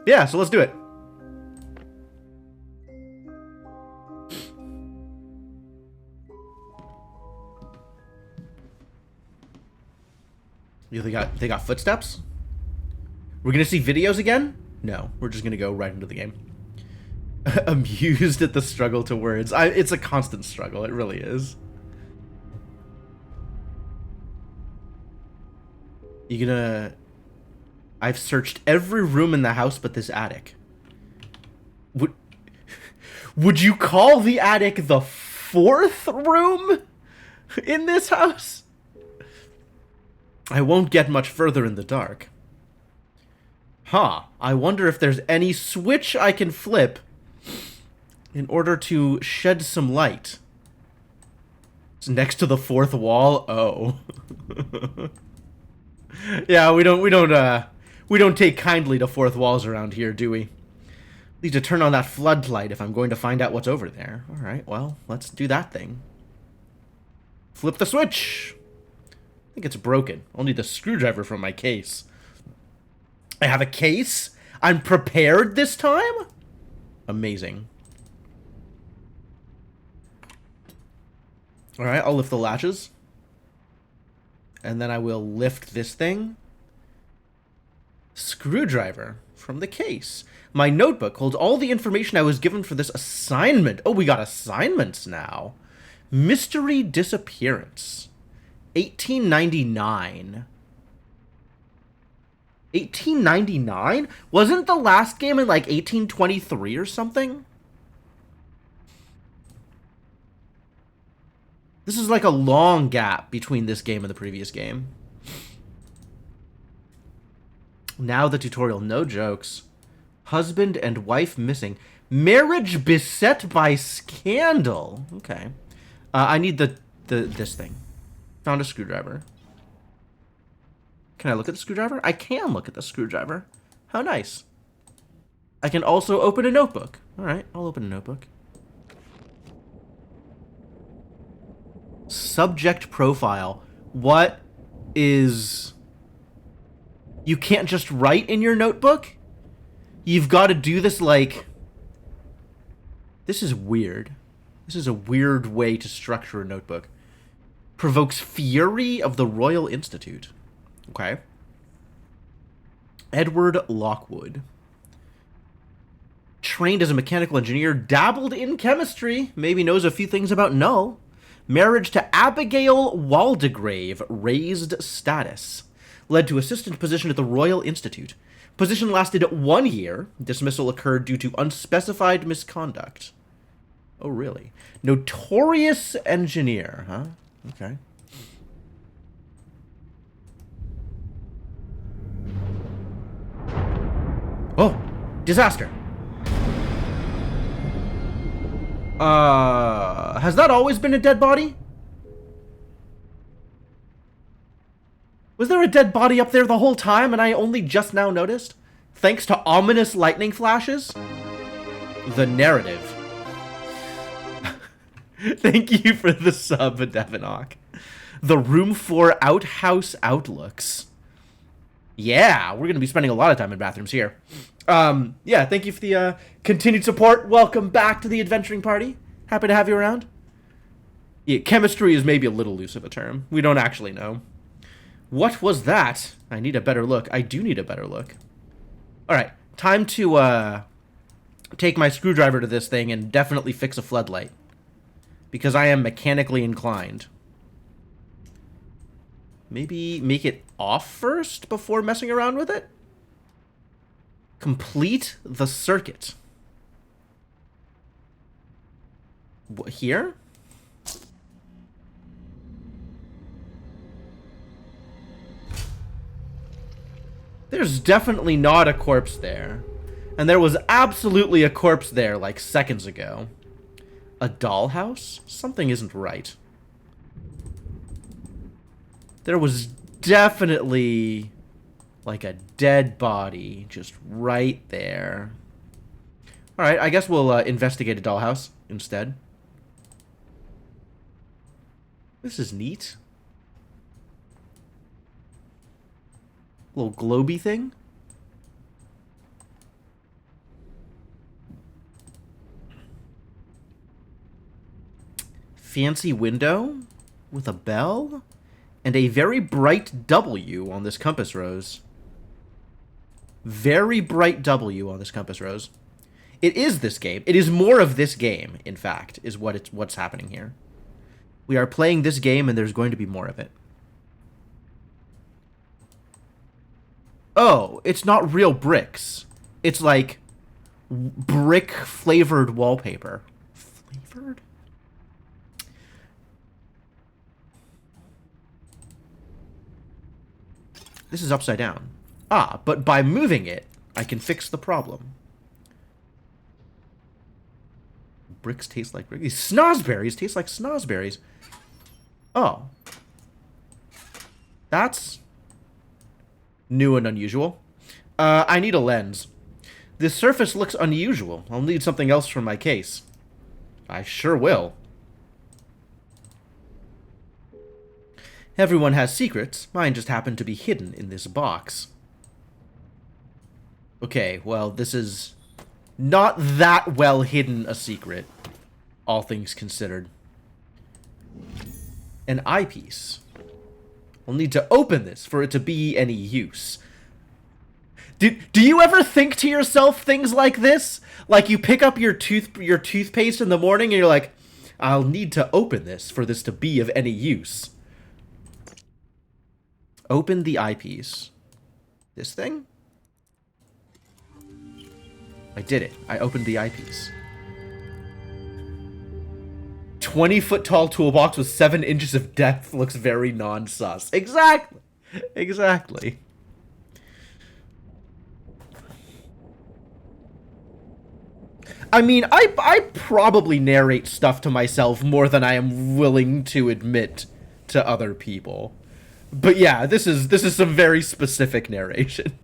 Yeah, so let's do it. They got footsteps? We're gonna see videos again? No, we're just gonna go right into the game. Amused at the struggle to words. It's a constant struggle, it really is. You gonna... I've searched every room in the house but this attic. Would you call the attic the fourth room in this house? I won't get much further in the dark. Huh. I wonder if there's any switch I can flip in order to shed some light. It's next to the fourth wall. Oh. Yeah, we don't take kindly to fourth walls around here, do we? Need to turn on that floodlight if I'm going to find out what's over there. All right, well, let's do that thing. Flip the switch. I think it's broken. I'll need the screwdriver from my case. I have a case? I'm prepared this time? Amazing. All right, I'll lift the latches. And then I will lift this thing. Screwdriver from the case. My notebook holds all the information I was given for this assignment. Oh, we got assignments now. Mystery disappearance. 1899. 1899? Wasn't the last game in like 1823 or something? This is like a long gap between this game and the previous game. Now the tutorial, no jokes. Husband and wife missing. Marriage beset by scandal. Okay. I need this thing. Found a screwdriver. Can I look at the screwdriver? I can look at the screwdriver. How nice. I can also open a notebook. Alright, I'll open a notebook. Subject profile. What is... You can't just write in your notebook? You've got to do this like... This is weird. This is a weird way to structure a notebook. Provokes fury of the Royal Institute. Okay. Edward Lockwood. Trained as a mechanical engineer, dabbled in chemistry, maybe knows a few things about null. Marriage to Abigail Waldegrave, raised status. Led to assistant position at the Royal Institute. Position lasted 1 year. Dismissal occurred due to unspecified misconduct. Oh, really? Notorious engineer, huh? Okay. Oh, disaster. Has that always been a dead body? Was there a dead body up there the whole time and I only just now noticed? Thanks to ominous lightning flashes? The narrative. Thank you for the sub, Devinock. The room 4 outhouse outlooks. Yeah, we're going to be spending a lot of time in bathrooms here. Yeah, thank you for the continued support. Welcome back to the adventuring party. Happy to have you around. Yeah, chemistry is maybe a little loose of a term. We don't actually know. What was that? I need a better look. I do need a better look. All right, time to take my screwdriver to this thing and definitely fix a floodlight. Because I am mechanically inclined. Maybe make it off first before messing around with it? Complete the circuit. What, here? There's definitely not a corpse there. And there was absolutely a corpse there like seconds ago. A dollhouse? Something isn't right. There was definitely like a dead body just right there. Alright, I guess we'll investigate a dollhouse instead. This is neat. Little globy thing. fancy window with a bell and a very bright W on this compass rose. Very bright W on this compass rose. It is this game. It is more of this game, in fact, is what's happening here. We are playing this game, and there's going to be more of it. Oh, it's not real bricks. It's like brick-flavored wallpaper. Flavored? This is upside down. Ah, but by moving it, I can fix the problem. Bricks taste like bricks. These snozberries taste like snozberries. Oh. That's new and unusual. I need a lens. This surface looks unusual. I'll need something else for my case. I sure will. Everyone has secrets. Mine just happened to be hidden in this box. Okay, well, this is not that well hidden a secret, all things considered. An eyepiece. We'll need to open this for it to be any use. Do you ever think to yourself things like this? Like you pick up your toothpaste in the morning and you're like, I'll need to open this for this to be of any use. Open the eyepiece. This thing? I did it. I opened the eyepiece. 20-foot tall toolbox with 7 inches of depth looks very non-sus. Exactly. Exactly. I mean, I probably narrate stuff to myself more than I am willing to admit to other people. But yeah, this is some very specific narration.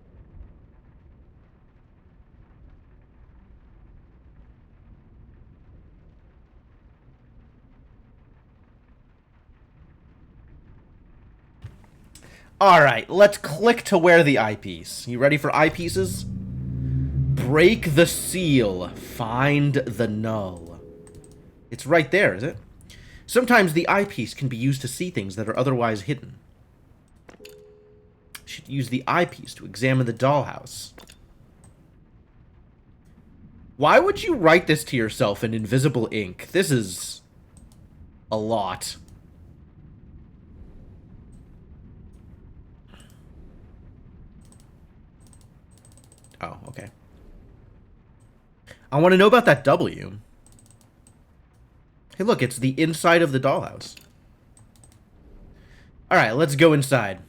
Alright, let's click to wear the eyepiece. You ready for eyepieces? Break the seal. Find the null. It's right there, is it? Sometimes the eyepiece can be used to see things that are otherwise hidden. You should use the eyepiece to examine the dollhouse. Why would you write this to yourself in invisible ink? This is a lot. Oh, okay. I want to know about that W. Hey, look, it's the inside of the dollhouse. Alright, let's go inside.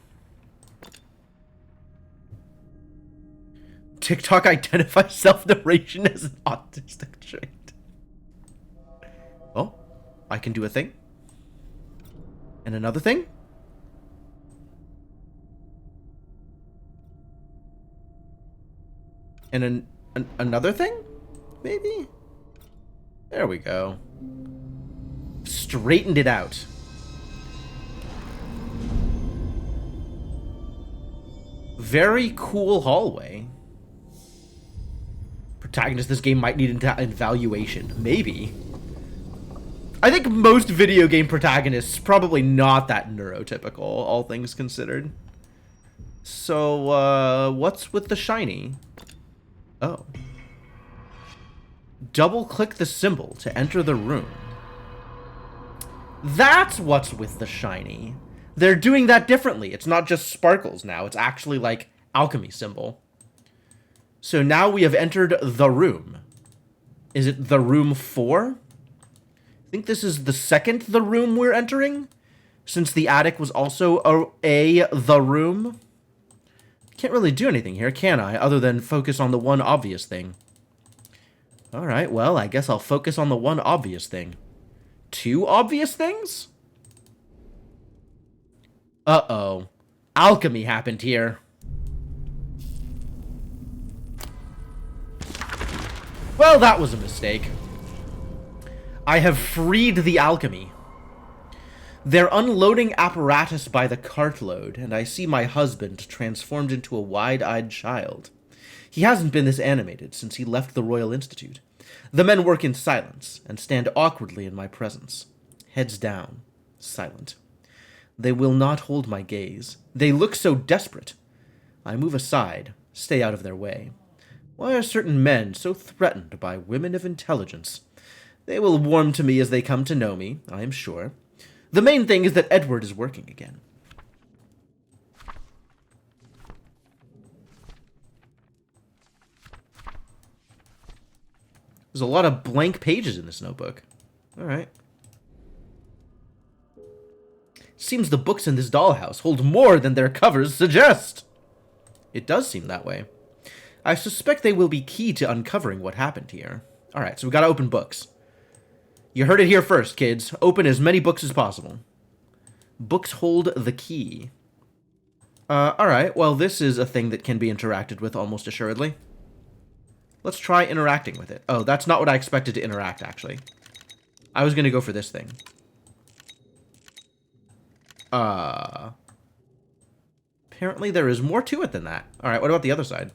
TikTok identifies self-narration as an autistic trait. Oh, I can do a thing. And another thing. And another thing? Maybe? There we go. Straightened it out. Very cool hallway. Protagonist this game might need evaluation. Maybe. I think most video game protagonists probably not that neurotypical, all things considered. So, what's with the shiny? Oh. Double-click the symbol to enter the room. That's what's with the shiny. They're doing that differently. It's not just sparkles now. It's actually like alchemy symbol. So now we have entered the room. Is it the room 4? I think this is the second the room we're entering, since the attic was also the room. Can't really do anything here, can I, other than focus on the one obvious thing. Alright, well, I guess I'll focus on the one obvious thing. 2 obvious things? Uh-oh. Alchemy happened here. Well, that was a mistake. I have freed the alchemy. They're unloading apparatus by the cartload, and I see my husband transformed into a wide-eyed child. He hasn't been this animated since he left the Royal Institute. The men work in silence and stand awkwardly in my presence. Heads down, silent. They will not hold my gaze. They look so desperate. I move aside, stay out of their way. Why are certain men so threatened by women of intelligence? They will warm to me as they come to know me, I am sure. The main thing is that Edward is working again. There's a lot of blank pages in this notebook. Alright. Seems the books in this dollhouse hold more than their covers suggest. It does seem that way. I suspect they will be key to uncovering what happened here. Alright, so we gotta open books. You heard it here first, kids. Open as many books as possible. Books hold the key. Alright, well this is a thing that can be interacted with almost assuredly. Let's try interacting with it. Oh, that's not what I expected to interact, actually. I was gonna go for this thing. Apparently there is more to it than that. Alright, what about the other side?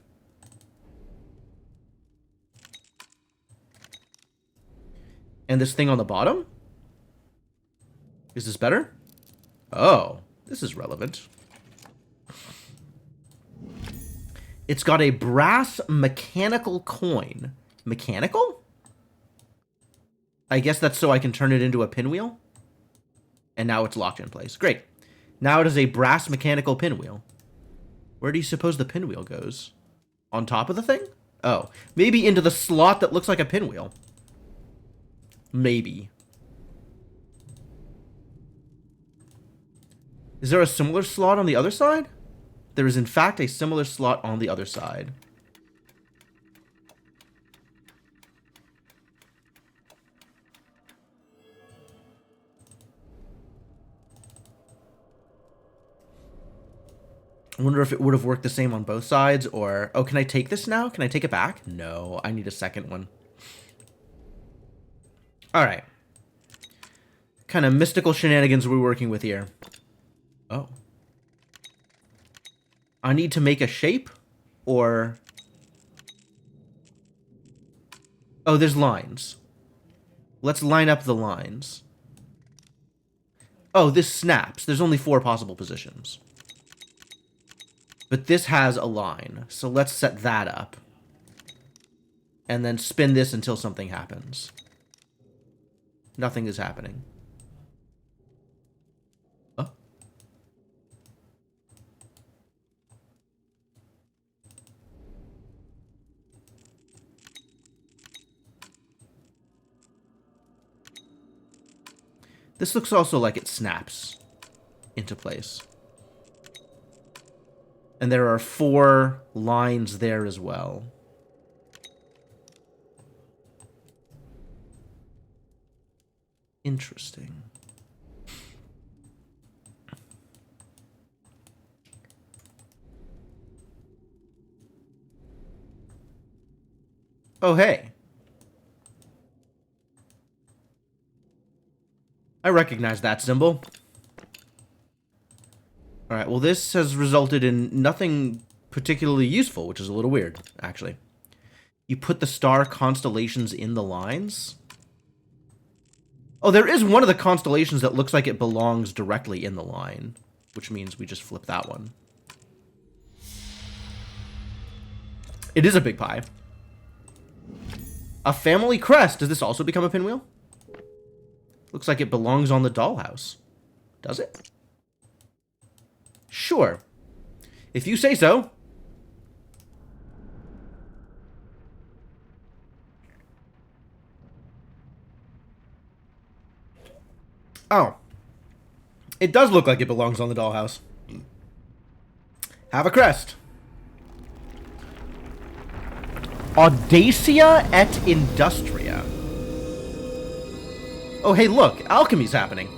And this thing on the bottom? Is this better? Oh, this is relevant. It's got a brass mechanical coin. Mechanical? I guess that's so I can turn it into a pinwheel? And now it's locked in place. Great. Now it is a brass mechanical pinwheel. Where do you suppose the pinwheel goes? On top of the thing? Oh, maybe into the slot that looks like a pinwheel. Maybe. Is there a similar slot on the other side? There is in fact a similar slot on the other side. I wonder if it would have worked the same on both sides, or... Oh, can I take this now? Can I take it back? No, I need a second one. Alright. Kind of mystical shenanigans we're working with here. Oh. I need to make a shape? Or... Oh, there's lines. Let's line up the lines. Oh, this snaps. There's only 4 possible positions. But this has a line, so let's set that up. And then spin this until something happens. Nothing is happening. Oh. This looks also like it snaps into place. And there are 4 lines there as well. Interesting. Oh, hey. I recognize that symbol. Alright, well this has resulted in nothing particularly useful, which is a little weird, actually. You put the star constellations in the lines? Oh, there is one of the constellations that looks like it belongs directly in the line, which means we just flip that one. It is a big pie. A family crest. Does this also become a pinwheel? Looks like it belongs on the dollhouse. Does it? Sure. If you say so. Oh. It does look like it belongs on the dollhouse. Have a crest. Audacia et Industria. Oh, hey, look. Alchemy's happening.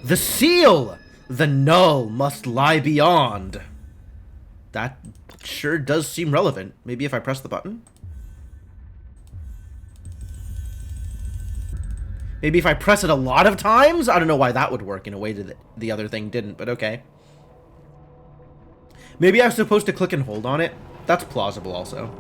The seal! The null must lie beyond. That sure does seem relevant. Maybe if I press the button? Maybe if I press it a lot of times? I don't know why that would work in a way that the other thing didn't, but okay. Maybe I was supposed to click and hold on it. That's plausible also.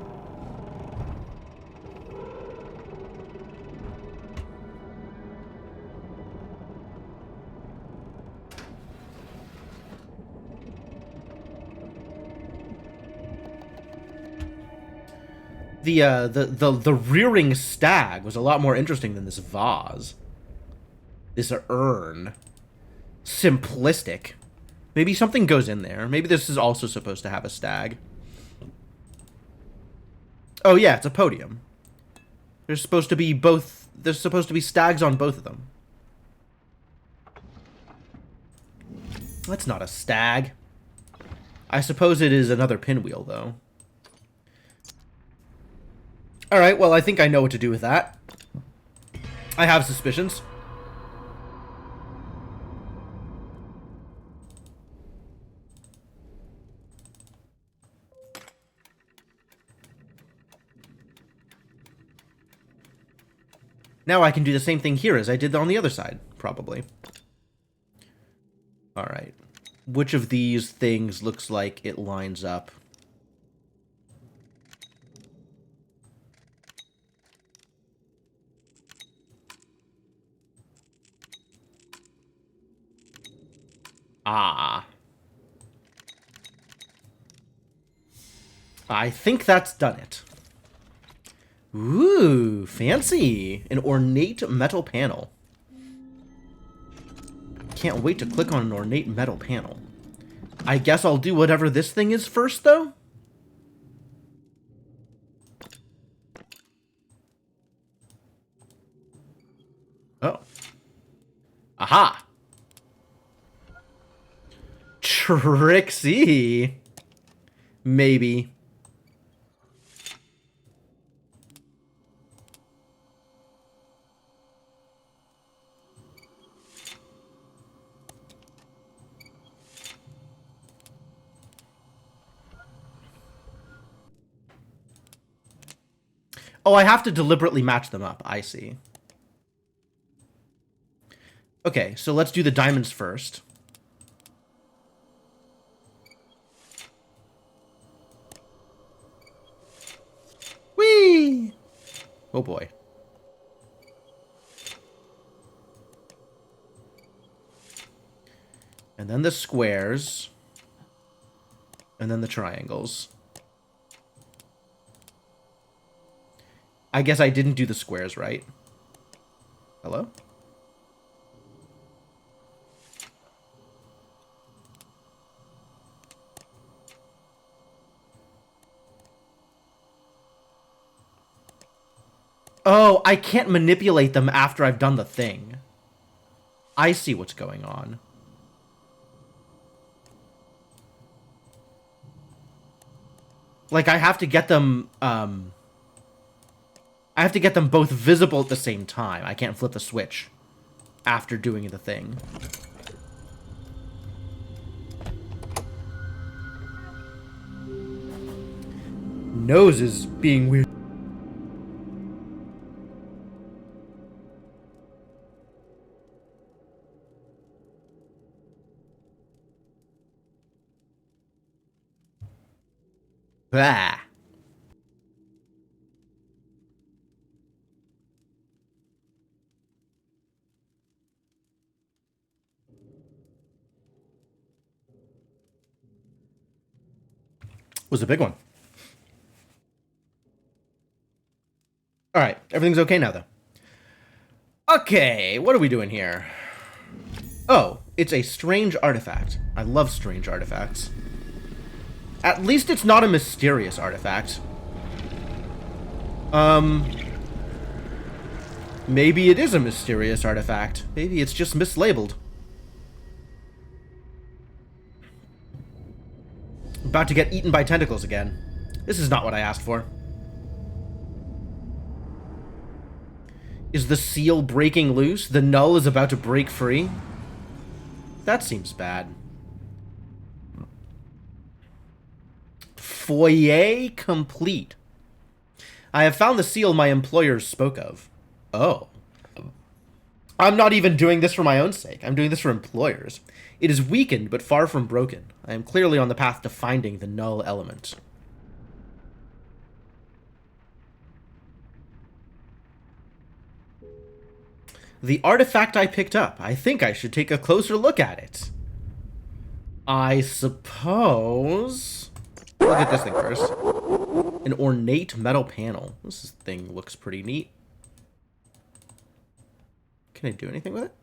The rearing stag was a lot more interesting than this vase. This urn. Simplistic. Maybe something goes in there. Maybe this is also supposed to have a stag. Oh yeah, it's a podium. There's supposed to be both. There's supposed to be stags on both of them. That's not a stag. I suppose it is another pinwheel, though. Alright, well, I think I know what to do with that. I have suspicions. Now I can do the same thing here as I did on the other side, probably. Alright. Which of these things looks like it lines up? Ah. I think that's done it. Ooh, fancy. An ornate metal panel. Can't wait to click on an ornate metal panel. I guess I'll do whatever this thing is first, though? Oh. Aha! Trixie! Maybe. Oh, I have to deliberately match them up. I see. Okay, so let's do the diamonds first. Whee! Oh boy. And then the squares. And then the triangles. I guess I didn't do the squares right. Hello? Oh, I can't manipulate them after I've done the thing. I see what's going on. Like, I have to get them, I have to get them both visible at the same time. I can't flip the switch after doing the thing. Nose is being weird. Ah. Was a big one. Alright, everything's okay now, though. Okay, what are we doing here? Oh, it's a strange artifact. I love strange artifacts. At least it's not a mysterious artifact. Maybe it is a mysterious artifact. Maybe it's just mislabeled. About to get eaten by tentacles again. This is not what I asked for. Is the seal breaking loose? The null is about to break free? That seems bad. Foyer complete. I have found the seal my employers spoke of. Oh. I'm not even doing this for my own sake. I'm doing this for employers. It is weakened, but far from broken. I am clearly on the path to finding the null element. The artifact I picked up. I think I should take a closer look at it. I suppose... Look at this thing first. An ornate metal panel. This thing looks pretty neat. Can I do anything with it?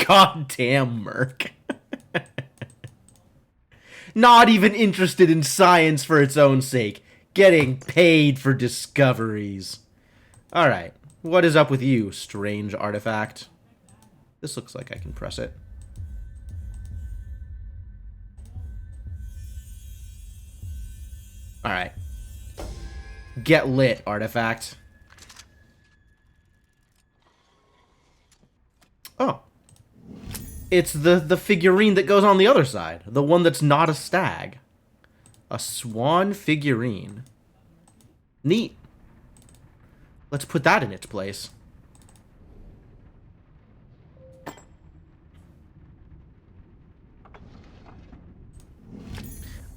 God damn, Merc. Not even interested in science for its own sake. Getting paid for discoveries. Alright. What is up with you, strange artifact? This looks like I can press it. Alright. Get lit, artifact. Oh. It's the figurine that goes on the other side. The one that's not a stag. A swan figurine. Neat. Let's put that in its place.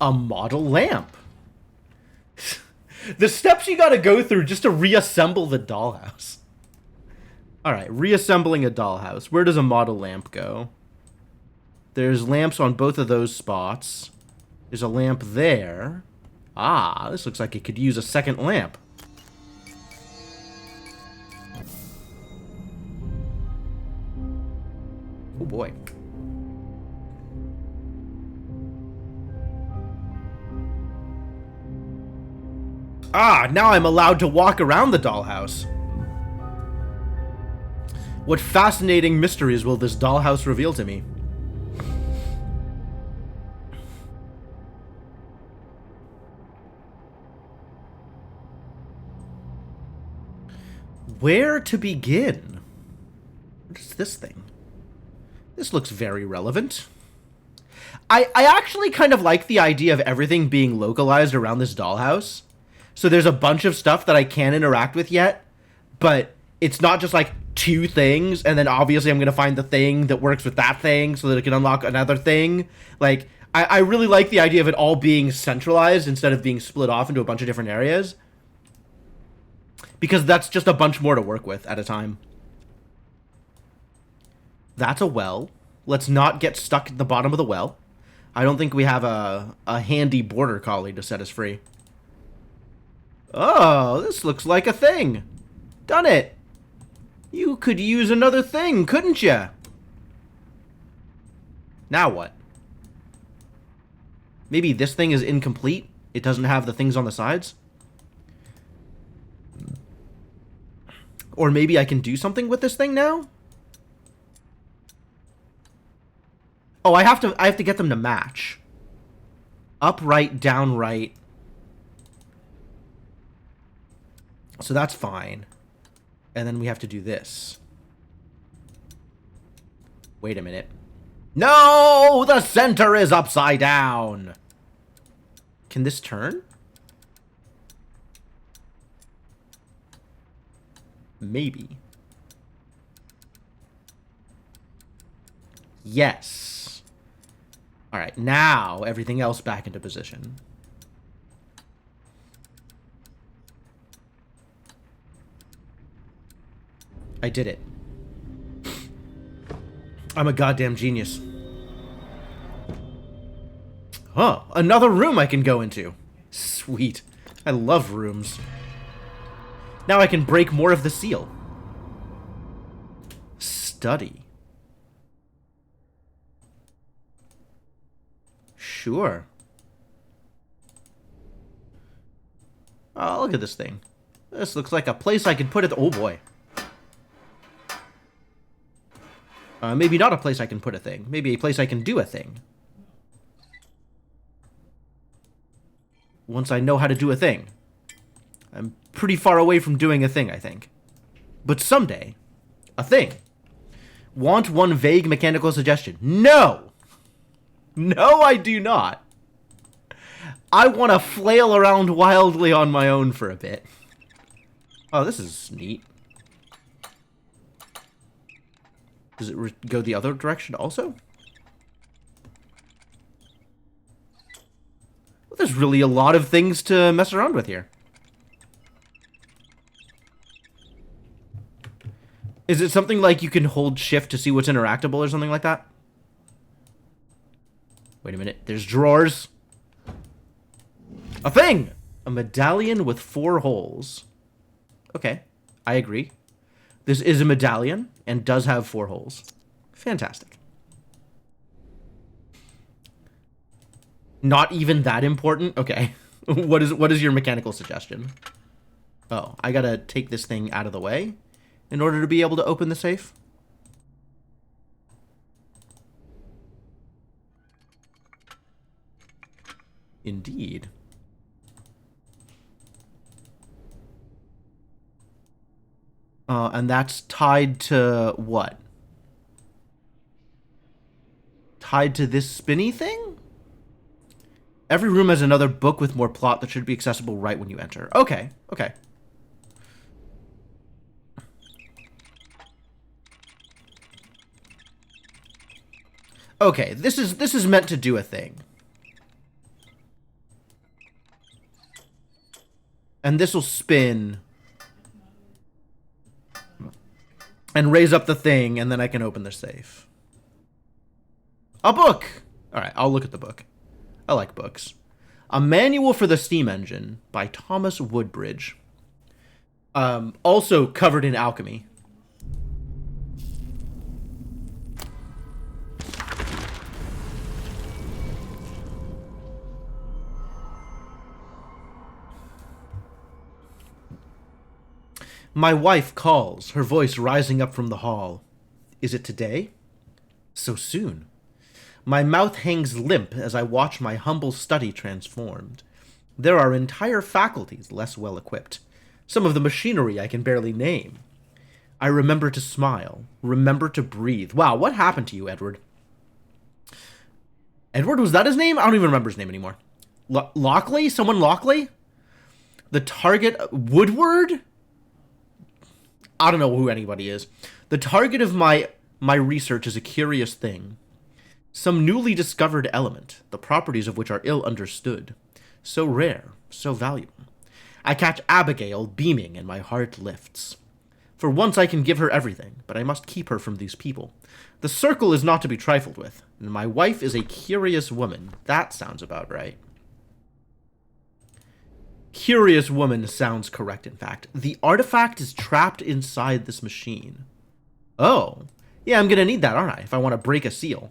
A model lamp. The steps you gotta go through just to reassemble the dollhouse. Alright, reassembling a dollhouse. Where does a model lamp go? There's lamps on both of those spots. There's a lamp there. Ah, this looks like it could use a second lamp. Oh boy. Ah, now I'm allowed to walk around the dollhouse. What fascinating mysteries will this dollhouse reveal to me? Where to begin? What is this thing? This looks very relevant. I actually kind of like the idea of everything being localized around this dollhouse. So there's a bunch of stuff that I can't interact with yet, but it's not just like two things, and then obviously I'm going to find the thing that works with that thing so that it can unlock another thing. Like, I really like the idea of it all being centralized instead of being split off into a bunch of different areas. Because that's just a bunch more to work with at a time. That's a well. Let's not get stuck at the bottom of the well. I don't think we have a handy border collie to set us free. Oh, this looks like a thing. Done it. You could use another thing, couldn't you? Now what? Maybe this thing is incomplete? It doesn't have the things on the sides? Or maybe I can do something with this thing now? Oh, I have to get them to match. Up, right, down, right. So that's fine. And then we have to do this. Wait a minute. No! The center is upside down! Can this turn? Maybe. Yes. Alright, now everything else back into position. I did it. I'm a goddamn genius. Huh, another room I can go into. Sweet. I love rooms. Now I can break more of the seal. Study. Sure. Oh, look at this thing. This looks like a place I could put it. Oh boy. Maybe not a place I can put a thing. Maybe a place I can do a thing. Once I know how to do a thing. I'm pretty far away from doing a thing, I think. But someday, a thing. Want one vague mechanical suggestion? No! No, I do not. I want to flail around wildly on my own for a bit. Oh, this is neat. Does it go the other direction also? Well, there's really a lot of things to mess around with here. Is it something like you can hold shift to see what's interactable or something like that? Wait a minute. There's drawers. A thing! A medallion with 4 holes. Okay, I agree. This is a medallion and does have 4 holes. Fantastic. Not even that important? Okay. What is your mechanical suggestion? Oh, I gotta take this thing out of the way in order to be able to open the safe? Indeed. And that's tied to what? Tied to this spinny thing? Every room has another book with more plot that should be accessible right when you enter. Okay, okay. Okay, this is meant to do a thing. And this will spin and raise up the thing, and then I can open the safe. A book! Alright, I'll look at the book. I like books. A Manual for the Steam Engine by Thomas Woodbridge. Also covered in alchemy. My wife calls, her voice rising up from the hall. Is it today? So soon. My mouth hangs limp as I watch my humble study transformed. There are entire faculties less well equipped. Some of the machinery I can barely name. I remember to smile, remember to breathe. Wow, what happened to you, Edward? Edward, was that his name? I don't even remember his name anymore. Lockley? Someone Lockley? The target... Woodward? I don't know who anybody is. The target of my research is a curious thing. Some newly discovered element, the properties of which are ill understood. So rare, so valuable. I catch Abigail beaming and my heart lifts. For once I can give her everything, but I must keep her from these people. The circle is not to be trifled with, and my wife is a curious woman. That sounds about right. Curious woman sounds correct, in fact. The artifact is trapped inside this machine. Oh. Yeah, I'm gonna need that, aren't I, if I want to break a seal.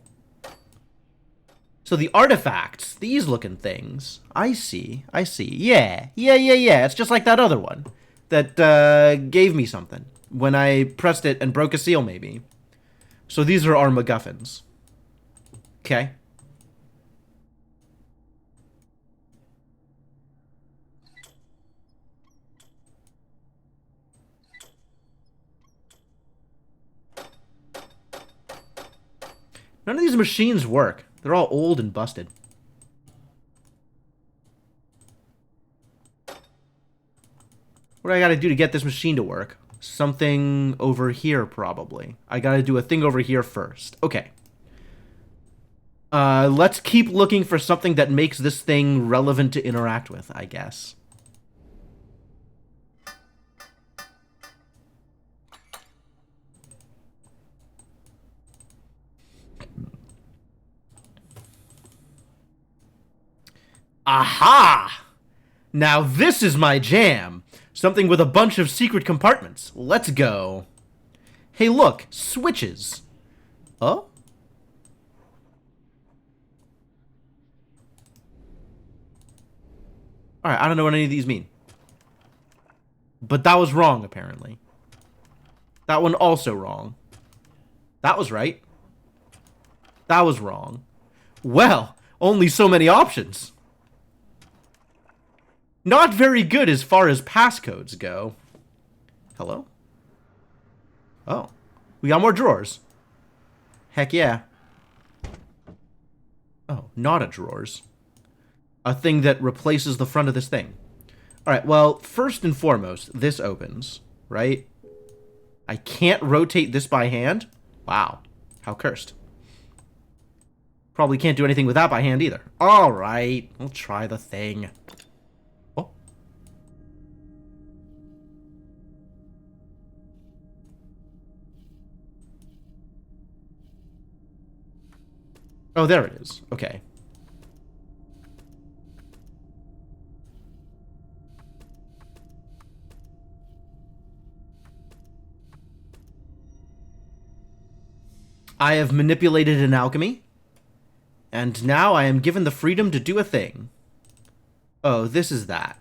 So the artifacts, these looking things. I see. Yeah. It's just like that other one that gave me something when I pressed it and broke a seal, maybe. So these are our MacGuffins. Okay. None of these machines work. They're all old and busted. What do I gotta do to get this machine to work? Something over here, probably. I gotta do a thing over here first. Okay. Let's keep looking for something that makes this thing relevant to interact with, I guess. Aha! Now this is my jam. Something with a bunch of secret compartments. Let's go. Hey, look. Switches. Oh? Alright, I don't know what any of these mean. But that was wrong, apparently. That one also wrong. That was right. That was wrong. Well, only so many options. Not very good as far as passcodes go. Hello? Oh. We got more drawers. Heck yeah. Oh, not a drawers. A thing that replaces the front of this thing. Alright, well, first and foremost, this opens, right? I can't rotate this by hand? Wow. How cursed. Probably can't do anything with that by hand either. Alright, we'll try the thing. Oh. Oh, there it is. Okay. I have manipulated an alchemy, and now I am given the freedom to do a thing. Oh, this is that.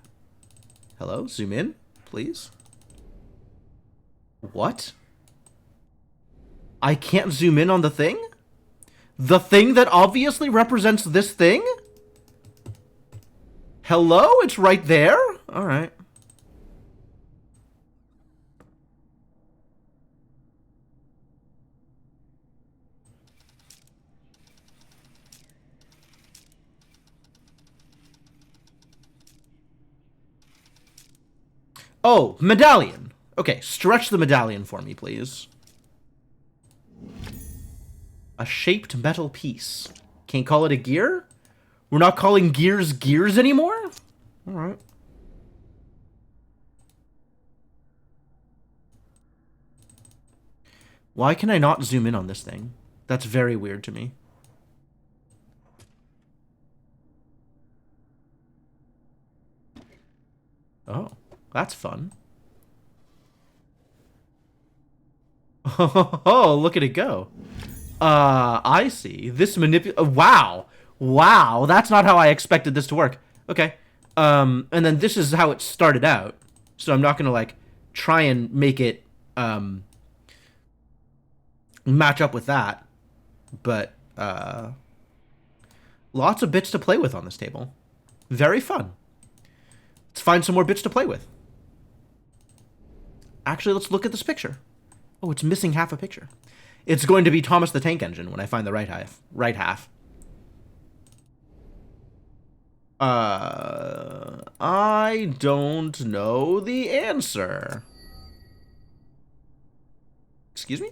Hello? Zoom in, please. What? I can't zoom in on the thing? The thing that obviously represents this thing? Hello? It's right there? Alright. Oh, medallion. Okay, stretch the medallion for me, please. A shaped metal piece. Can't call it a gear? We're not calling gears gears anymore? Alright. Why can I not zoom in on this thing? That's very weird to me. Oh, that's fun. Oh, look at it go. I see. This wow. Wow, that's not how I expected this to work. Okay. And then this is how it started out. So I'm not gonna, like, try and make it, match up with that. But, lots of bits to play with on this table. Very fun. Let's find some more bits to play with. Actually, let's look at this picture. Oh, it's missing half a picture. It's going to be Thomas the Tank Engine when I find the right half. Right half. I don't know the answer. Excuse me?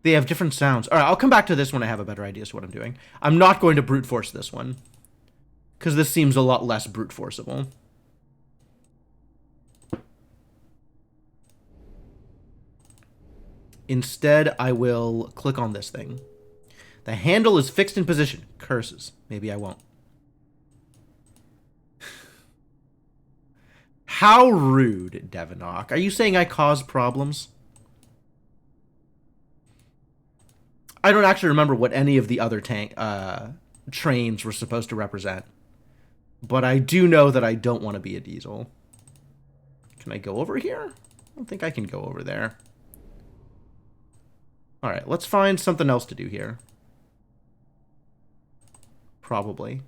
They have different sounds. All right, I'll come back to this when I have a better idea as to what I'm doing. I'm not going to brute force this one, because this seems a lot less brute forceable. Instead, I will click on this thing. The handle is fixed in position. Curses. Maybe I won't. How rude, Devinock. Are you saying I cause problems? I don't actually remember what any of the other trains were supposed to represent. But I do know that I don't want to be a diesel. Can I go over here? I don't think I can go over there. Alright, let's find something else to do here. Probably.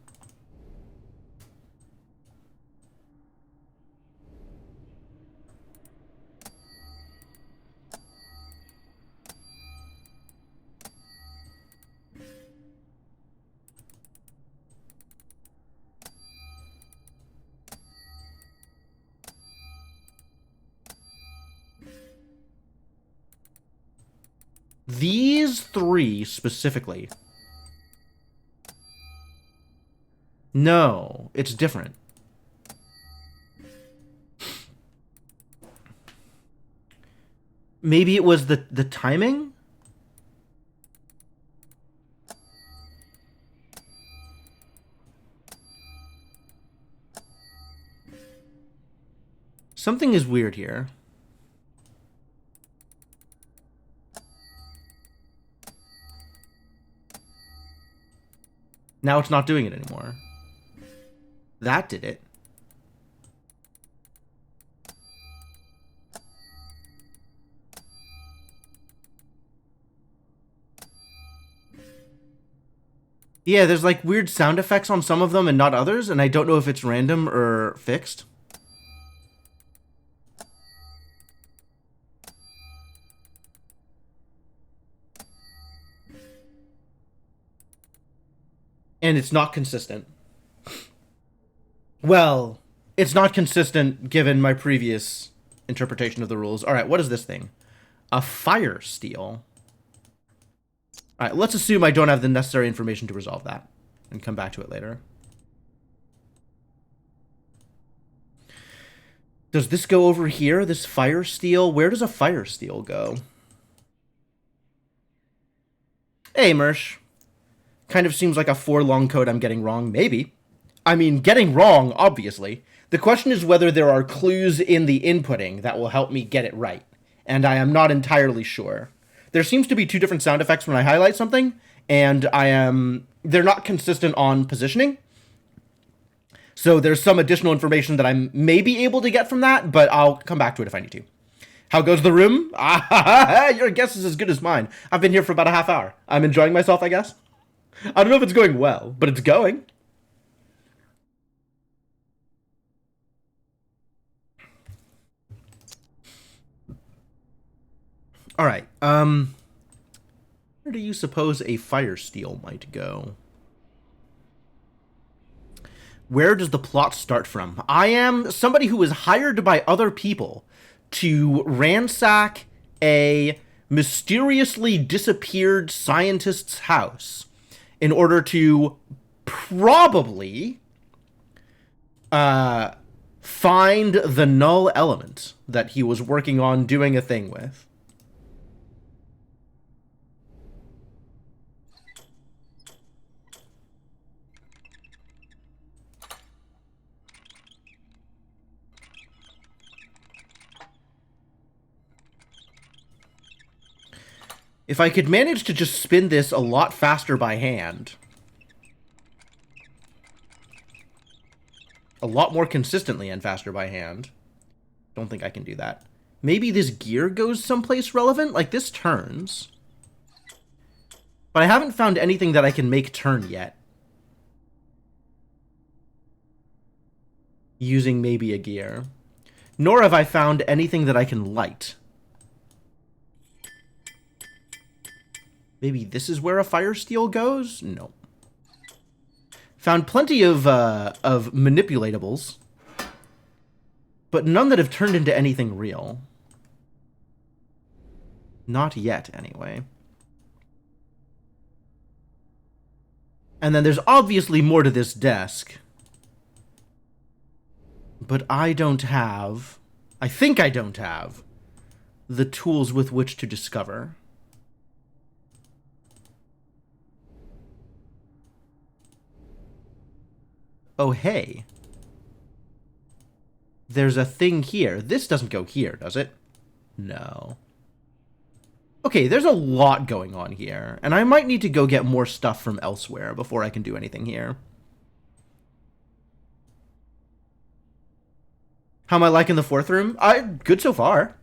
These three specifically. No, it's different. Maybe it was the timing? Something is weird here. Now it's not doing it anymore. That did it. Yeah, there's like weird sound effects on some of them and not others, and I don't know if it's random or fixed. And it's not consistent. Well, it's not consistent given my previous interpretation of the rules. All right, what is this thing? A fire steel. All right, let's assume I don't have the necessary information to resolve that and come back to it later. Does this go over here? This fire steel? Where does a fire steel go? Hey, Mersh. Kind of seems like a 4-long code I'm getting wrong. Maybe. I mean, getting wrong, obviously. The question is whether there are clues in the inputting that will help me get it right. And I am not entirely sure. There seems to be 2 different sound effects when I highlight something, and they're not consistent on positioning. So there's some additional information that I may be able to get from that, but I'll come back to it if I need to. How goes the room? Your guess is as good as mine. I've been here for about a half hour. I'm enjoying myself, I guess. I don't know if it's going well, but it's going. All right. Where do you suppose a fire steel might go? Where does the plot start from? I am somebody who was hired by other people to ransack a mysteriously disappeared scientist's house in order to probably find the null element that he was working on doing a thing with. If I could manage to just spin this a lot faster by hand, a lot more consistently and faster by hand, don't think I can do that. Maybe this gear goes someplace relevant? Like, this turns. But I haven't found anything that I can make turn yet. Using maybe a gear. Nor have I found anything that I can light. Maybe this is where a fire steel goes? No. Found plenty of manipulatables, but none that have turned into anything real. Not yet, anyway. And then there's obviously more to this desk. But I don't have... I think I don't have the tools with which to discover. Oh, hey. There's a thing here. This doesn't go here, does it? No. Okay, there's a lot going on here, and I might need to go get more stuff from elsewhere before I can do anything here. How am I liking the 4th room? Good so far.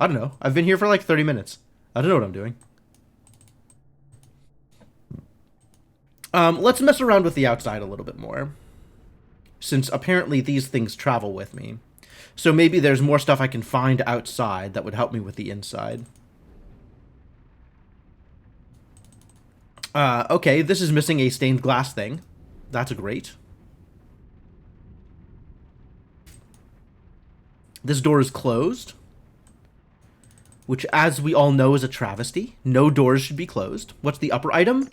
I don't know. I've been here for like 30 minutes. I don't know what I'm doing. Let's mess around with the outside a little bit more, since apparently these things travel with me. So maybe there's more stuff I can find outside that would help me with the inside. Okay, this is missing a stained glass thing. That's great. This door is closed, which, as we all know, is a travesty. No doors should be closed. What's the upper item?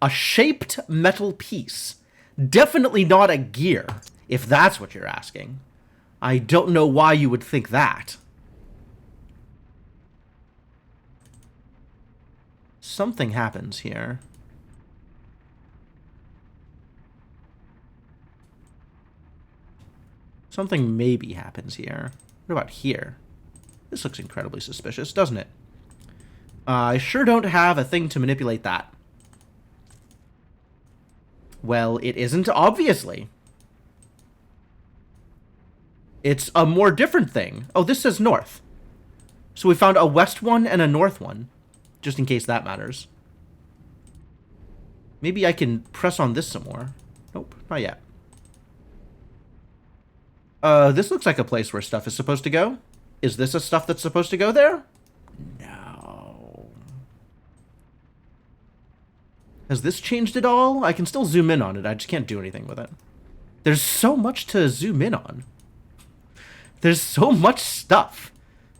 A shaped metal piece. Definitely not a gear, if that's what you're asking. I don't know why you would think that. Something happens here. Something maybe happens here. What about here? This looks incredibly suspicious, doesn't it? I sure don't have a thing to manipulate that. Well, it isn't, obviously. It's a more different thing. Oh, this says north. So we found a west one and a north one, just in case that matters. Maybe I can press on this some more. Nope, not yet. This looks like a place where stuff is supposed to go. Is this a stuff that's supposed to go there? No. Has this changed at all? I can still zoom in on it. I just can't do anything with it. There's so much to zoom in on. There's so much stuff.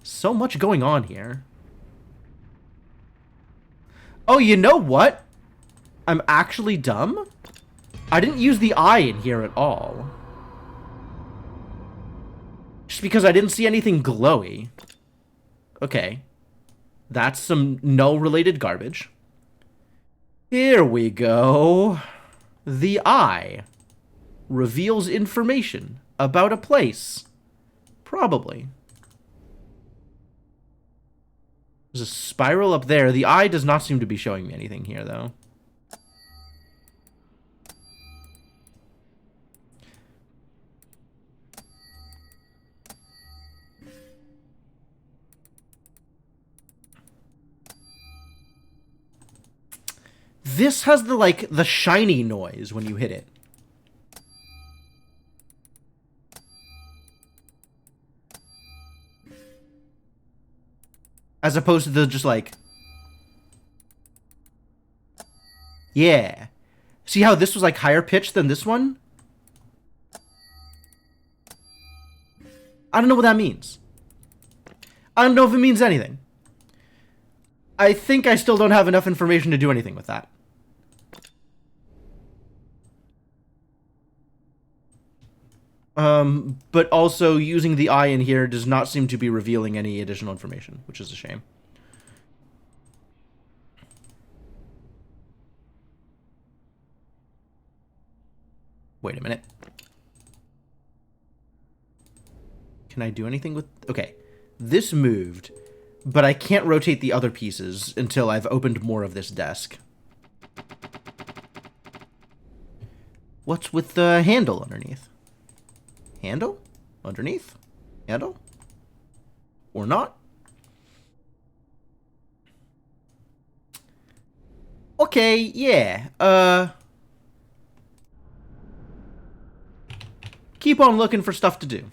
So much going on here. Oh, you know what? I'm actually dumb. I didn't use the eye in here at all. just because I didn't see anything glowy. Okay. That's some null-related garbage. Here we go. The eye reveals information about a place. Probably. There's a spiral up there. The eye does not seem to be showing me anything here, though. This has the, like, the shiny noise when you hit it. As opposed to the just, like... Yeah. See how this was, like, higher pitched than this one? I don't know what that means. I don't know if it means anything. I think I still don't have enough information to do anything with that. But also using the eye in here does not seem to be revealing any additional information, which is a shame. Wait a minute. Can I do anything with... Okay. This moved, but I can't rotate the other pieces until I've opened more of this desk. What's with the handle underneath? Handle? Underneath? Handle? Or not? Okay, yeah. Keep on looking for stuff to do.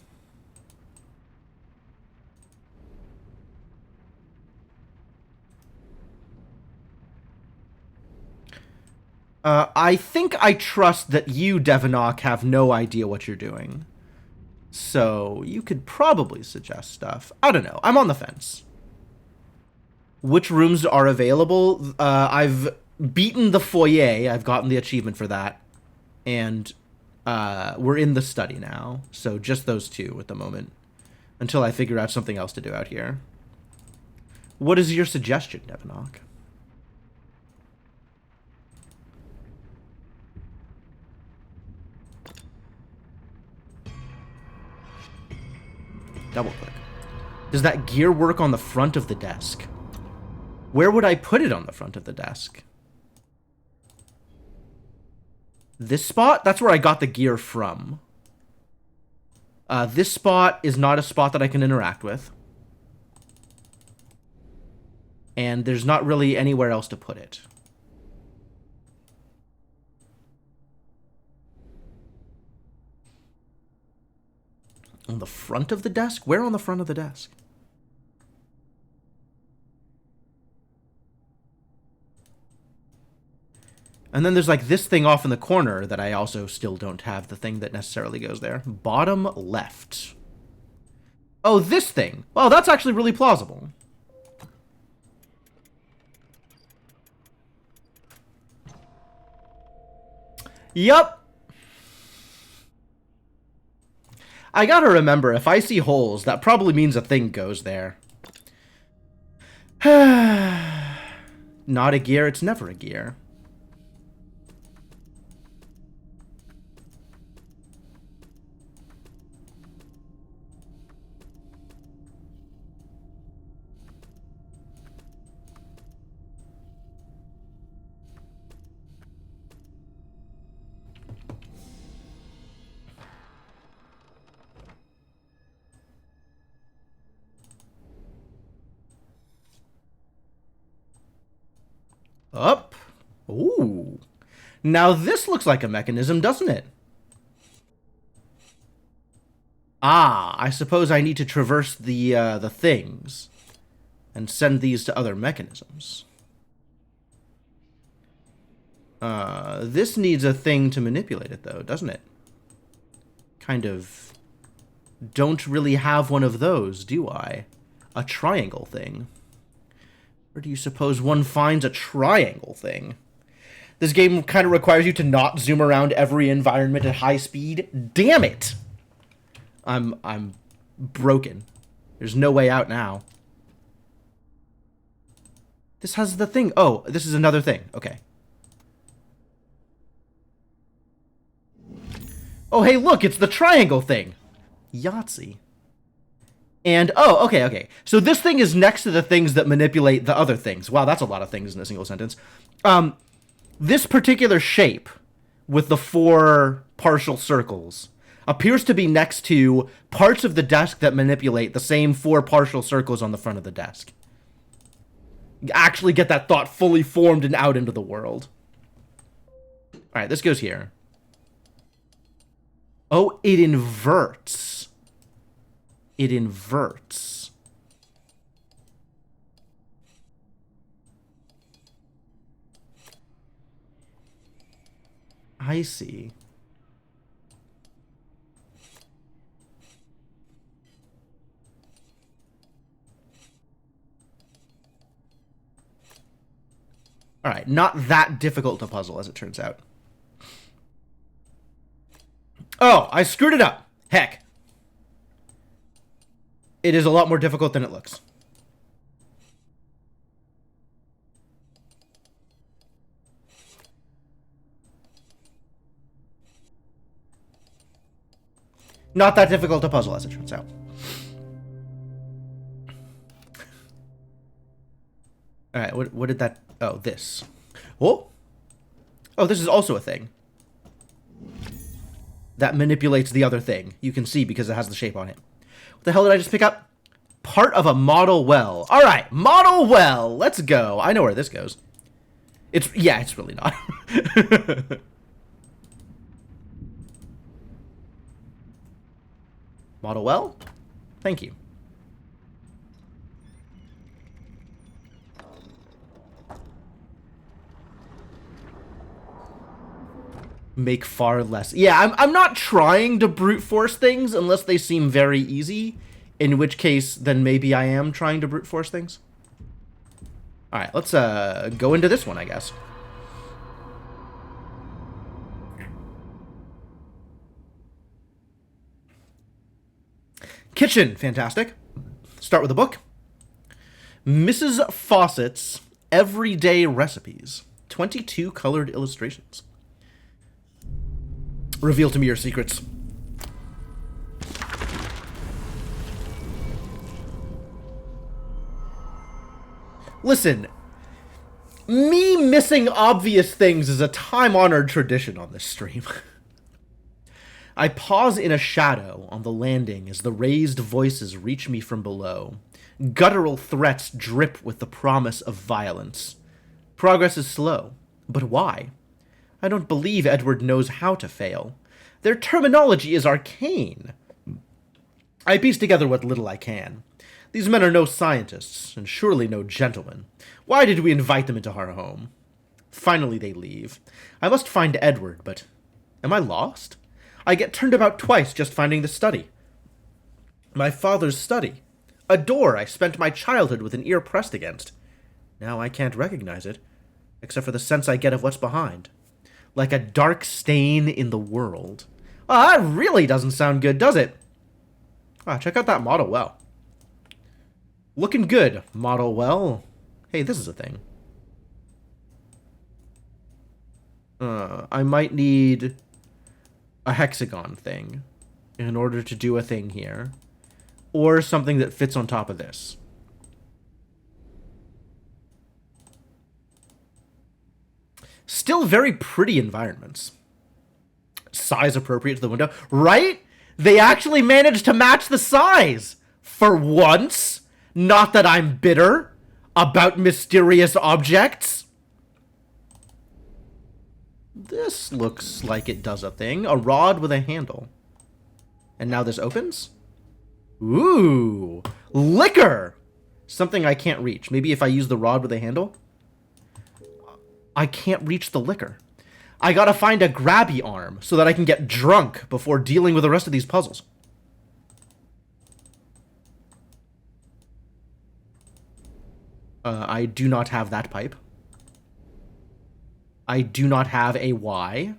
I think I trust that you, Devonok, have no idea what you're doing. So, you could probably suggest stuff. I don't know. I'm on the fence. Which rooms are available? I've beaten the foyer. I've gotten the achievement for that. And we're in the study now. So, just those two at the moment. Until I figure out something else to do out here. What is your suggestion, Devonok? Double click. Does that gear work on the front of the desk? Where would I put it on the front of the desk? This spot? That's where I got the gear from. This spot is not a spot that I can interact with. And there's not really anywhere else to put it. On the front of the desk? Where on the front of the desk? And then there's like this thing off in the corner that I also still don't have the thing that necessarily goes there. Bottom left. Oh, this thing. Well, that's actually really plausible. Yup. I gotta remember, if I see holes, that probably means a thing goes there. Not a gear, it's never a gear. Up. Ooh. Now this looks like a mechanism, doesn't it? Ah, I suppose I need to traverse the things and send these to other mechanisms. This needs a thing to manipulate it, though, doesn't it? Kind of don't really have one of those, do I? A triangle thing. Where do you suppose one finds a triangle thing? This game kind of requires you to not zoom around every environment at high speed. Damn it! I'm broken. There's no way out now. This has the thing. Oh, this is another thing. Okay. Oh, hey, look, it's the triangle thing. Yahtzee. And, oh, okay. So this thing is next to the things that manipulate the other things. Wow, that's a lot of things in a single sentence. This particular shape with the 4 partial circles appears to be next to parts of the desk that manipulate the same 4 partial circles on the front of the desk. Actually get that thought fully formed and out into the world. Alright, this goes here. Oh, it inverts. It inverts. I see. Alright, not that difficult to puzzle, as it turns out. Oh, I screwed it up. Heck. It is a lot more difficult than it looks. Not that difficult to puzzle, as it turns out. Alright, what did that... Oh, this. Oh! Oh, this is also a thing. That manipulates the other thing. You can see because it has the shape on it. What the hell did I just pick up? Part of a model well. Alright, model well. Let's go. I know where this goes. Yeah, it's really not. Model well? Thank you. Make far less. Yeah, I'm not trying to brute force things unless they seem very easy. In which case, then maybe I am trying to brute force things. Alright, let's go into this one, I guess. Kitchen, fantastic. Start with a book. Mrs. Fawcett's Everyday Recipes. 22 colored illustrations. Reveal to me your secrets. Listen, me missing obvious things is a time-honored tradition on this stream. I pause in a shadow on the landing as the raised voices reach me from below. Guttural threats drip with the promise of violence. Progress is slow, but why? I don't believe Edward knows how to fail. Their terminology is arcane. I piece together what little I can. These men are no scientists, and surely no gentlemen. Why did we invite them into our home? Finally they leave. I must find Edward, but am I lost? I get turned about twice just finding the study. My father's study. A door I spent my childhood with an ear pressed against. Now I can't recognize it, except for the sense I get of what's behind. Like a dark stain in the world. Oh, that really doesn't sound good, does it? Ah, check out that model well. Looking good, model well. Hey, this is a thing. I might need a hexagon thing in order to do a thing here. Or something that fits on top of this. Still very pretty environments. Size appropriate to the window. Right? They actually managed to match the size. For once. Not that I'm bitter about mysterious objects. This looks like it does a thing. A rod with a handle. And now this opens? Ooh. Liquor! Something I can't reach. Maybe if I use the rod with a handle? I can't reach the liquor. I gotta find a grabby arm so that I can get drunk before dealing with the rest of these puzzles. I do not have that pipe. I do not have a Y.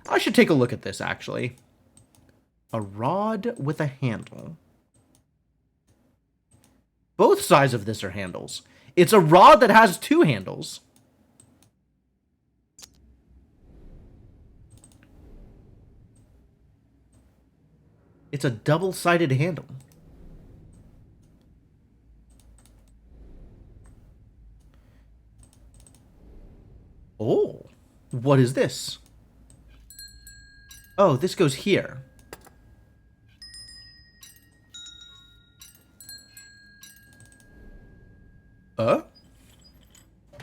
I should take a look at this, actually. A rod with a handle. Both sides of this are handles. It's a rod that has two handles. It's a double-sided handle. Oh, what is this? Oh, this goes here.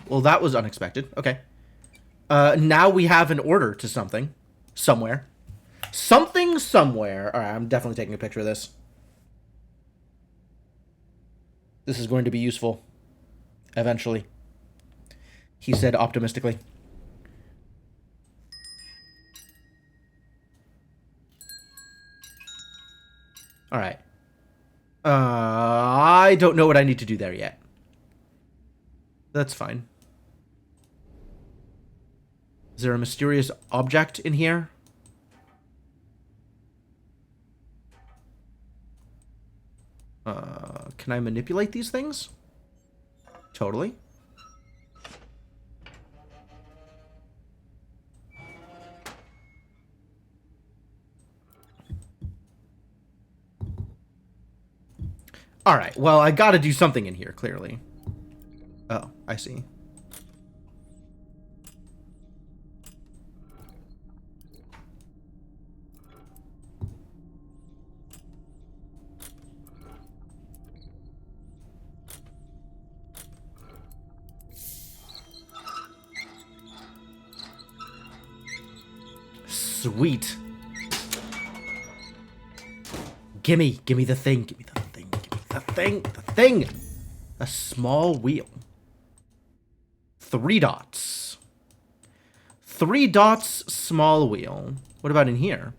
Well, that was unexpected. Okay. Now we have an order to something. Somewhere. Something somewhere. Alright, I'm definitely taking a picture of this. This is going to be useful. Eventually. He said optimistically. Alright. I don't know what I need to do there yet. That's fine. Is there a mysterious object in here? Can I manipulate these things? Totally. Alright, well, I gotta do something in here, clearly. Oh, I see. Sweet. Gimme the thing, gimme the thing, gimme the thing. A small wheel. 3 dots. 3 dots, small wheel. What about in here?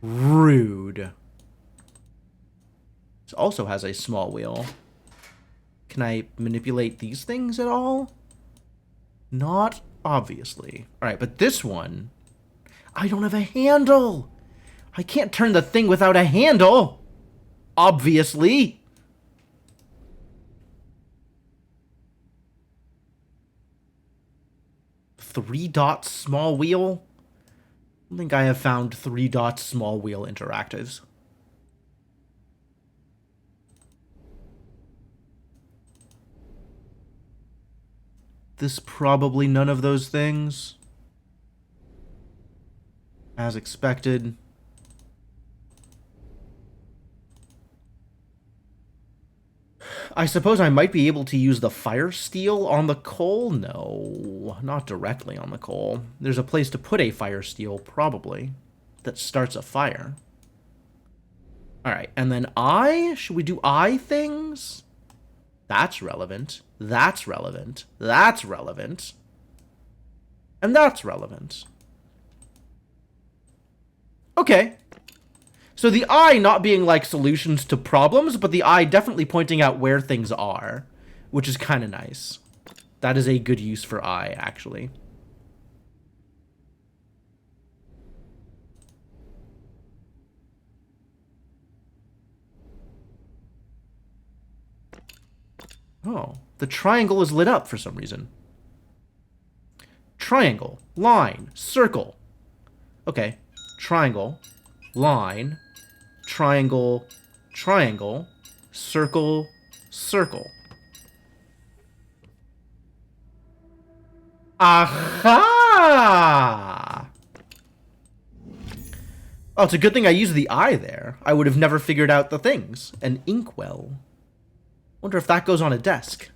Rude. This also has a small wheel. Can I manipulate these things at all? Not obviously. Alright, but this one... I don't have a handle! I can't turn the thing without a handle! Obviously! Three dots, small wheel? I don't think I have found 3 dots, small wheel interactives. This probably none of those things. As expected. I suppose I might be able to use the fire steel on the coal? No, not directly on the coal. There's a place to put a fire steel, probably, that starts a fire. Alright, and then eye? Should we do eye things? That's relevant. That's relevant. That's relevant. And that's relevant. Okay. So the eye not being like solutions to problems, but the eye definitely pointing out where things are, which is kind of nice. That is a good use for eye, actually. Oh, the triangle is lit up for some reason. Triangle, line, circle. Okay, triangle, line, triangle, triangle, circle, circle. Aha! Oh, it's a good thing I used the eye there. I would have never figured out the things. An inkwell. Wonder if that goes on a desk.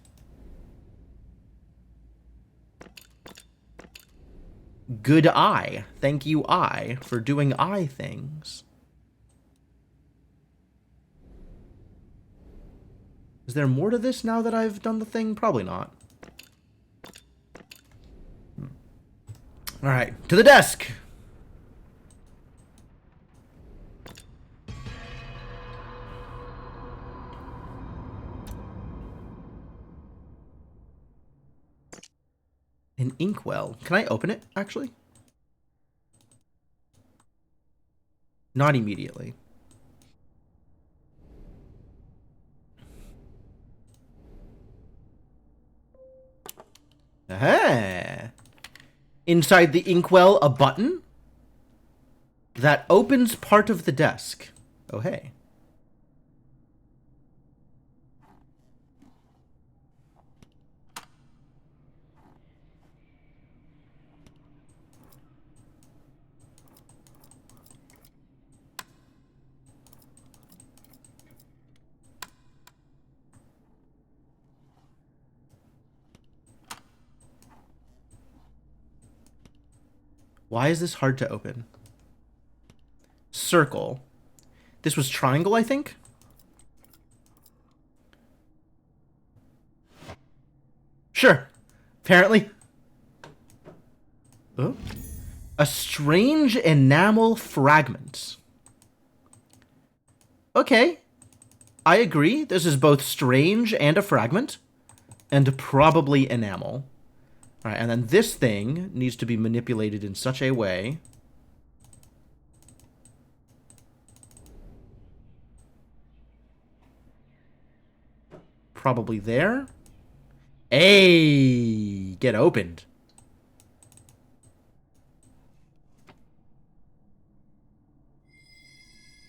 Good eye. Thank you, eye, for doing eye things. Is there more to this now that I've done the thing? Probably not. Alright, to the desk! An inkwell. Can I open it, actually? Not immediately. Aha! Inside the inkwell, a button that opens part of the desk. Oh, hey. Why is this hard to open? Circle. This was triangle, I think? Sure. Apparently. Oh. A strange enamel fragment. Okay. I agree. This is both strange and a fragment. And probably enamel. Alright, and then this thing needs to be manipulated in such a way. Probably there. Hey! Get opened.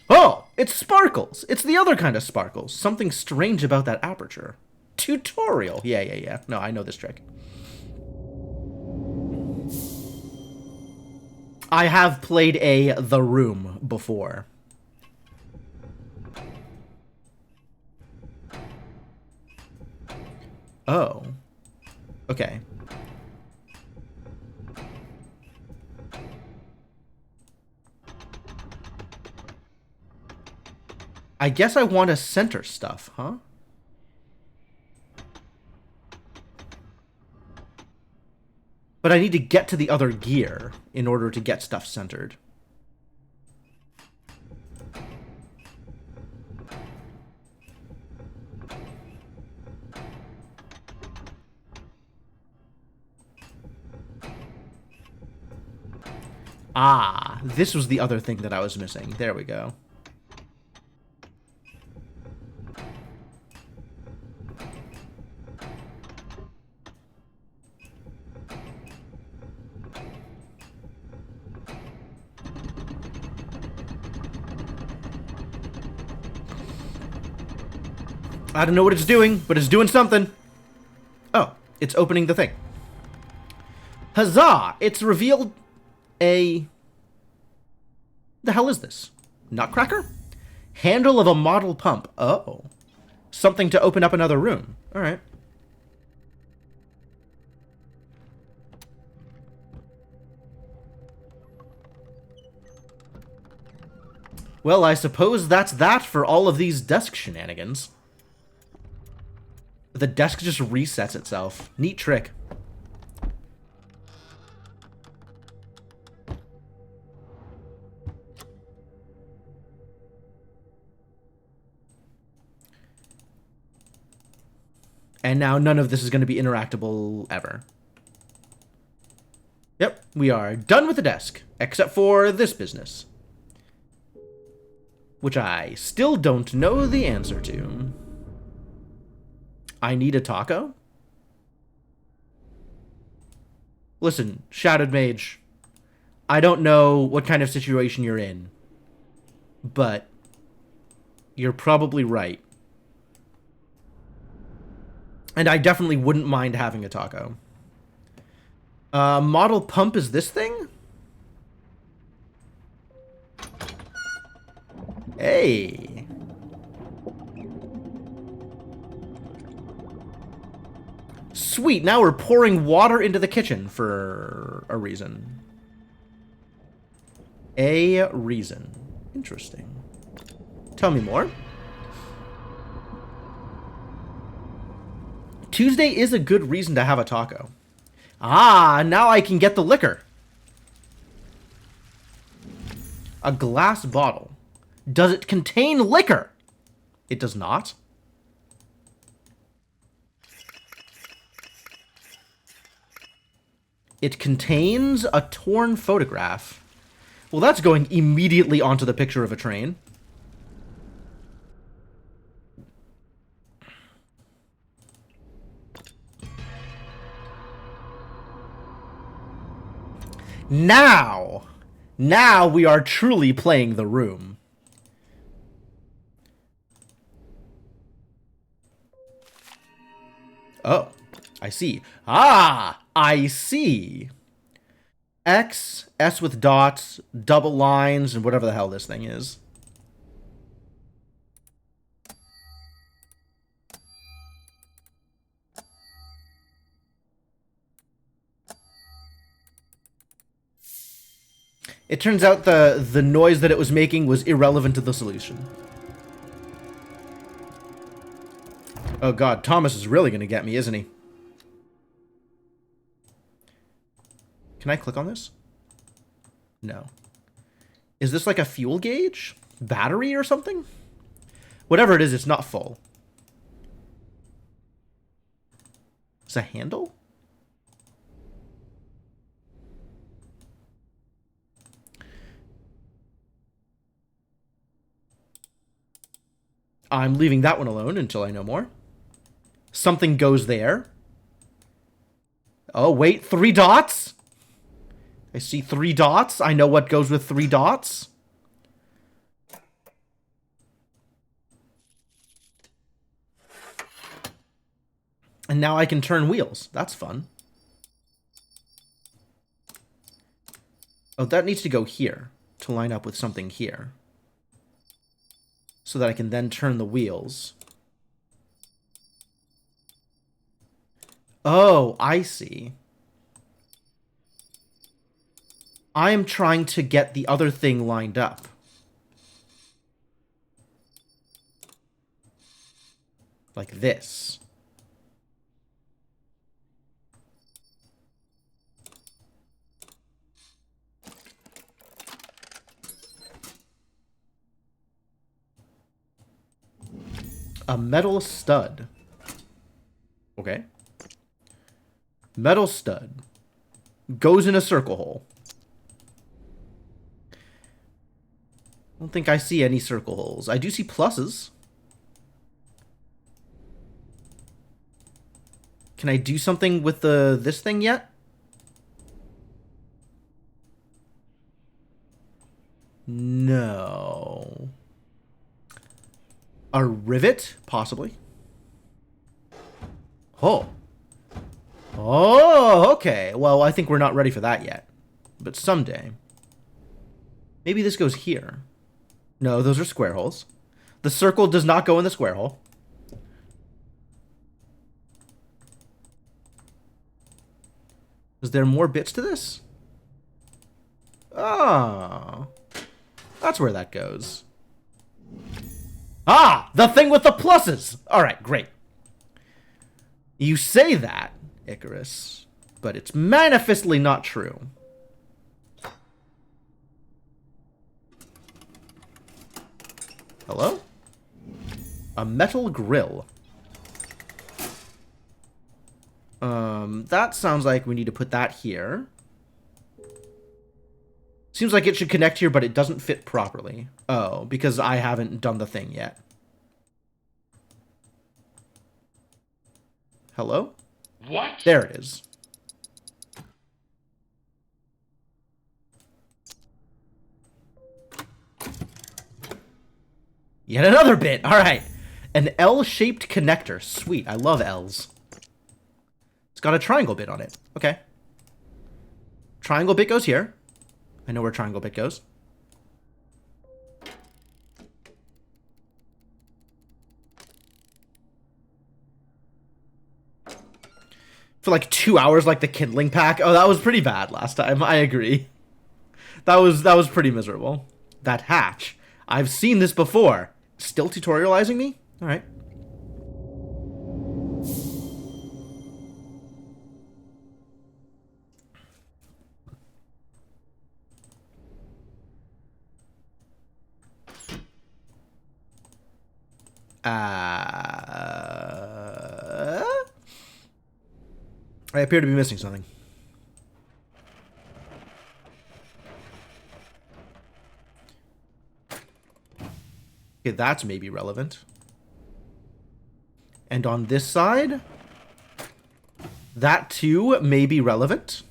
Oh! It sparkles! It's the other kind of sparkles. Something strange about that aperture. Tutorial. Yeah. No, I know this trick. I have played The Room before. Oh. Okay. I guess I want to center stuff, huh? But I need to get to the other gear in order to get stuff centered. Ah, this was the other thing that I was missing. There we go. I don't know what it's doing, but it's doing something. Oh, it's opening the thing. Huzzah! It's revealed a... The hell is this? Nutcracker? Handle of a model pump. Oh. Something to open up another room. Alright. Well, I suppose that's that for all of these desk shenanigans. The desk just resets itself. Neat trick. And now none of this is going to be interactable ever. Yep, we are done with the desk, except for this business. Which I still don't know the answer to. I need a taco? Listen, Shadowed Mage, I don't know what kind of situation you're in, but you're probably right. And I definitely wouldn't mind having a taco. Model pump is this thing? Hey. Sweet, now we're pouring water into the kitchen for a reason. A reason. Interesting. Tell me more. Tuesday is a good reason to have a taco. Ah, now I can get the liquor. A glass bottle. Does it contain liquor? It does not. It contains a torn photograph. Well, that's going immediately onto the picture of a train. Now we are truly playing the room. Oh, I see. Ah, I see. X, S with dots, double lines, and whatever the hell this thing is. It turns out the noise that it was making was irrelevant to the solution. Oh god, Thomas is really going to get me, isn't he? Can I click on this? No. Is this like a fuel gauge? Battery or something? Whatever it is, it's not full. It's a handle? I'm leaving that one alone until I know more. Something goes there. Oh, wait, 3 dots? I see 3 dots. I know what goes with 3 dots. And now I can turn wheels. That's fun. Oh, that needs to go here to line up with something here. So that I can then turn the wheels. Oh, I see. I am trying to get the other thing lined up. Like this. A metal stud. Okay. Metal stud. Goes in a circle hole. I don't think I see any circle holes. I do see pluses. Can I do something with this thing yet? No. A rivet? Possibly. Oh. Oh, okay. Well, I think we're not ready for that yet. But someday. Maybe this goes here. No, those are square holes. The circle does not go in the square hole. Is there more bits to this? Oh. That's where that goes. Ah! The thing with the pluses! Alright, great. You say that, Icarus, but it's manifestly not true. Hello? A metal grill. That sounds like we need to put that here. Seems like it should connect here, but it doesn't fit properly. Oh, because I haven't done the thing yet. Hello? What? There it is. Yet another bit. All right. An L-shaped connector. Sweet. I love L's. It's got a triangle bit on it. Okay. Triangle bit goes here. I know where triangle bit goes. For like 2 hours, like the kindling pack. Oh, that was pretty bad last time. I agree. That was pretty miserable. That hatch. I've seen this before. Still tutorializing me? All right. I appear to be missing something. Okay, that's maybe relevant. And on this side, that too may be relevant.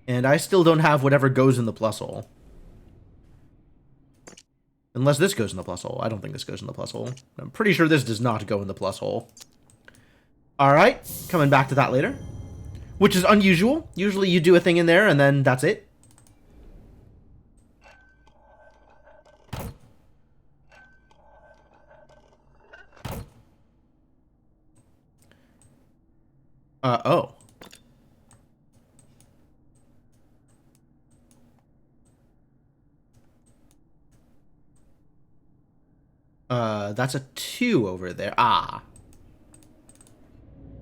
And I still don't have whatever goes in the plus hole. Unless this goes in the plus hole. I don't think this goes in the plus hole. I'm pretty sure this does not go in the plus hole. Alright, coming back to that later. Which is unusual. Usually you do a thing in there and then that's it. Oh. That's a 2 over there. Ah.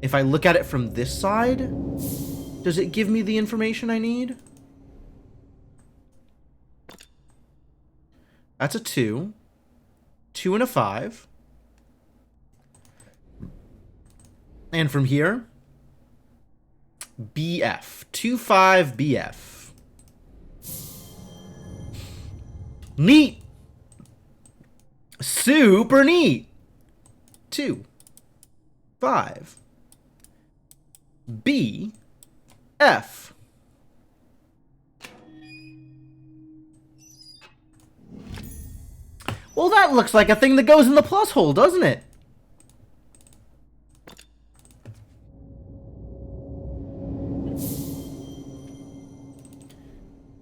If I look at it from this side, does it give me the information I need? That's a 2. 2 and a 5. And from here, BF. 2-5 BF. Neat! Super neat! 2, 5, B, F. Well, that looks like a thing that goes in the plus hole, doesn't it?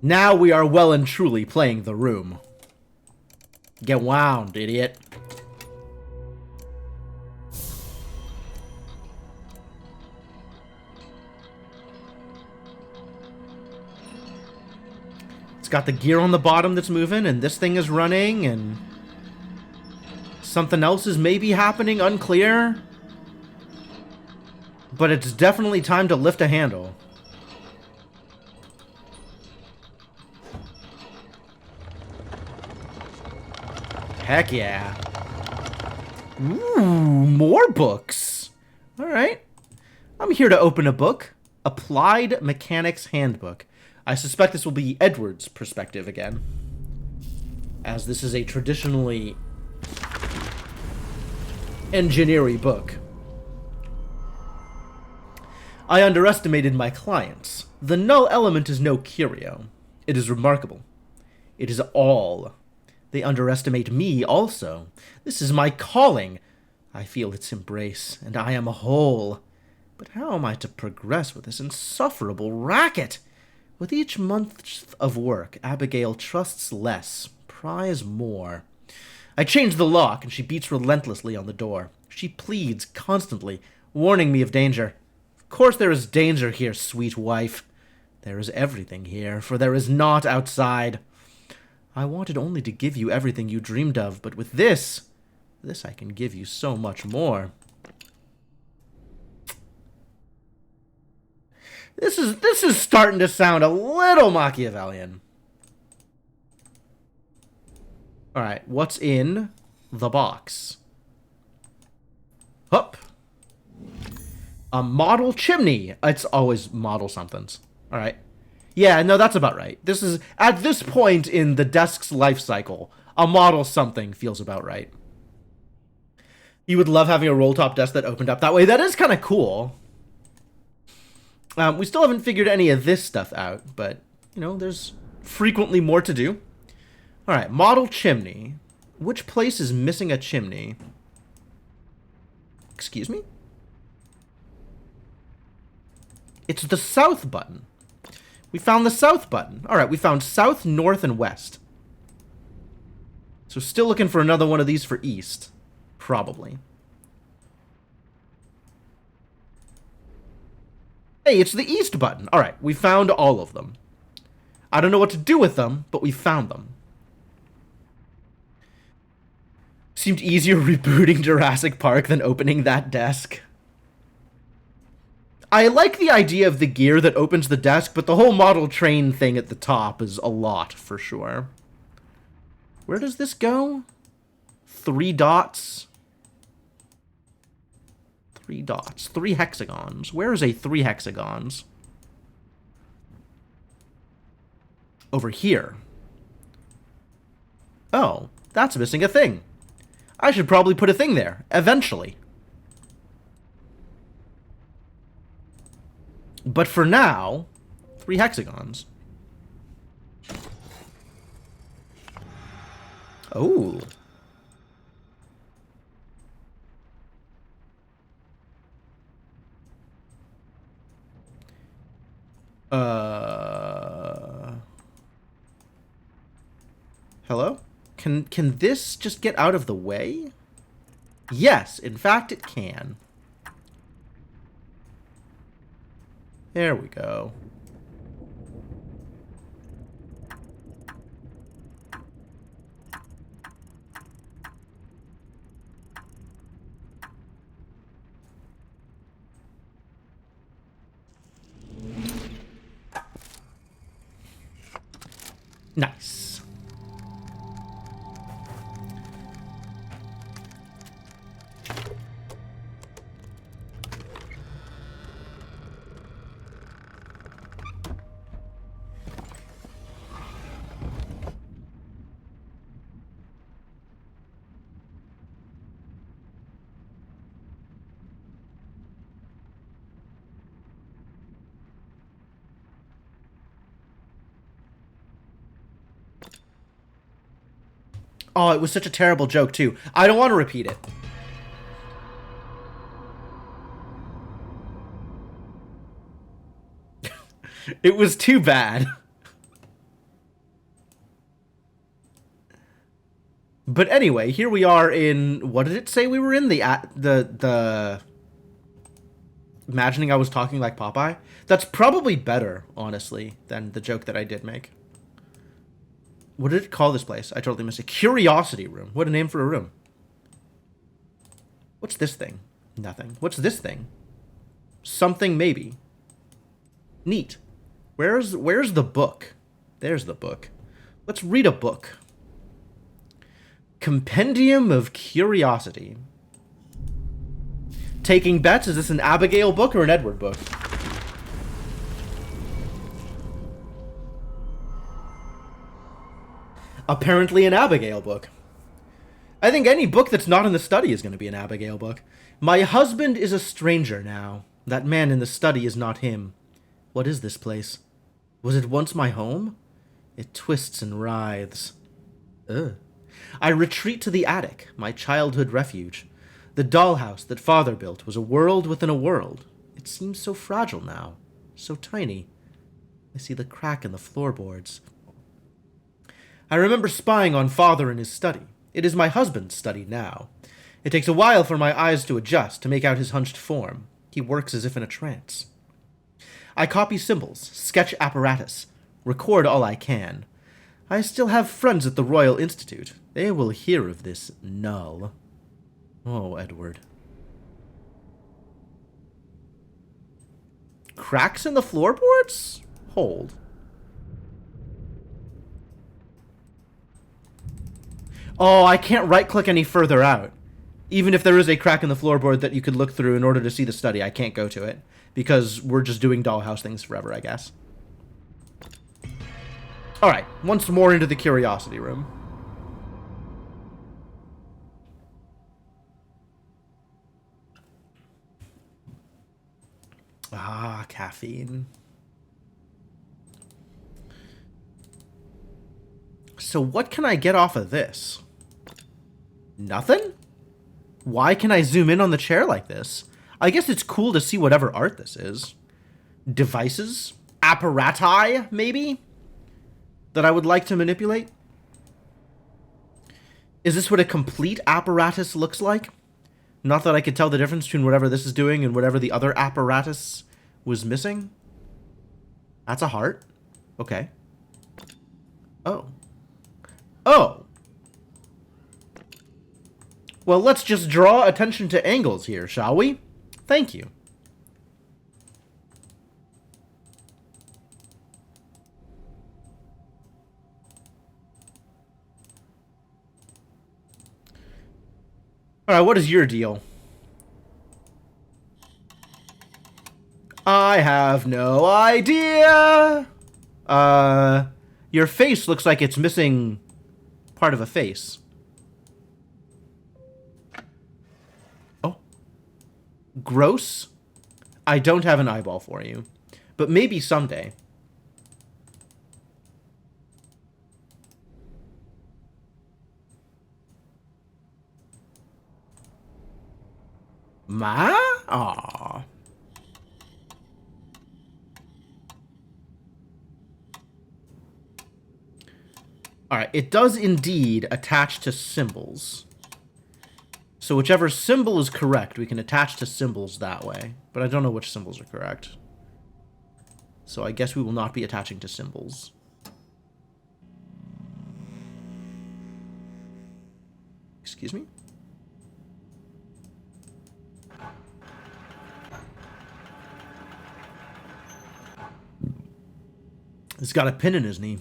Now we are well and truly playing the room. Get wound, idiot. It's got the gear on the bottom that's moving, and this thing is running, and something else is maybe happening, unclear. But it's definitely time to lift a handle. Heck yeah. Ooh, more books. All right. I'm here to open a book. Applied Mechanics Handbook. I suspect this will be Edward's perspective again, as this is a traditionally engineering book. I underestimated my clients. The null element is no curio. It is remarkable. It is all. They underestimate me also. This is my calling. I feel its embrace, and I am a whole. But how am I to progress with this insufferable racket? With each month of work, Abigail trusts less, pries more. I change the lock, and she beats relentlessly on the door. She pleads constantly, warning me of danger. Of course there is danger here, sweet wife. There is everything here, for there is naught outside. I wanted only to give you everything you dreamed of, but with this I can give you so much more. This is starting to sound a little Machiavellian. All right, what's in the box? Hup. A model chimney. It's always model somethings. All right. Yeah, no, that's about right. This is, at this point in the desk's life cycle, a model something feels about right. You would love having a roll-top desk that opened up that way. That is kind of cool. We still haven't figured any of this stuff out, but, you know, there's frequently more to do. All right, model chimney. Which place is missing a chimney? Excuse me? It's the south button. We found the south button. All right, we found south, north, and west. So still looking for another one of these for east. Probably. Hey, it's the east button. All right, we found all of them. I don't know what to do with them, but we found them. Seemed easier rebooting Jurassic Park than opening that desk. I like the idea of the gear that opens the desk, but the whole model train thing at the top is a lot, for sure. Where does this go? 3 dots. 3 dots. 3 hexagons. Where is a 3 hexagons? Over here. Oh, that's missing a thing. I should probably put a thing there, eventually. But for now, 3 hexagons. Oh. Hello? Can this just get out of the way? Yes, in fact it can. There we go. Nice. Oh, it was such a terrible joke, too. I don't want to repeat it. It was too bad. But anyway, here we are in... What did it say we were in? The imagining I was talking like Popeye? That's probably better, honestly, than the joke that I did make. What did it call this place? I totally missed it. Curiosity room. What a name for a room. What's this thing? Nothing. What's this thing? Something maybe. Neat. Where's the book? There's the book. Let's read a book. Compendium of Curiosity. Taking bets? Is this an Abigail book or an Edward book? Apparently an Abigail book. I think any book that's not in the study is going to be an Abigail book. My husband is a stranger now. That man in the study is not him. What is this place? Was it once my home? It twists and writhes. Ugh. I retreat to the attic, my childhood refuge. The dollhouse that father built was a world within a world. It seems so fragile now, so tiny. I see the crack in the floorboards. I remember spying on father in his study. It is my husband's study now. It takes a while for my eyes to adjust, to make out his hunched form. He works as if in a trance. I copy symbols, sketch apparatus, record all I can. I still have friends at the Royal Institute. They will hear of this null. Oh, Edward. Cracks in the floorboards? Hold. Oh, I can't right-click any further out. Even if there is a crack in the floorboard that you could look through in order to see the study, I can't go to it. Because we're just doing dollhouse things forever, I guess. Alright, once more into the curiosity room. Ah, caffeine. So what can I get off of this? Nothing? Why can I zoom in on the chair like this? I guess it's cool to see whatever art this is. Devices? Apparati, maybe? That I would like to manipulate? Is this what a complete apparatus looks like? Not that I could tell the difference between whatever this is doing and whatever the other apparatus was missing. That's a heart. Okay. Oh. Oh. Well, let's just draw attention to angles here, shall we? Thank you. Alright, what is your deal? I have no idea. Your face looks like it's missing part of a face. Gross. I don't have an eyeball for you. But maybe someday. Ma? Aww. Alright, it does indeed attach to symbols. So whichever symbol is correct, we can attach to symbols that way. But I don't know which symbols are correct. So I guess we will not be attaching to symbols. Excuse me? He's got a pin in his knee.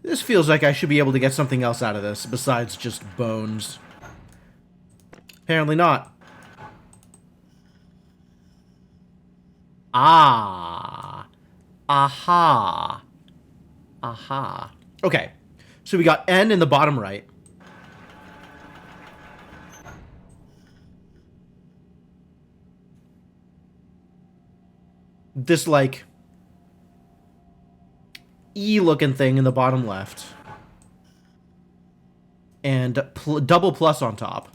This feels like I should be able to get something else out of this besides just bones. Apparently not. Ah. Aha. Aha. Okay. So we got N in the bottom right. This, like, E-looking thing in the bottom left. And double plus on top.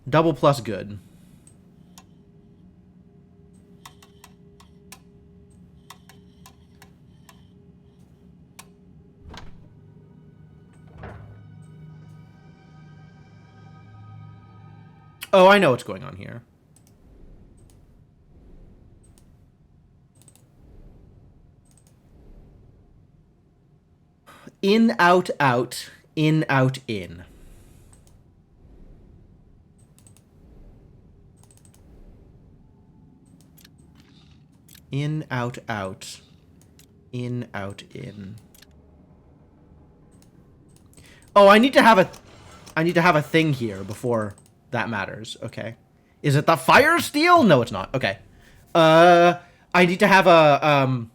Double plus good. Oh, I know what's going on here. In, out, out. In, out, in. In, out, out. In, out, in. Oh, I need to have a thing here before that matters. Okay. Is it the fire steel? No, it's not. Okay. I need to have a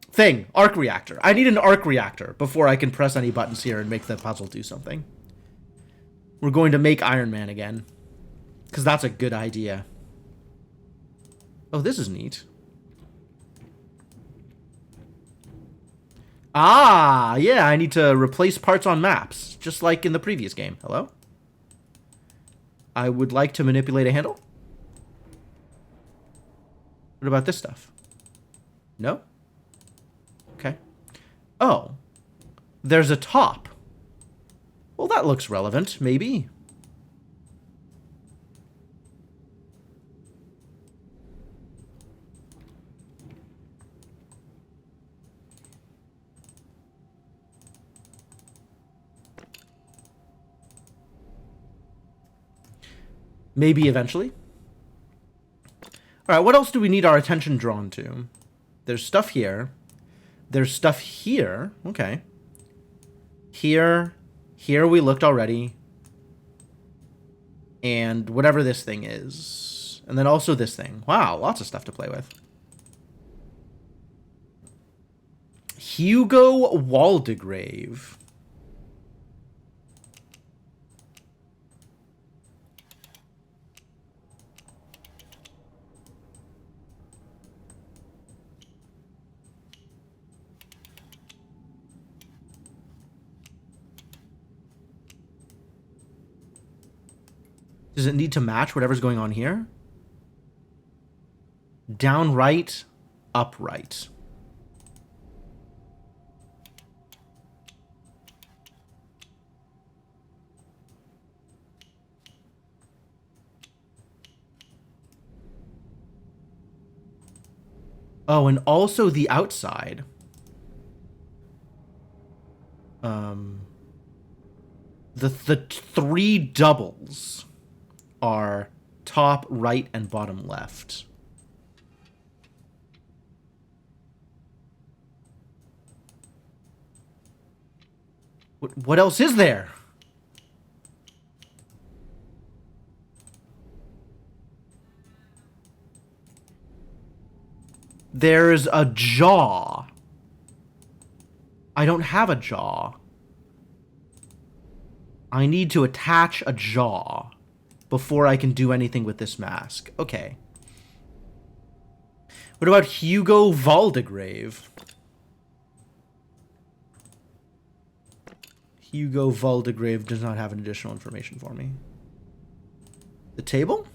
thing. Arc reactor. I need an arc reactor before I can press any buttons here and make the puzzle do something. We're going to make Iron Man again. Because that's a good idea. Oh, this is neat. Ah, yeah, I need to replace parts on maps, just like in the previous game. Hello? I would like to manipulate a handle. What about this stuff? No? Okay. Oh. There's a top. Well, that looks relevant, maybe. Maybe eventually. Alright, what else do we need our attention drawn to? There's stuff here. There's stuff here. Okay. Here. Here we looked already. And whatever this thing is. And then also this thing. Wow, lots of stuff to play with. Hugo Waldegrave. Does it need to match whatever's going on here? Down right, up right. Oh, and also the outside. The three doubles are top, right, and bottom left. What else is there? There's a jaw. I don't have a jaw. I need to attach a jaw before I can do anything with this mask. Okay. What about Hugo Valdegrave? Hugo Valdegrave does not have an additional information for me. The table?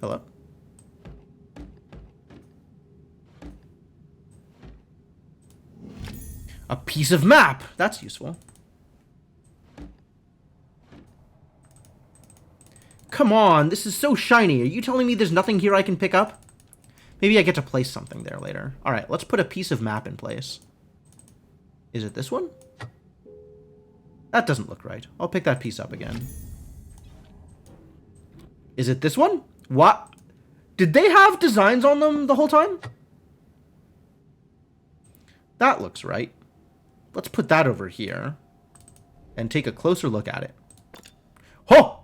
Hello? A piece of map! That's useful. Come on, this is so shiny. Are you telling me there's nothing here I can pick up? Maybe I get to place something there later. Alright, let's put a piece of map in place. Is it this one? That doesn't look right. I'll pick that piece up again. Is it this one? What? Did they have designs on them the whole time? That looks right. Let's put that over here and take a closer look at it. Oh!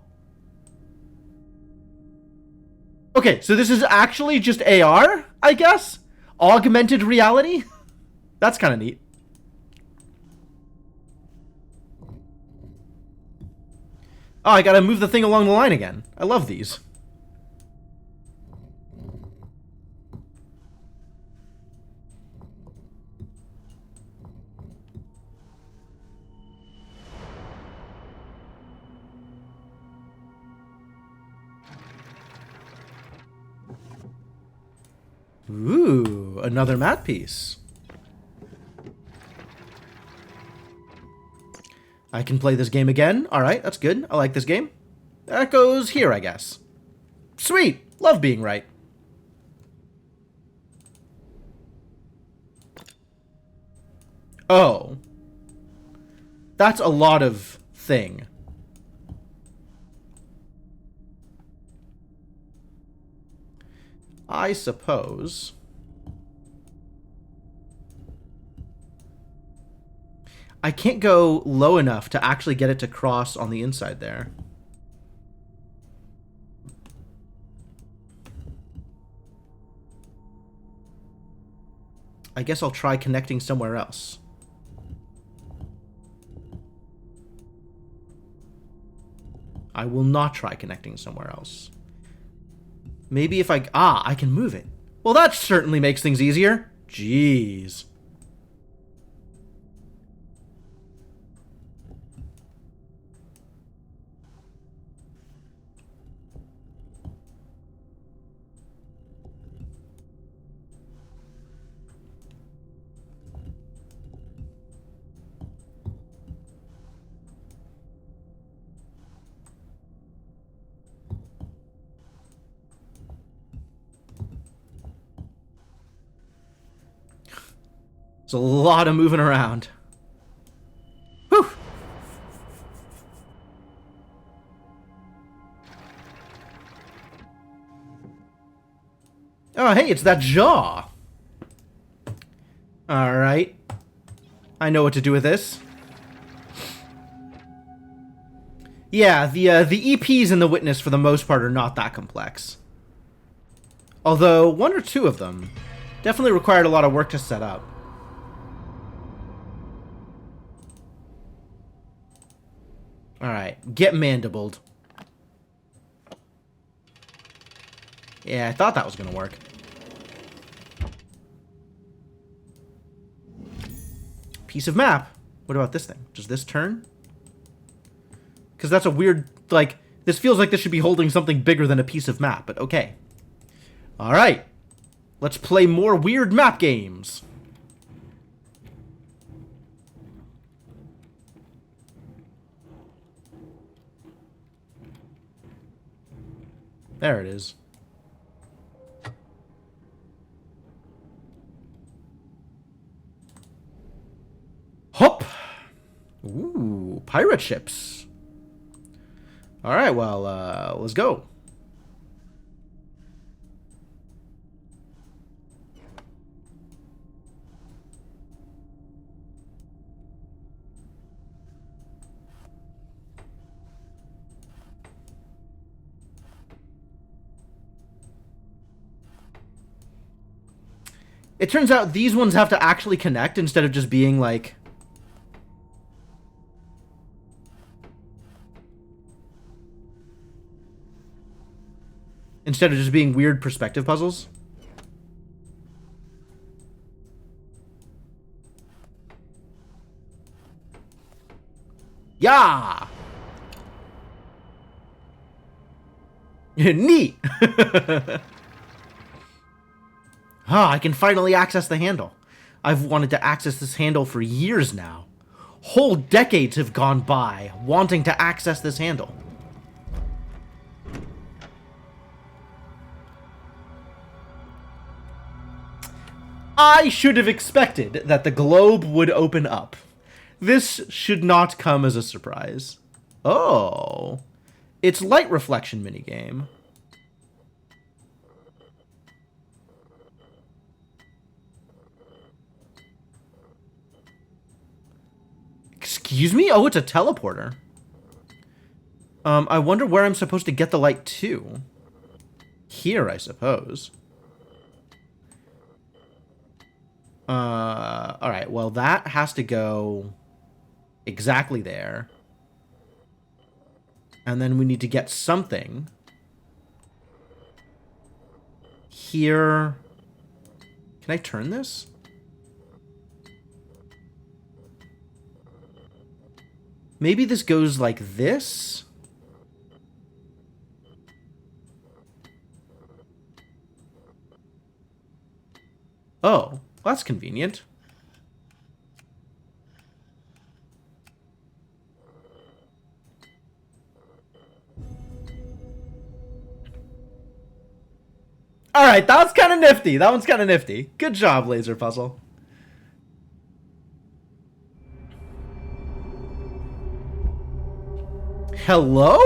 Okay, so this is actually just AR, I guess? Augmented reality? That's kind of neat. Oh, I gotta move the thing along the line again. I love these. Ooh, another matte piece. I can play this game again. Alright, that's good. I like this game. That goes here, I guess. Sweet! Love being right. Oh. That's a lot of thing. I suppose I can't go low enough to actually get it to cross on the inside there. I guess I'll try connecting somewhere else. I will not try connecting somewhere else. Maybe if I can move it. Well, that certainly makes things easier. Jeez. There's a lot of moving around. Whew. Oh, hey, it's that jaw. Alright. I know what to do with this. Yeah, the EPs in the Witness, for the most part, are not that complex. Although, one or two of them definitely required a lot of work to set up. Alright, get mandibled. Yeah, I thought that was gonna work. Piece of map. What about this thing? Does this turn? Because that's a weird, like, this feels like this should be holding something bigger than a piece of map, but okay. Alright. Let's play more weird map games. There it is. Hop! Ooh, pirate ships. Alright, well, let's go. It turns out these ones have to actually connect instead of just being like... Instead of just being weird perspective puzzles. Yeah! Neat! I can finally access the handle. I've wanted to access this handle for years now. Whole decades have gone by wanting to access this handle. I should have expected that the globe would open up. This should not come as a surprise. Oh. It's light reflection minigame. Excuse me? Oh, it's a teleporter. I wonder where I'm supposed to get the light to. Here, I suppose. Alright, well, that has to go exactly there. And then we need to get something here. Can I turn this? Maybe this goes like this? Oh, well, that's convenient. Alright, that was kind of nifty. That one's kind of nifty. Good job, Laser Puzzle. Hello?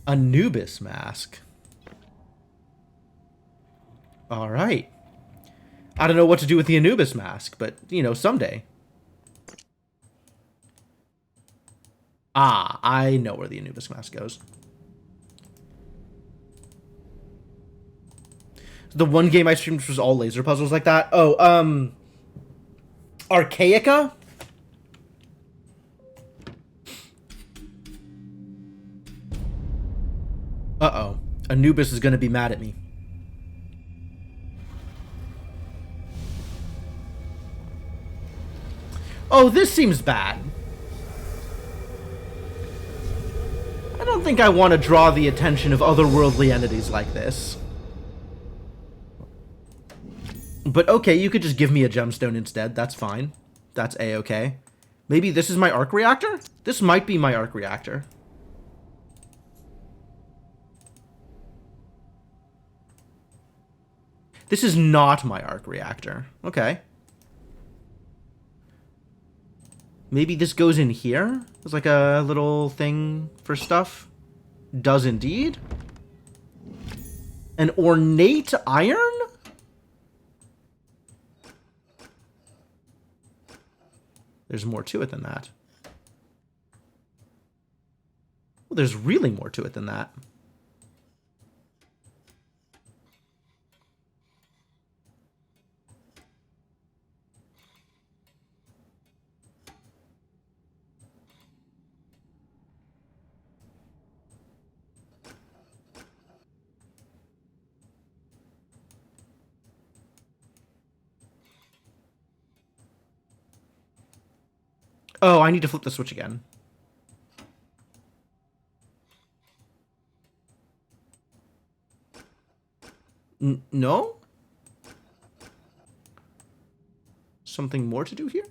Anubis mask. Alright. I don't know what to do with the Anubis mask, but, you know, someday. Ah, I know where the Anubis mask goes. The one game I streamed was all laser puzzles like that. Oh, Archaica? Uh-oh. Anubis is gonna be mad at me. Oh, this seems bad. I don't think I want to draw the attention of otherworldly entities like this. But okay, you could just give me a gemstone instead. That's fine. That's a-okay. Maybe this is my arc reactor? This might be my arc reactor. This is not my arc reactor. Okay. Maybe this goes in here? It's like a little thing for stuff. Does indeed. An ornate iron? There's more to it than that. Well, there's really more to it than that. Oh, I need to flip the switch again. No? Something more to do here?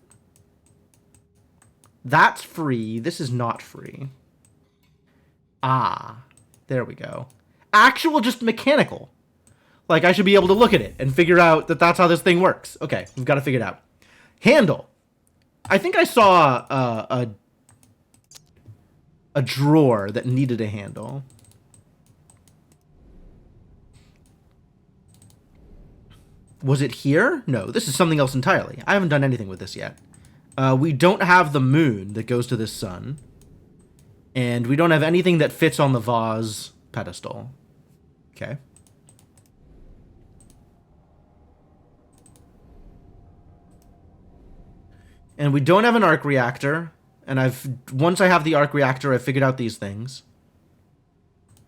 That's free. This is not free. Ah, there we go. Actual, just mechanical. Like, I should be able to look at it and figure out that that's how this thing works. Okay, we've got to figure it out. Handle. I think I saw a drawer that needed a handle. Was it here? No, this is something else entirely. I haven't done anything with this yet. We don't have the moon that goes to this sun. And we don't have anything that fits on the vase pedestal. Okay. And we don't have an arc reactor. And once I have the arc reactor, I've figured out these things.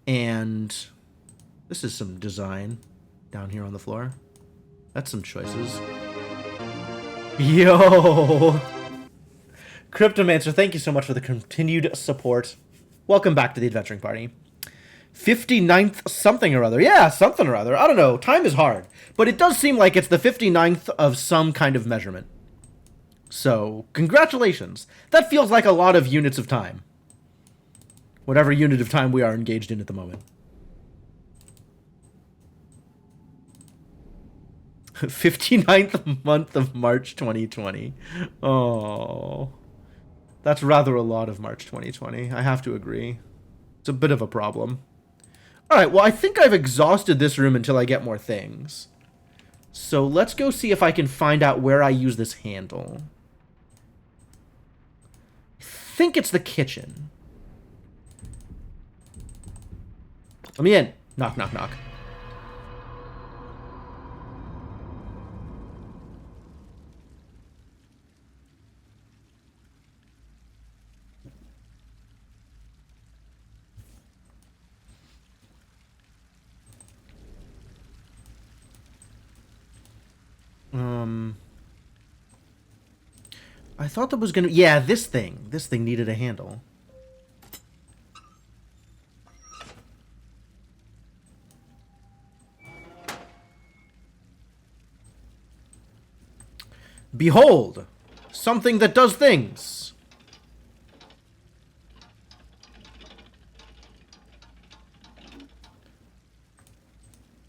And this is some design down here on the floor. That's some choices. Yo! Cryptomancer, thank you so much for the continued support. Welcome back to the Adventuring Party. 59th something or other. Yeah, something or other. I don't know. Time is hard. But it does seem like it's the 59th of some kind of measurement. So, congratulations. That feels like a lot of units of time. Whatever unit of time we are engaged in at the moment. 59th month of March 2020. Oh. That's rather a lot of March 2020. I have to agree. It's a bit of a problem. Alright, well, I think I've exhausted this room until I get more things. So let's go see if I can find out where I use this handle. I think it's the kitchen. Let me in. Knock, knock, knock. I thought that was gonna... Yeah, this thing. This thing needed a handle. Behold! Something that does things!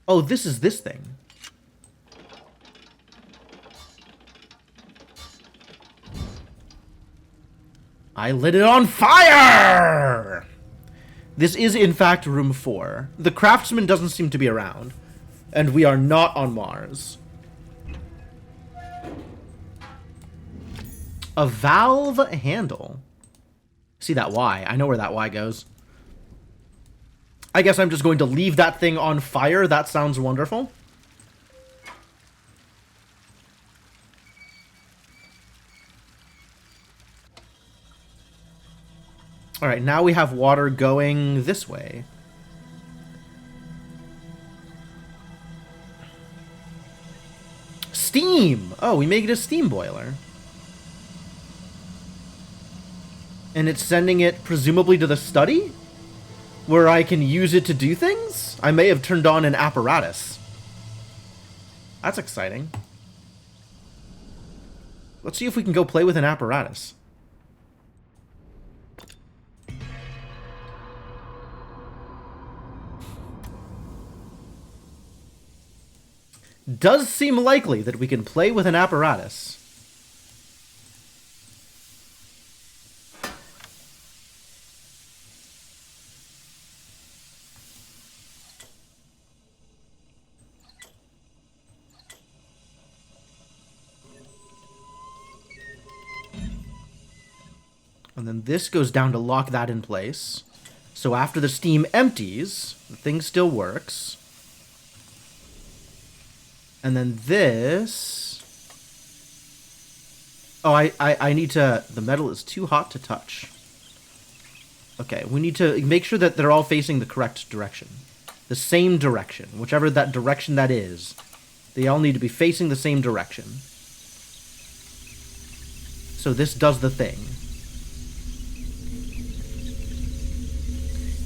Oh, this is this thing. I lit it on fire! This is, in fact, room 4. The craftsman doesn't seem to be around. And we are not on Mars. A valve handle. See that Y. I know where that Y goes. I guess I'm just going to leave that thing on fire. That sounds wonderful. Alright, now we have water going this way. Steam! Oh, we make it a steam boiler. And it's sending it presumably to the study? Where I can use it to do things? I may have turned on an apparatus. That's exciting. Let's see if we can go play with an apparatus. Does seem likely that we can play with an apparatus. And then this goes down to lock that in place. So after the steam empties, the thing still works. And then this... Oh, I need to... The metal is too hot to touch. Okay, we need to make sure that they're all facing the correct direction. The same direction. Whichever that direction that is. They all need to be facing the same direction. So this does the thing.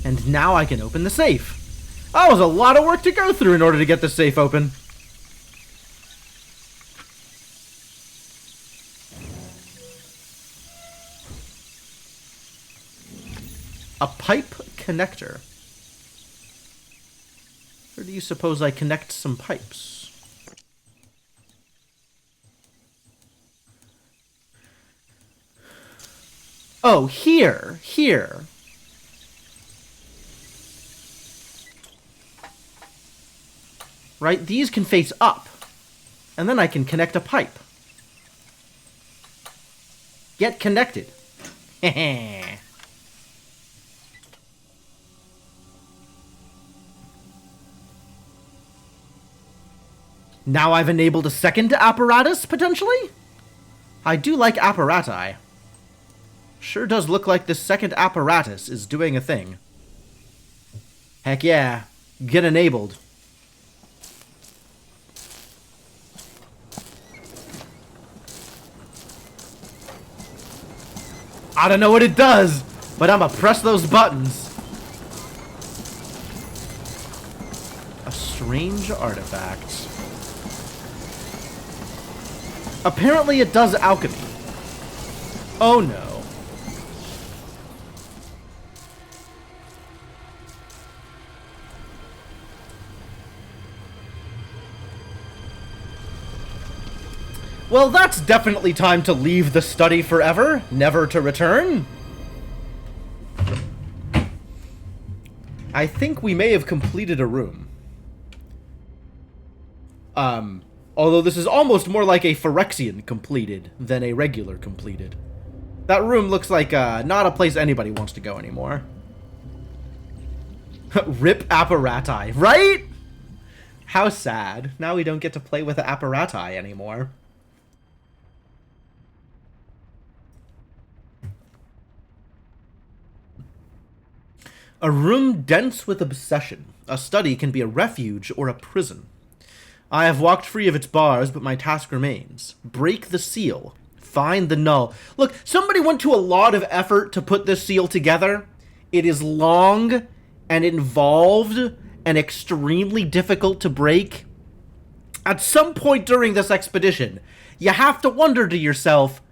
And now I can open the safe. That was a lot of work to go through in order to get the safe open. A pipe connector. Where do you suppose I connect some pipes? Oh, here. Here. Right? These can face up. And then I can connect a pipe. Get connected. Heh. Now I've enabled a second apparatus, potentially? I do like apparati. Sure does look like this second apparatus is doing a thing. Heck yeah. Get enabled. I don't know what it does, but I'ma press those buttons. A strange artifact. Apparently it does alchemy. Oh no. Well, that's definitely time to leave the study forever, never to return. I think we may have completed a room. Although this is almost more like a Phyrexian completed than a regular completed. That room looks like not a place anybody wants to go anymore. Rip apparati, right? How sad. Now we don't get to play with the apparati anymore. A room dense with obsession. A study can be a refuge or a prison. I have walked free of its bars, but my task remains. Break the seal. Find the null. Look, somebody went to a lot of effort to put this seal together. It is long and involved and extremely difficult to break. At some point during this expedition, you have to wonder to yourself,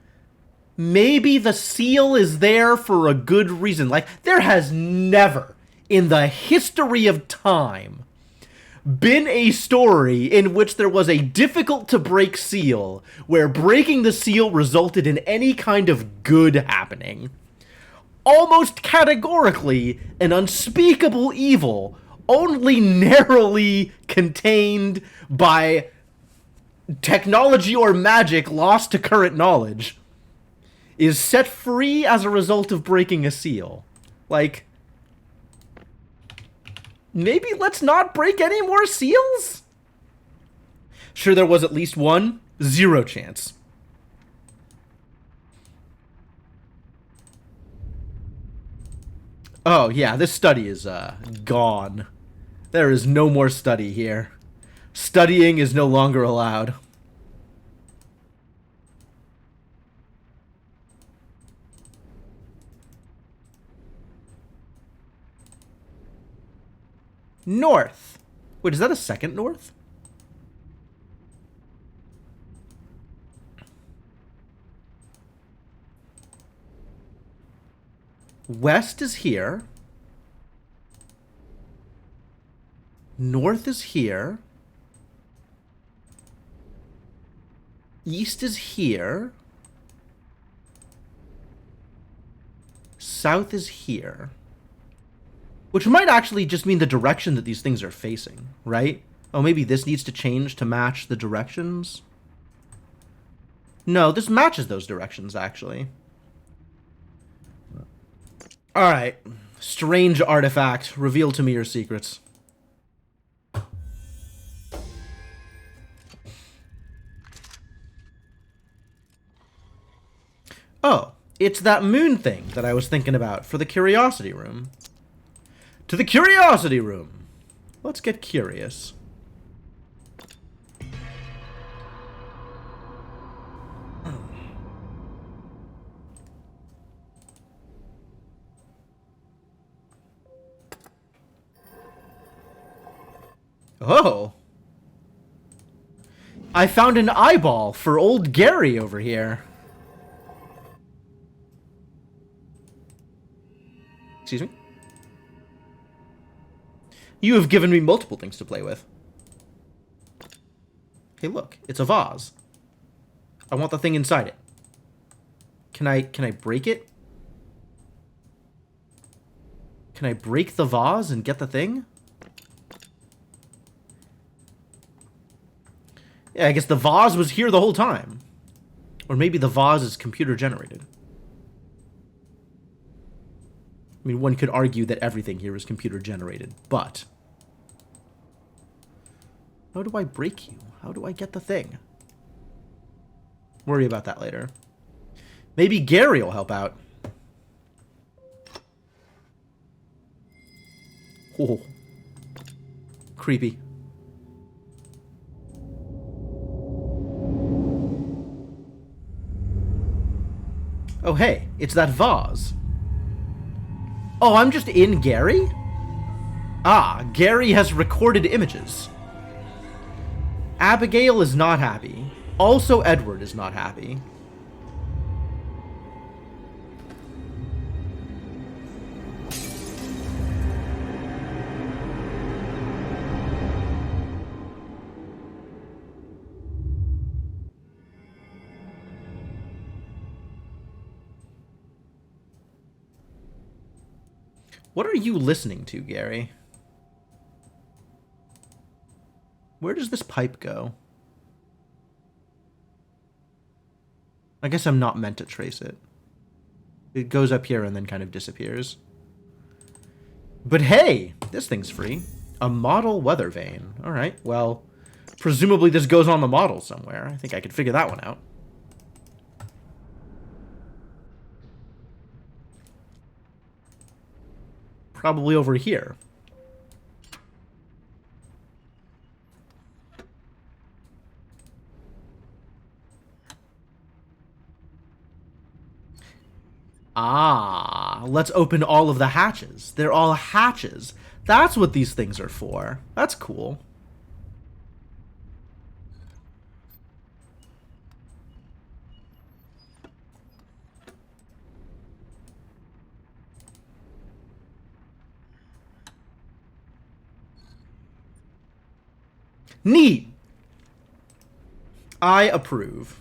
maybe the seal is there for a good reason. Like, there has never, in the history of time, been a story in which there was a difficult-to-break seal, where breaking the seal resulted in any kind of good happening. Almost categorically, an unspeakable evil, only narrowly contained by technology or magic lost to current knowledge, is set free as a result of breaking a seal. Like, maybe let's not break any more seals? Sure, there was at least one. 0 chance. Oh, yeah, this study is, gone. There is no more study here. Studying is no longer allowed. North. Wait, is that a second north? West is here. North is here. East is here. South is here. Which might actually just mean the direction that these things are facing, right? Oh, maybe this needs to change to match the directions? No, this matches those directions, actually. Alright. Strange artifact. Reveal to me your secrets. Oh, it's that moon thing that I was thinking about for the curiosity room. To the curiosity room! Let's get curious. Oh! I found an eyeball for old Gary over here. Excuse me? You have given me multiple things to play with. Hey, look. It's a vase. I want the thing inside it. Can I break it? Can I break the vase and get the thing? Yeah, I guess the vase was here the whole time. Or maybe the vase is computer generated. I mean, one could argue that everything here is computer generated, but... How do I break you? How do I get the thing? Worry about that later. Maybe Gary will help out. Oh. Creepy. Oh, hey, it's that vase. Oh, I'm just in Gary? Ah, Gary has recorded images. Abigail is not happy. Also, Edward is not happy. What are you listening to, Gary? Where does this pipe go? I guess I'm not meant to trace it. It goes up here and then kind of disappears. But hey, this thing's free. A model weather vane. Alright, well, presumably this goes on the model somewhere. I think I could figure that one out. Probably over here. Ah, let's open all of the hatches. They're all hatches. That's what these things are for. That's cool. Neat. I approve.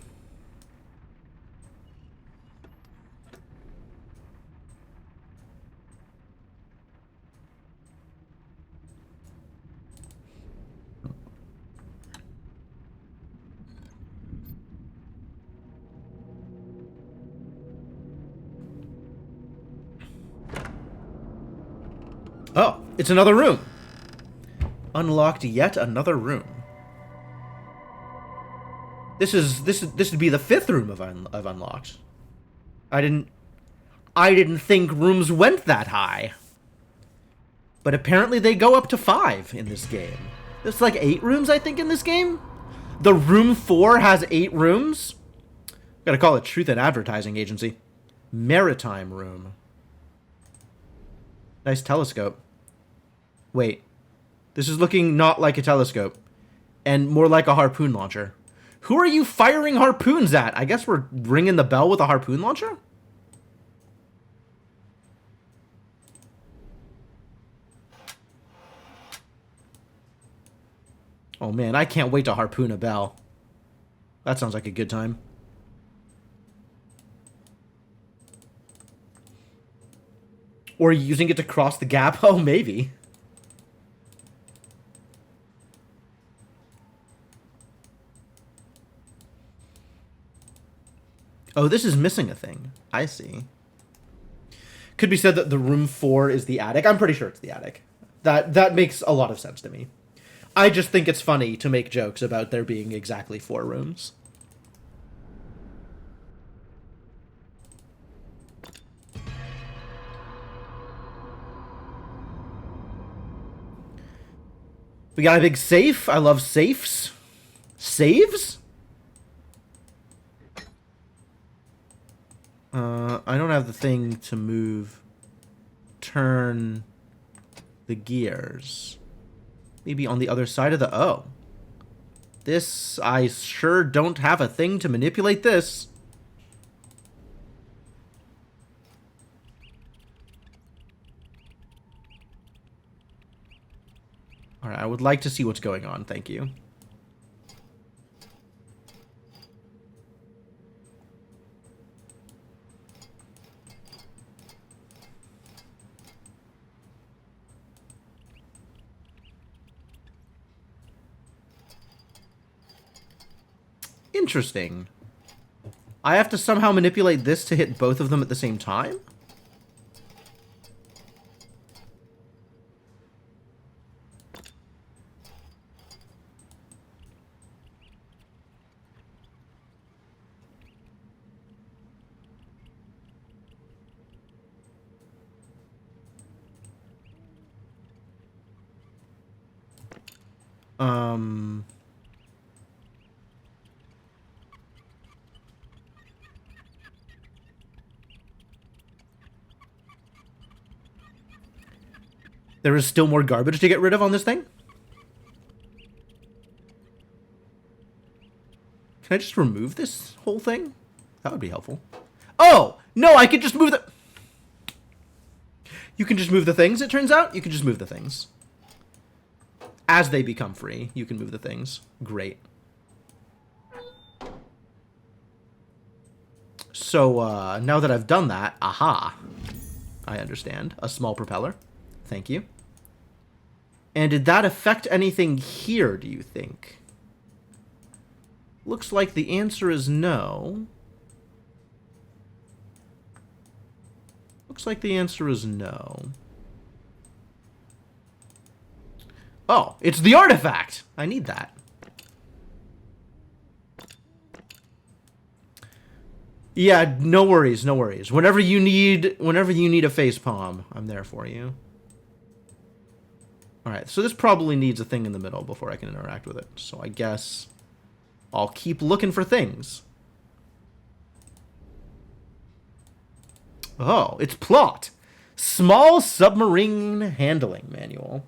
Oh, it's another room. Unlocked yet another room. This would be the 5th room I've unlocked. I didn't think rooms went that high. But apparently they go up to 5 in this game. There's like 8 rooms, I think, in this game. The room 4 has 8 rooms. Gotta call it Truth in Advertising Agency. Maritime room. Nice telescope. Wait. This is looking not like a telescope. And more like a harpoon launcher. Who are you firing harpoons at? I guess we're ringing the bell with a harpoon launcher? Oh man, I can't wait to harpoon a bell. That sounds like a good time. Or using it to cross the gap? Oh, maybe. Oh, this is missing a thing. I see. Could be said that the room 4 is the attic. I'm pretty sure it's the attic. That makes a lot of sense to me. I just think it's funny to make jokes about there being exactly 4 rooms. We got a big safe. I love safes. Saves? I don't have the thing to move. Turn the gears. Maybe on the other side of the... Oh. This... I sure don't have a thing to manipulate this. Alright, I would like to see what's going on. Thank you. Interesting. I have to somehow manipulate this to hit both of them at the same time? Um... There is still more garbage to get rid of on this thing? Can I just remove this whole thing? That would be helpful. Oh! No, I could just move the... You can just move the things, it turns out? You can just move the things. As they become free, you can move the things. Great. So, now that I've done that, aha. I understand. A small propeller. Thank you. And did that affect anything here, do you think? Looks like the answer is no. Looks like the answer is no. Oh, it's the artifact! I need that. Yeah, no worries, no worries. Whenever you need a facepalm, I'm there for you. Alright, so this probably needs a thing in the middle before I can interact with it. So I guess I'll keep looking for things. Oh, it's plot. Small submarine handling manual.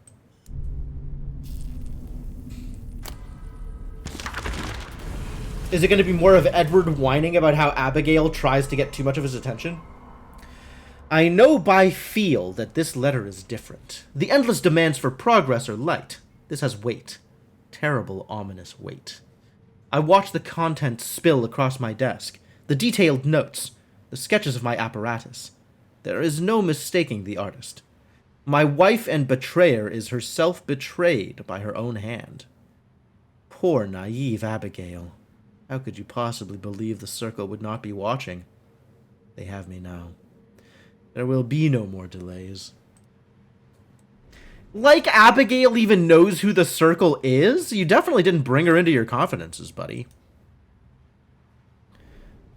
Is it going to be more of Edward whining about how Abigail tries to get too much of his attention? I know by feel that this letter is different. The endless demands for progress are light. This has weight. Terrible, ominous weight. I watch the contents spill across my desk. The detailed notes. The sketches of my apparatus. There is no mistaking the artist. My wife and betrayer is herself betrayed by her own hand. Poor naive Abigail. How could you possibly believe the Circle would not be watching? They have me now. There will be no more delays. Like Abigail even knows who the Circle is? You definitely didn't bring her into your confidences, buddy.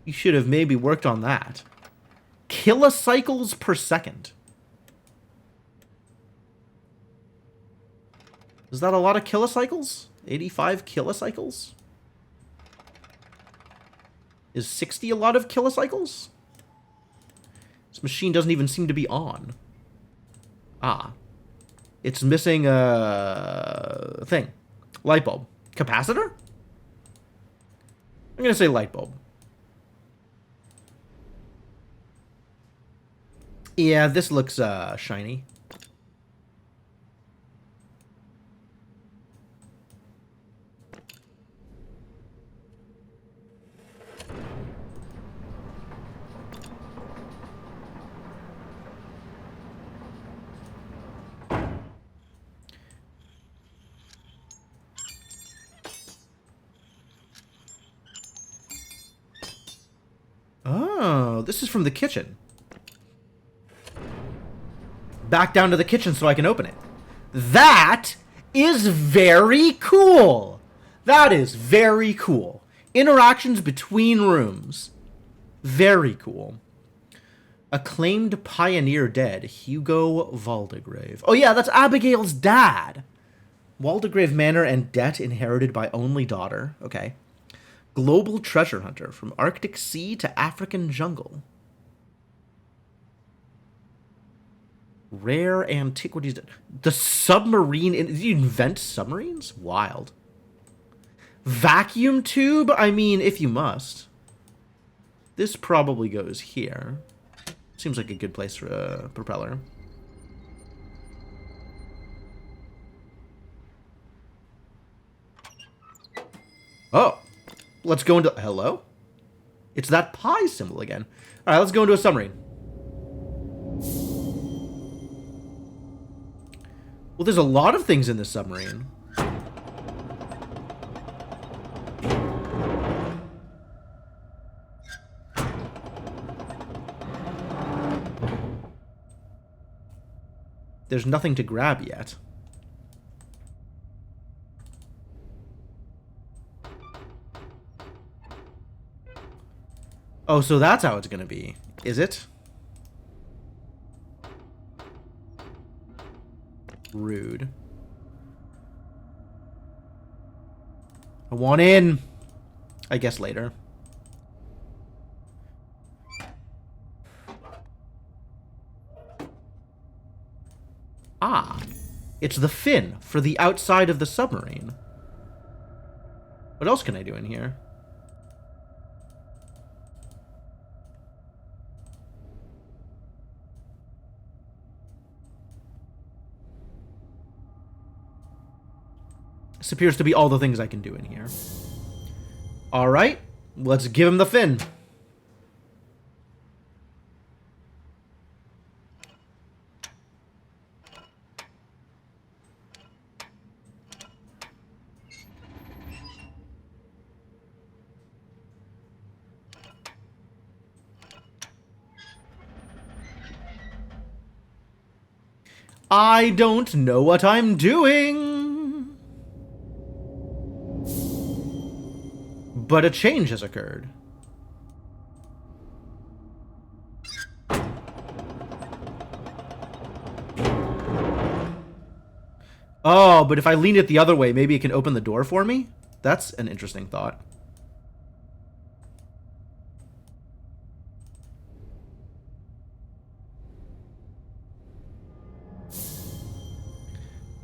You should have maybe worked on that. Kilocycles per second. Is that a lot of kilocycles? 85 kilocycles? Is 60 a lot of kilocycles? This machine doesn't even seem to be on. Ah. It's missing a thing. Light bulb. Capacitor? I'm going to say light bulb. Yeah, this looks shiny. Oh, this is from the kitchen. Back down to the kitchen so I can open it. That is very cool. That is very cool. Interactions between rooms. Very cool. Acclaimed pioneer dead, Hugo Waldegrave. Oh yeah, that's Abigail's dad. Waldegrave Manor and debt inherited by only daughter. Okay. Global treasure hunter from Arctic sea to African jungle. Rare antiquities. The submarine. Did you invent submarines? Wild. Vacuum tube? I mean, if you must. This probably goes here. Seems like a good place for a propeller. Oh. Let's go into... Hello? It's that pie symbol again. Alright, let's go into a submarine. Well, there's a lot of things in this submarine. There's nothing to grab yet. Oh, so that's how it's gonna be. Is it? Rude. I want in. I guess later. Ah, it's the fin for the outside of the submarine. What else can I do in here? This appears to be all the things I can do in here. Alright, let's give him the fin. I don't know what I'm doing. But a change has occurred. Oh, but if I lean it the other way, maybe it can open the door for me? That's an interesting thought.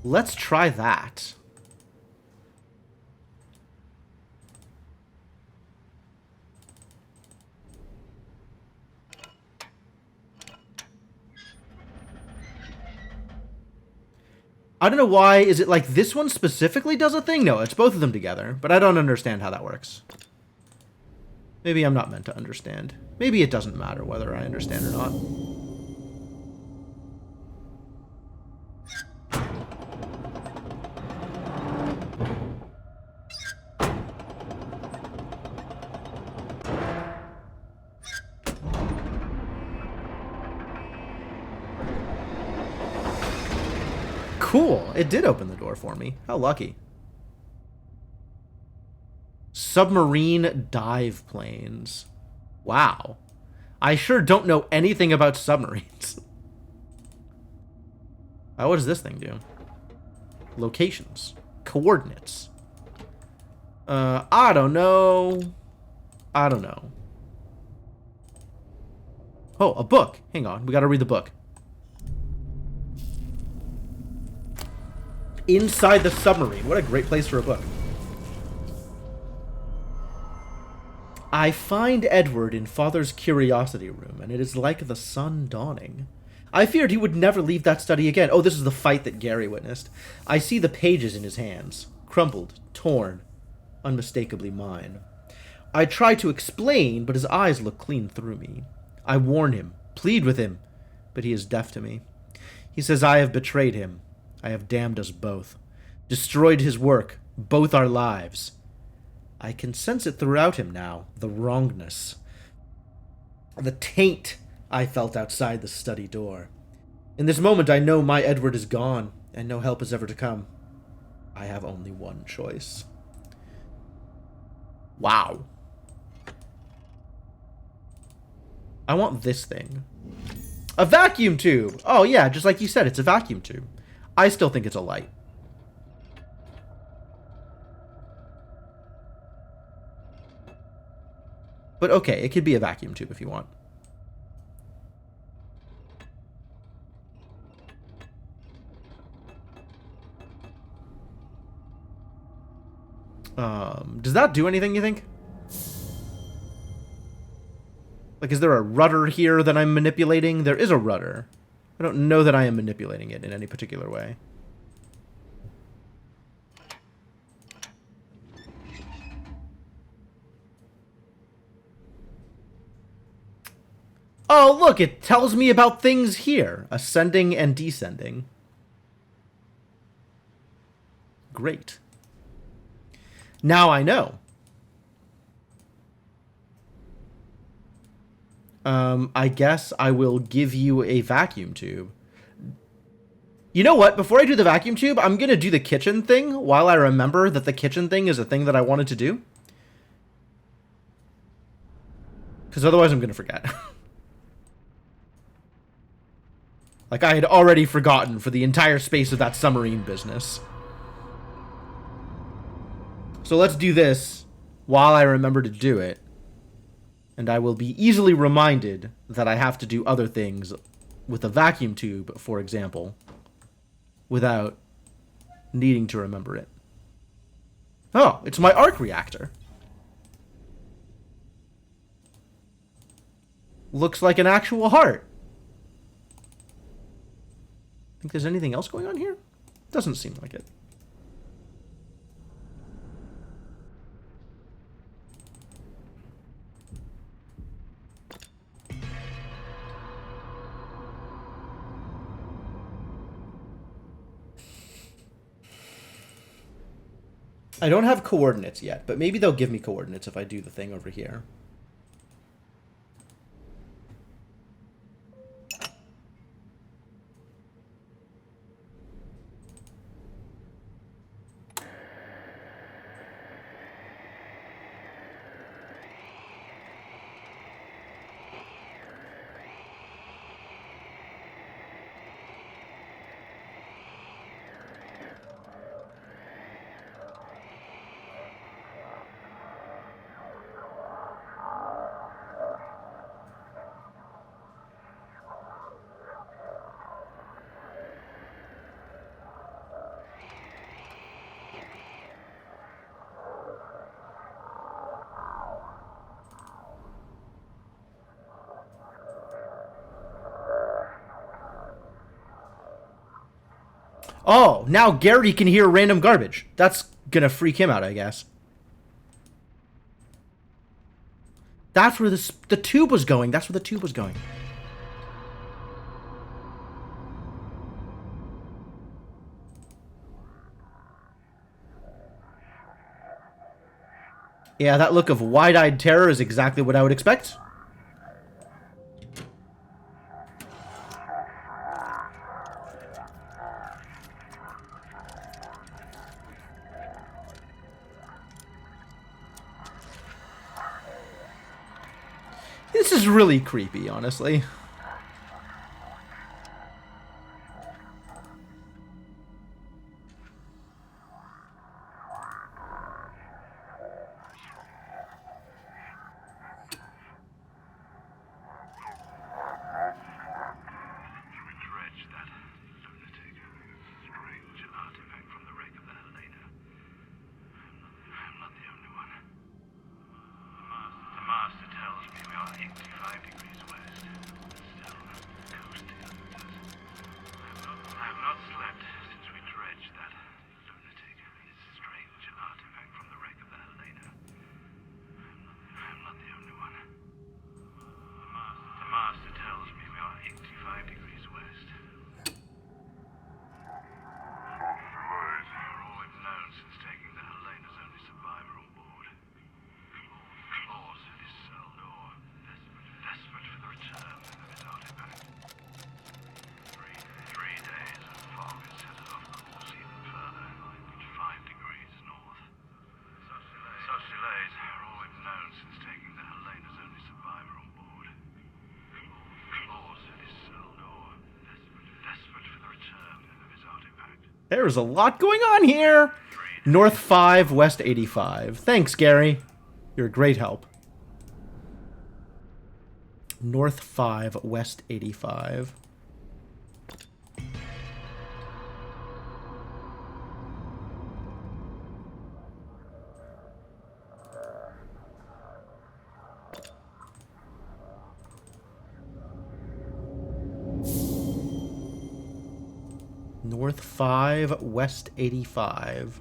Let's try that. I don't know why. Is it like this one specifically does a thing? No, it's both of them together, but I don't understand how that works. Maybe I'm not meant to understand. Maybe it doesn't matter whether I understand or not. Cool. It did open the door for me. How lucky. Submarine dive planes. Wow. I sure don't know anything about submarines. What does this thing do? Locations. Coordinates. I don't know. I don't know. Oh, a book. Hang on. We gotta read the book. Inside the submarine. What a great place for a book. I find Edward in Father's curiosity room, and it is like the sun dawning. I feared he would never leave that study again. Oh, this is the fight that Gary witnessed. I see the pages in his hands. Crumpled, torn, unmistakably mine. I try to explain, but his eyes look clean through me. I warn him, plead with him, but he is deaf to me. He says I have betrayed him. I have damned us both. Destroyed his work, both our lives. I can sense it throughout him now, the wrongness. The taint I felt outside the study door. In this moment I know my Edward is gone, and no help is ever to come. I have only one choice. Wow. I want this thing. A vacuum tube! Oh yeah, just like you said, it's a vacuum tube. I still think it's a light. But okay, it could be a vacuum tube if you want. Does that do anything, you think? Like, is there a rudder here that I'm manipulating? There is a rudder. I don't know that I am manipulating it in any particular way. Oh, look, it tells me about things here. Ascending and descending. Great. Now I know. I guess I will give you a vacuum tube. You know what? Before I do the vacuum tube, I'm going to do the kitchen thing while I remember that the kitchen thing is a thing that I wanted to do. Because otherwise I'm going to forget. Like, I had already forgotten for the entire space of that submarine business. So let's do this while I remember to do it. And I will be easily reminded that I have to do other things with a vacuum tube, for example, without needing to remember it. Oh, it's my arc reactor. Looks like an actual heart. Think there's anything else going on here? Doesn't seem like it. I don't have coordinates yet, but maybe they'll give me coordinates if I do the thing over here. Oh, now Gary can hear random garbage. That's gonna freak him out, I guess. That's where the tube was going. That's where the tube was going. Yeah, that look of wide-eyed terror is exactly what I would expect. This is really creepy, honestly. There's a lot going on here. North 5, West 85. Thanks, Gary. You're a great help. North 5, West 85. North 5, West 85.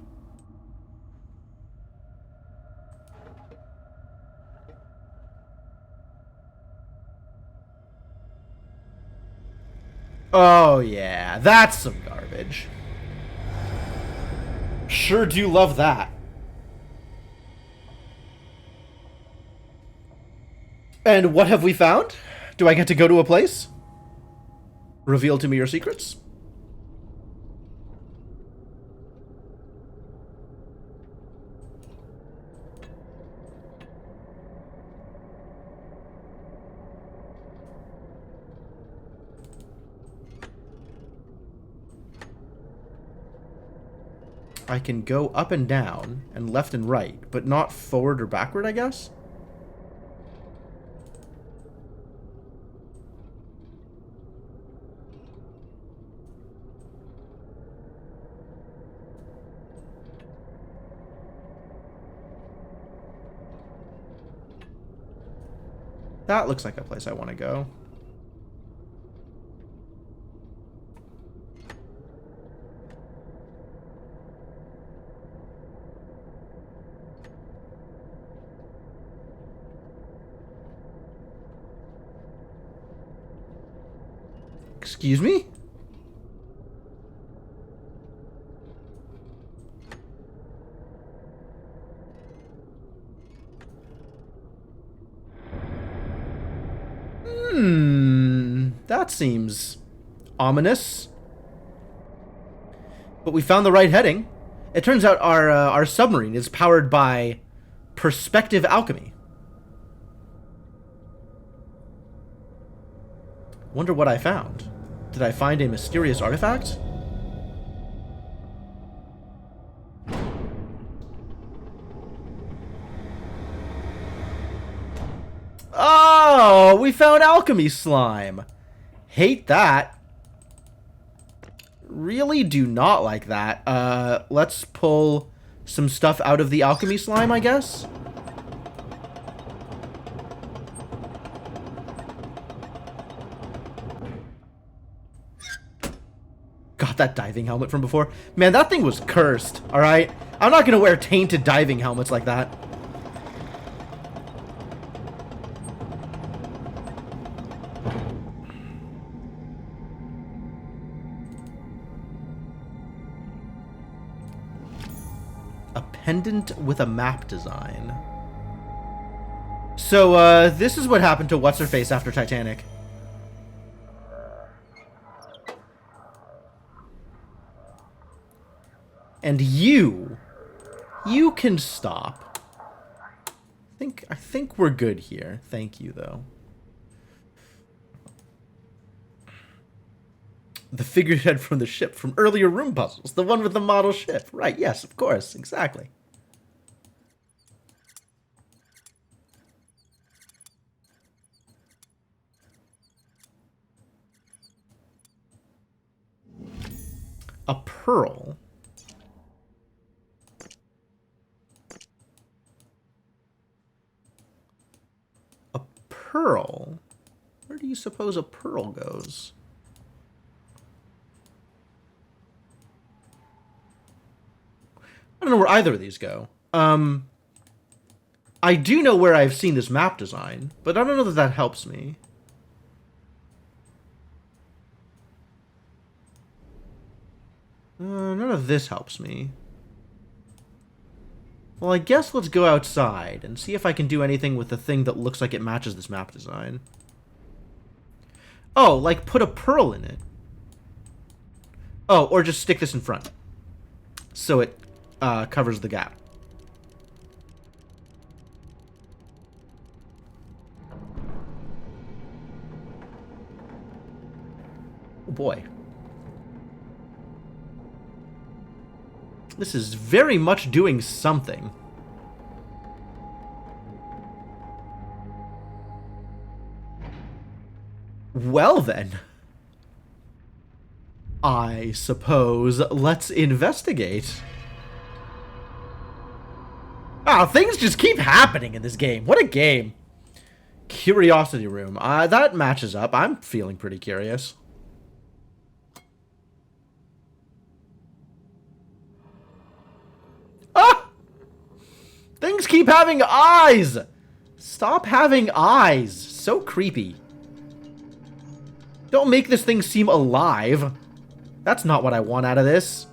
Oh, yeah. That's some garbage. Sure do love that. And what have we found? Do I get to go to a place? Reveal to me your secrets? I can go up and down and left and right, but not forward or backward, I guess? That looks like a place I want to go. Excuse me? That seems ominous. But we found the right heading. It turns out our submarine is powered by perspective alchemy. Wonder what I found. Did I find a mysterious artifact? Oh, we found alchemy slime. Hate that. Really do not like that. Let's pull some stuff out of the alchemy slime, I guess. Got that diving helmet from before. Man, that thing was cursed, alright? I'm not gonna wear tainted diving helmets like that. A pendant with a map design. So, this is what happened to What's-Her-Face after Titanic. And you can stop. I think we're good here. Thank you, though. The figurehead from the ship from earlier room puzzles. The one with the model ship. Right, yes, of course. Exactly. A pearl. A pearl? Where do you suppose a pearl goes? I don't know where either of these go. I do know where I've seen this map design, but I don't know that that helps me. None of this helps me. Well, I guess let's go outside and see if I can do anything with the thing that looks like it matches this map design. Oh, like put a pearl in it. Oh, or just stick this in front. So it covers the gap. Oh boy. This is very much doing something. Well then. I suppose let's investigate. Ah, things just keep happening in this game. What a game. Curiosity room. That matches up. I'm feeling pretty curious. Ah! Things keep having eyes! Stop having eyes. So creepy. Don't make this thing seem alive. That's not what I want out of this.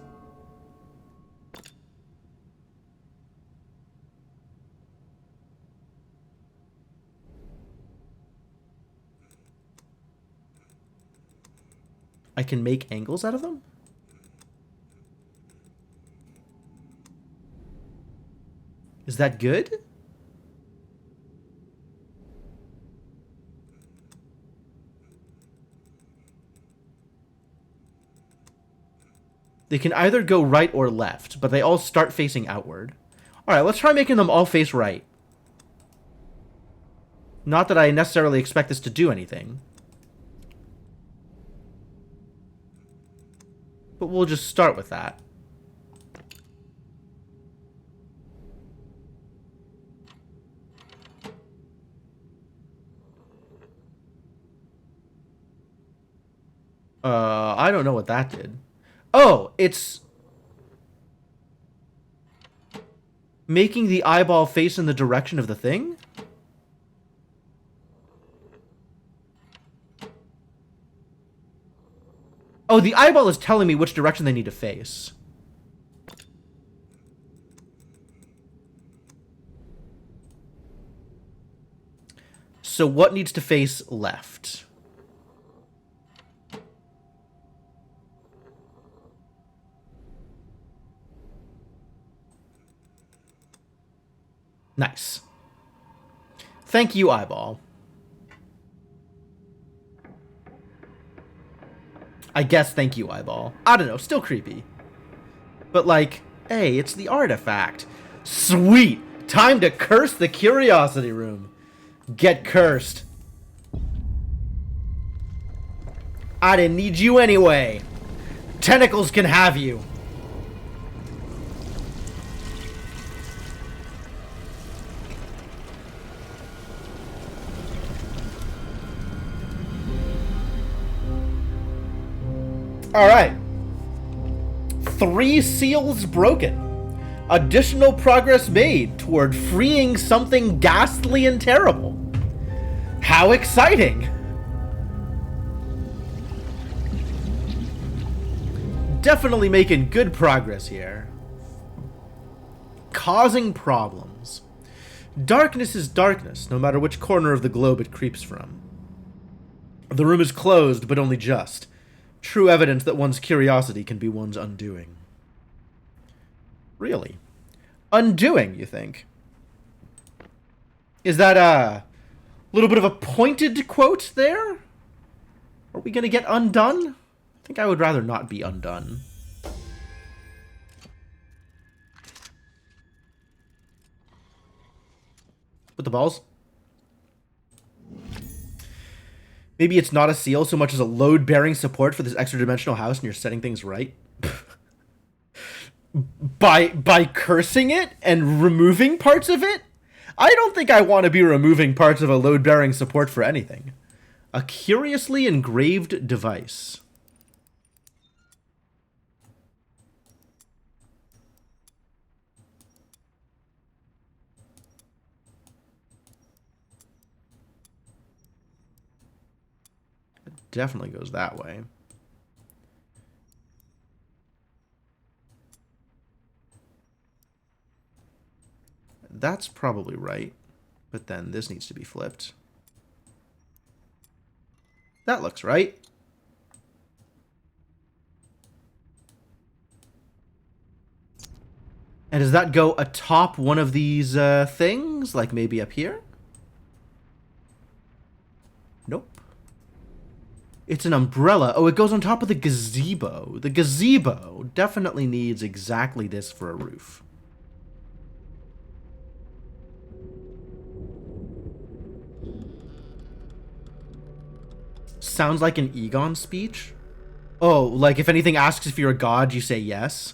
I can make angles out of them? Is that good? They can either go right or left, but they all start facing outward. Alright, let's try making them all face right. Not that I necessarily expect this to do anything. But we'll just start with that. I don't know what that did. Oh, it's making the eyeball face in the direction of the thing? Oh, the eyeball is telling me which direction they need to face. So what needs to face left? Nice. Thank you, eyeball. I guess thank you, eyeball. I don't know, still creepy. But like, hey, it's the artifact. Sweet! Time to curse the curiosity room. Get cursed. I didn't need you anyway. Tentacles can have you. Alright. 3 seals broken. Additional progress made toward freeing something ghastly and terrible. How exciting! Definitely making good progress here. Causing problems. Darkness is darkness, no matter which corner of the globe it creeps from. The room is closed, but only just. True evidence that one's curiosity can be one's undoing. Really? Undoing, you think? Is that a little bit of a pointed quote there? Are we gonna get undone? I think I would rather not be undone. With the balls? Maybe it's not a seal so much as a load-bearing support for this extra-dimensional house and you're setting things right. by cursing it and removing parts of it? I don't think I want to be removing parts of a load-bearing support for anything. A curiously engraved device. Definitely goes that way. That's probably right. But then this needs to be flipped. That looks right. And does that go atop one of these things? Like maybe up here? Nope. It's an umbrella. Oh, it goes on top of the gazebo. The gazebo definitely needs exactly this for a roof. Sounds like an Egon speech. Oh, like if anything asks if you're a god, you say yes.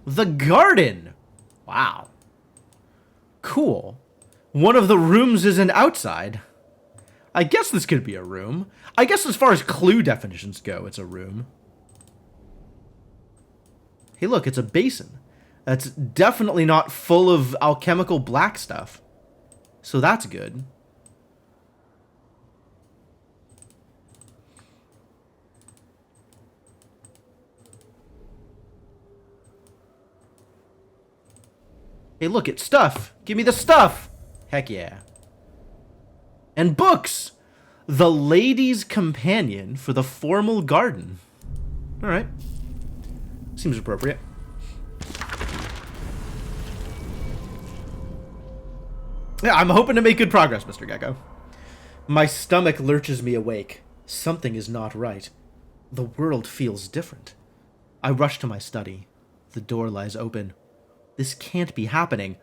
The garden. Wow. Cool. One of the rooms is an outside. I guess this could be a room. I guess as far as clue definitions go, it's a room. Hey, look, it's a basin. That's definitely not full of alchemical black stuff. So that's good. Hey, look, it's stuff. Give me the stuff. Heck yeah. And books. The Lady's Companion for the Formal Garden. All right. Seems appropriate. Yeah, I'm hoping to make good progress, Mr. Gecko. My stomach lurches me awake. Something is not right. The world feels different. I rush to my study. The door lies open. This can't be happening.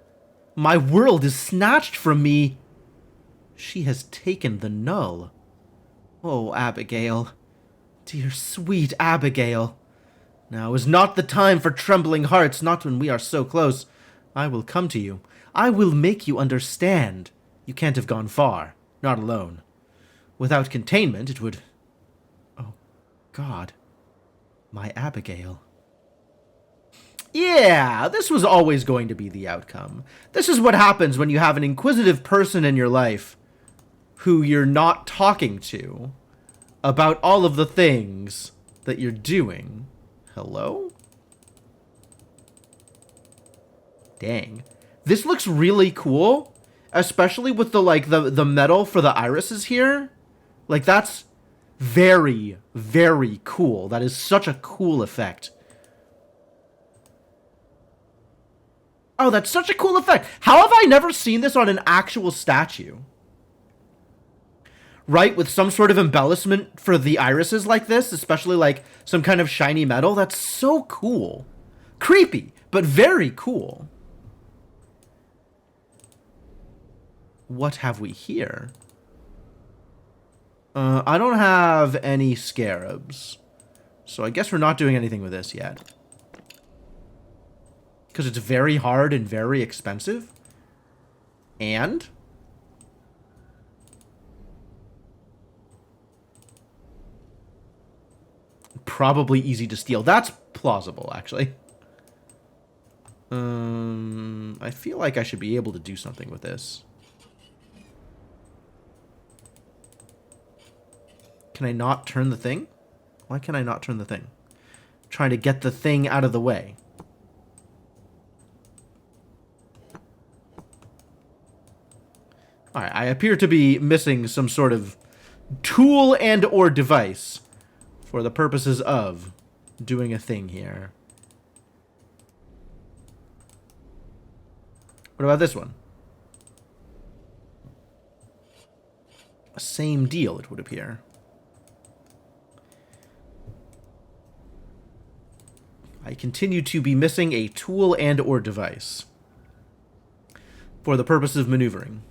My world is snatched from me. She has taken the null. Oh, Abigail. Dear sweet Abigail. Now is not the time for trembling hearts, not when we are so close. I will come to you. I will make you understand. You can't have gone far. Not alone. Without containment, it would... Oh, God. My Abigail. Yeah, this was always going to be the outcome. This is what happens when you have an inquisitive person in your life who you're not talking to about all of the things that you're doing. Hello? Dang. This looks really cool, especially with the, like, the metal for the irises here. Like, that's very, very cool. That is such a cool effect. Oh, that's such a cool effect. How have I never seen this on an actual statue? Right, with some sort of embellishment for the irises like this, especially like some kind of shiny metal. That's so cool. Creepy, but very cool. What have we here? I don't have any scarabs. So I guess we're not doing anything with this yet. Because it's very hard and very expensive. And... probably easy to steal. That's plausible, actually. I feel like I should be able to do something with this. Can I not turn the thing? Why can I not turn the thing? I'm trying to get the thing out of the way. Alright, I appear to be missing some sort of tool and or device for the purposes of doing a thing here. What about this one? Same deal, it would appear. I continue to be missing a tool and or device for the purpose of maneuvering.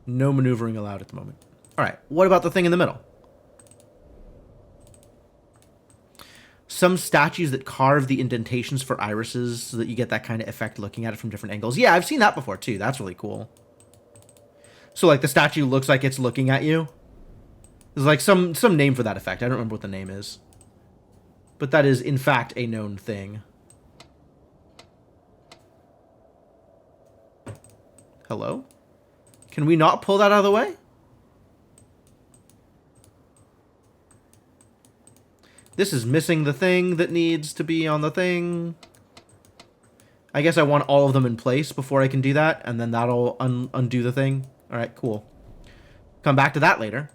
No maneuvering allowed at the moment. Alright, what about the thing in the middle? Some statues that carve the indentations for irises so that you get that kind of effect looking at it from different angles. Yeah, I've seen that before too. That's really cool. So like the statue looks like it's looking at you. There's like some name for that effect. I don't remember what the name is. But that is in fact a known thing. Hello? Can we not pull that out of the way? This is missing the thing that needs to be on the thing. I guess I want all of them in place before I can do that, and then that'll undo the thing. Alright, cool. Come back to that later.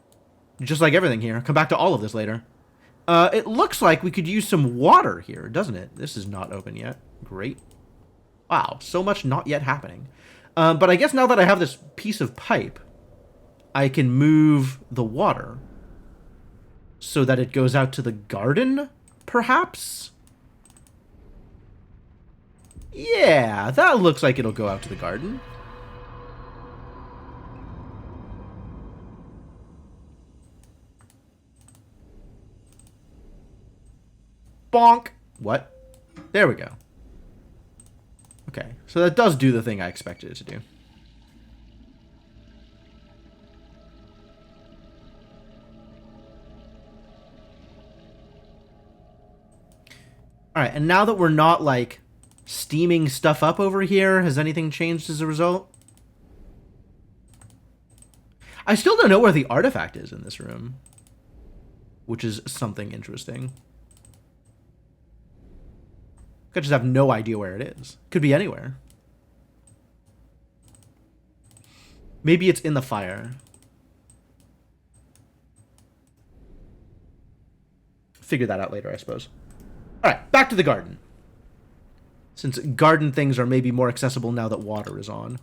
Just like everything here. Come back to all of this later. It looks like we could use some water here, doesn't it? This is not open yet. Great. Wow, so much not yet happening. But I guess now that I have this piece of pipe, I can move the water so that it goes out to the garden, perhaps? Yeah, that looks like it'll go out to the garden. Bonk. What? There we go. Okay, so that does do the thing I expected it to do. Alright, and now that we're not, like, steaming stuff up over here, has anything changed as a result? I still don't know where the artifact is in this room, which is something interesting. I just have no idea where it is. Could be anywhere. Maybe it's in the fire. Figure that out later, I suppose. Alright, back to the garden. Since garden things are maybe more accessible now that water is on.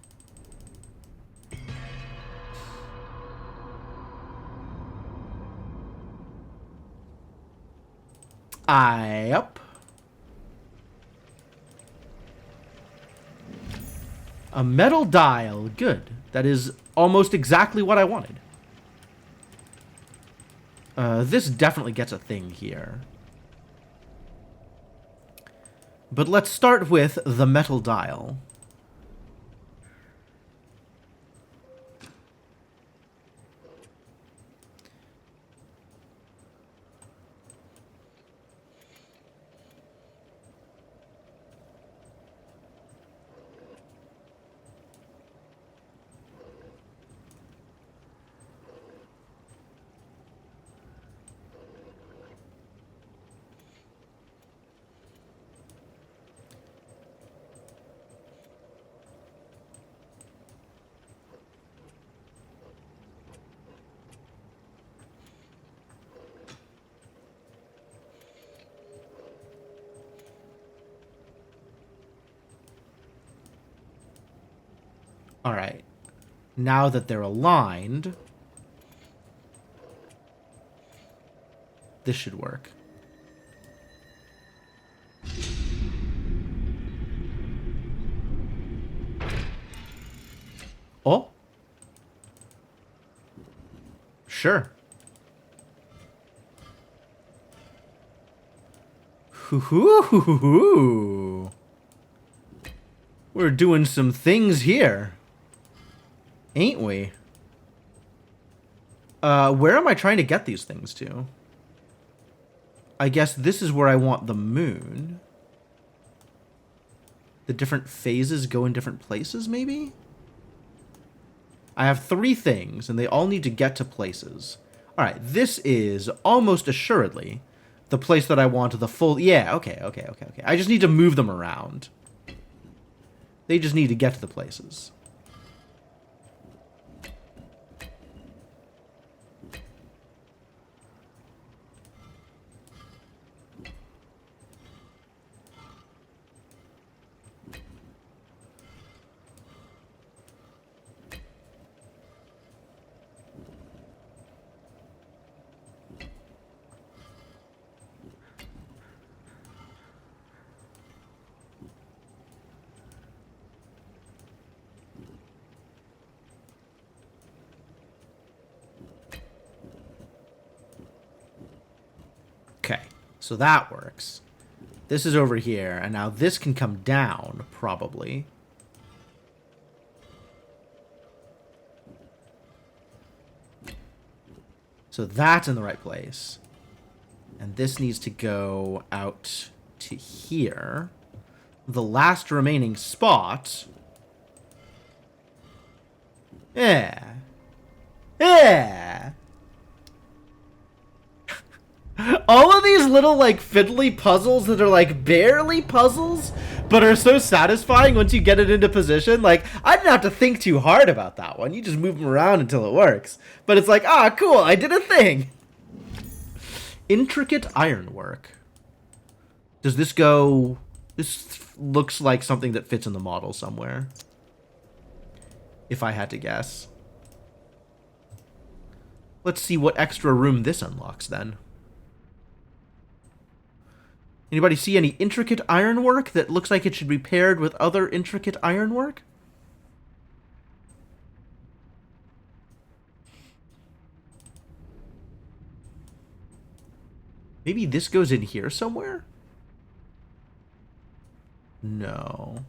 Yep. A metal dial. Good. That is almost exactly what I wanted. This definitely gets a thing here. But let's start with the metal dial. All right. Now that they're aligned, this should work. Oh. Sure. Hoo-hoo-hoo-hoo-hoo. We're doing some things here. Ain't we? Where am I trying to get these things to? I guess this is where I want the moon. The different phases go in different places, maybe? I have 3 things, and they all need to get to places. Alright, this is almost assuredly the place that I want the full... Yeah, okay. I just need to move them around. They just need to get to the places. Okay, so that works. This is over here, and now this can come down, probably. So that's in the right place. And this needs to go out to here. The last remaining spot... Yeah. Yeah. All of these little, like, fiddly puzzles that are, like, barely puzzles, but are so satisfying once you get it into position. Like, I didn't have to think too hard about that one. You just move them around until it works. But it's like, ah, cool, I did a thing. Intricate ironwork. Does this go... This looks like something that fits in the model somewhere. If I had to guess. Let's see what extra room this unlocks, then. Anybody see any intricate ironwork that looks like it should be paired with other intricate ironwork? Maybe this goes in here somewhere? No.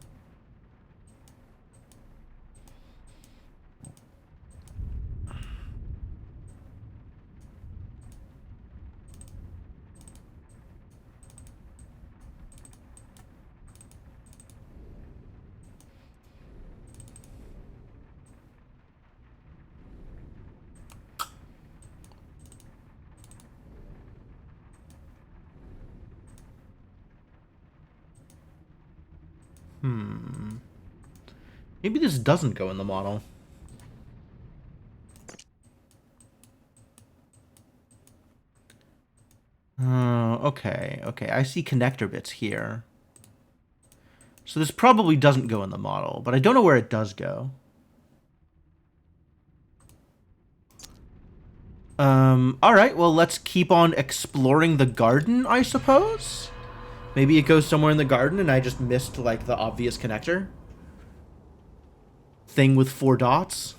Maybe this doesn't go in the model. Okay. I see connector bits here. So this probably doesn't go in the model, but I don't know where it does go. Alright, well, let's keep on exploring the garden, I suppose? Maybe it goes somewhere in the garden and I just missed, like, the obvious connector? Thing with 4 dots?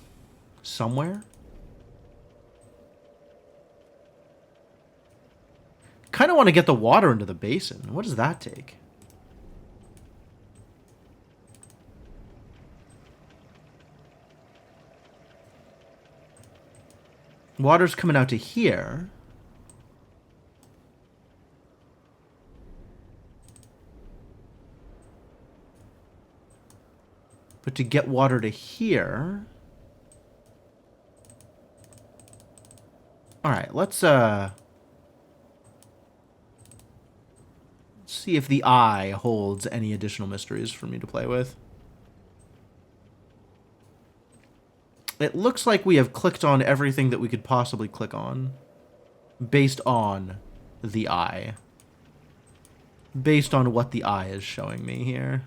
Somewhere? Kind of want to get the water into the basin. What does that take? Water's coming out to here. But to get water to here... Alright, let's see if the eye holds any additional mysteries for me to play with. It looks like we have clicked on everything that we could possibly click on. Based on the eye. Based on what the eye is showing me here.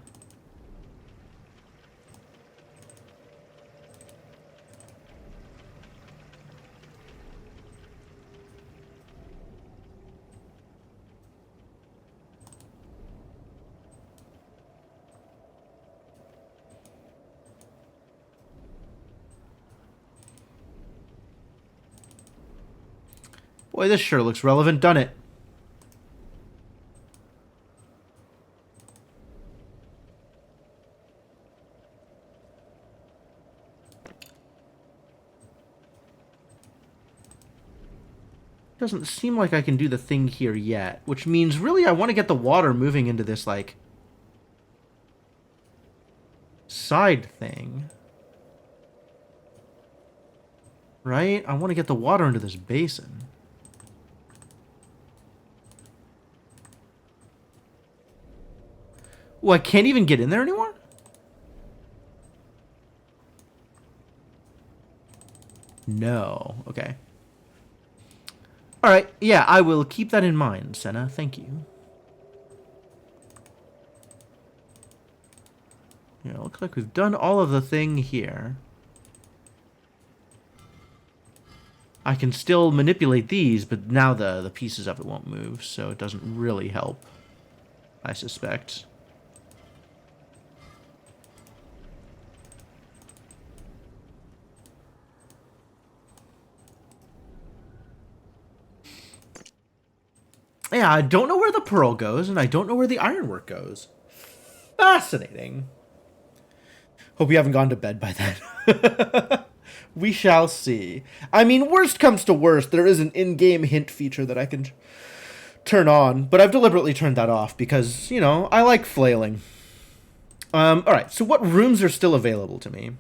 Boy, this sure looks relevant, doesn't it? Doesn't seem like I can do the thing here yet, which means really I want to get the water moving into this, like, side thing. Right? I want to get the water into this basin. Oh, I can't even get in there anymore? No. Okay. Alright, yeah, I will keep that in mind, Senna. Thank you. Yeah, looks like we've done all of the thing here. I can still manipulate these, but now the pieces of it won't move, so it doesn't really help, I suspect. Yeah, I don't know where the pearl goes, and I don't know where the ironwork goes. Fascinating. Hope you haven't gone to bed by then. We shall see. I mean, worst comes to worst, there is an in-game hint feature that I can turn on, but I've deliberately turned that off because, you know, I like flailing. Alright, so what rooms are still available to me?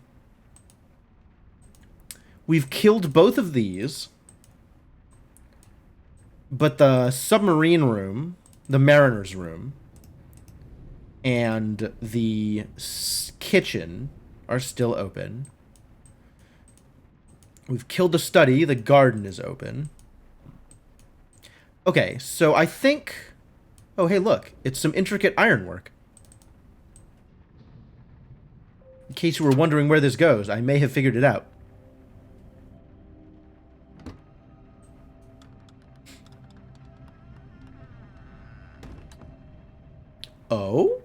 We've killed both of these. But the submarine room, the mariner's room, and the kitchen are still open. We've killed the study. The garden is open. Okay, so I think... Oh, hey, look. It's some intricate ironwork. In case you were wondering where this goes, I may have figured it out. Oh?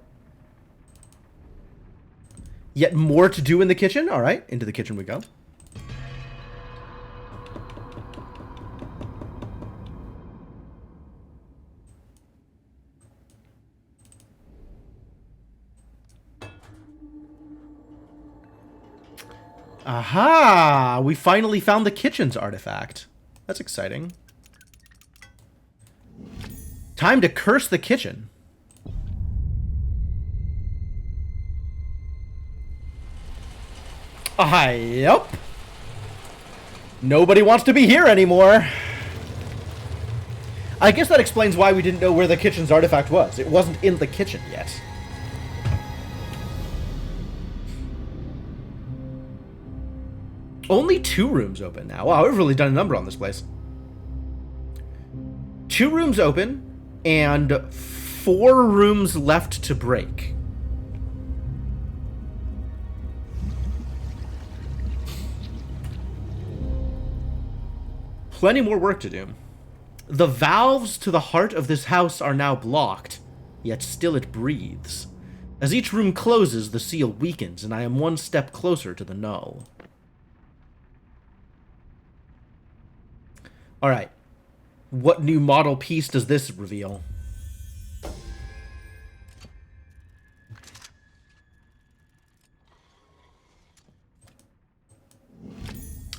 Yet more to do in the kitchen? Alright, into the kitchen we go. Aha! We finally found the kitchen's artifact. That's exciting. Time to curse the kitchen. Yep. Nobody wants to be here anymore. I guess that explains why we didn't know where the kitchen's artifact was. It wasn't in the kitchen yet. Only 2 rooms open now. Wow, we've really done a number on this place. 2 rooms open, and 4 rooms left to break. plenty more work to do. The valves to the heart of this house are now blocked, yet still it breathes. As each room closes, the seal weakens, and I am one step closer to the null. Alright. What new model piece does this reveal?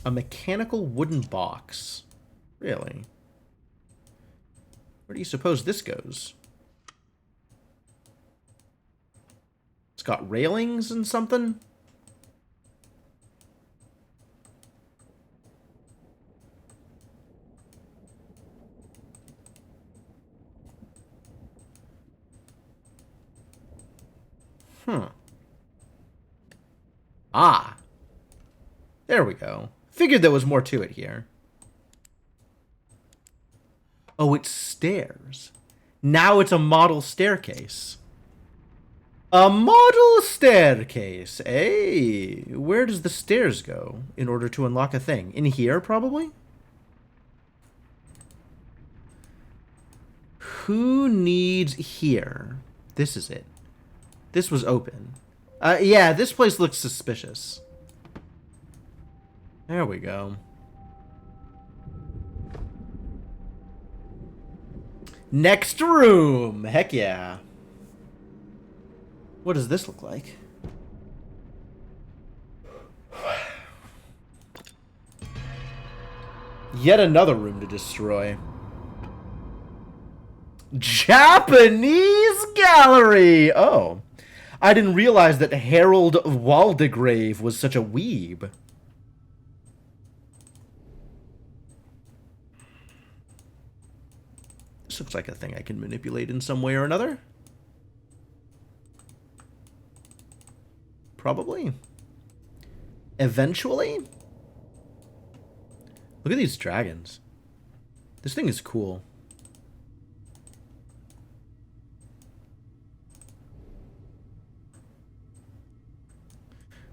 A mechanical wooden box. Really? Where do you suppose this goes? It's got railings and something? Ah. There we go. Figured there was more to it here. Oh, it's stairs. Now it's a model staircase. A model staircase. Hey, where does the stairs go in order to unlock a thing? In here, probably? Who needs here? This is it. This was open. Yeah, this place looks suspicious. There we go. Next room! Heck yeah. What does this look like? Yet another room to destroy. Japanese gallery! Oh. I didn't realize that Harold Waldegrave was such a weeb. This looks like a thing I can manipulate in some way or another. Probably. Eventually. Look at these dragons. This thing is cool.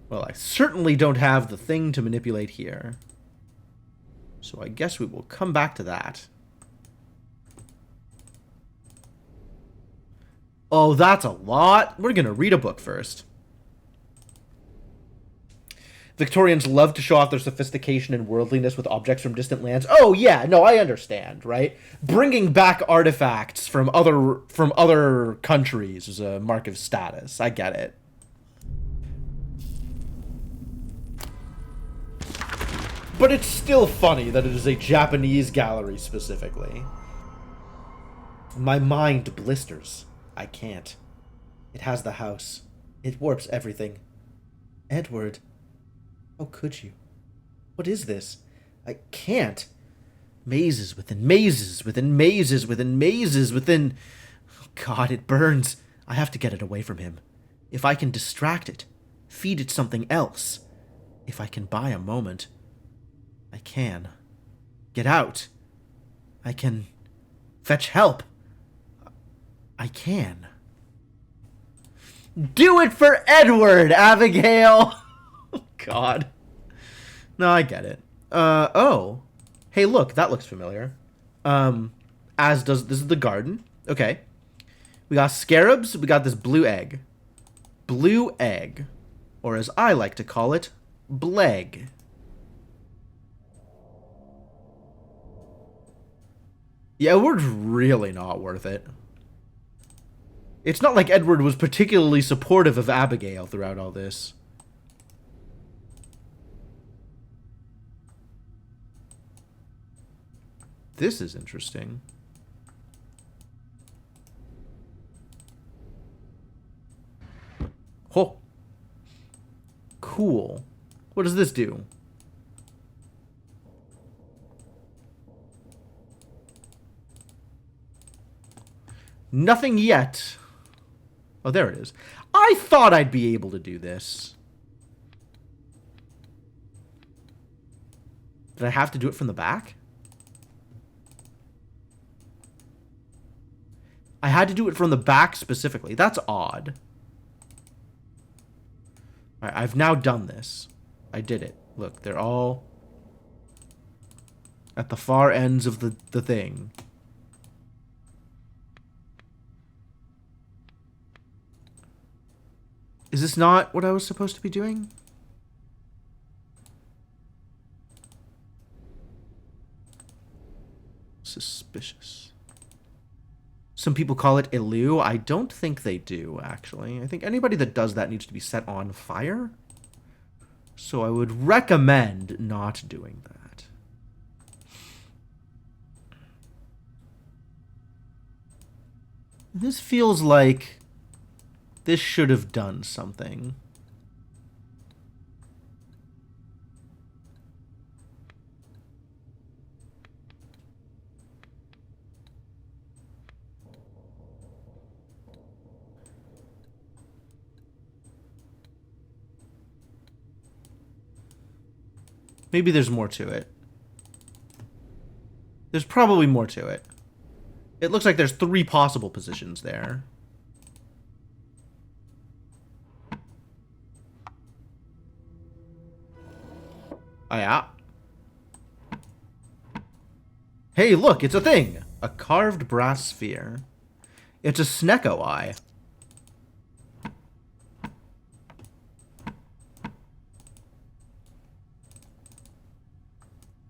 Well, I certainly don't have the thing to manipulate here. So I guess we will come back to that. Oh, that's a lot. We're going to read a book first. Victorians love to show off their sophistication and worldliness with objects from distant lands. Oh, yeah. No, I understand, right? Bringing back artifacts from other countries is a mark of status. I get it. But it's still funny that it is a Japanese gallery specifically. My mind blisters. I can't. It has the house. It warps everything. Edward, how could you? What is this? I can't. Mazes within mazes within mazes within mazes within... Oh God, it burns. I have to get it away from him. If I can distract it, feed it something else. If I can buy a moment... I can. Get out. I can fetch help. I can. Do it for Edward, Abigail! Oh, God. No, I get it. Oh. Hey, look, that looks familiar. As does... This is the garden. Okay. We got scarabs. We got this blue egg. Blue egg. Or as I like to call it, bleg. Yeah, Edward's really not worth it. It's not like Edward was particularly supportive of Abigail throughout all this. This is interesting. Oh. Cool. What does this do? Nothing yet. Oh, there it is. I thought I'd be able to do this. Did I have to do it from the back? I had to do it from the back specifically. That's odd. All right, I've now done this. I did it. Look, they're all... At the far ends of the thing. Is this not what I was supposed to be doing? Suspicious. Some people call it Elu. I don't think they do, actually. I think anybody that does that needs to be set on fire. So I would recommend not doing that. This feels like this should have done something. Maybe there's more to it. There's probably more to it. It looks like there's 3 possible positions there. Oh, yeah. Hey, look, it's a thing! A carved brass sphere. It's a Snecko eye.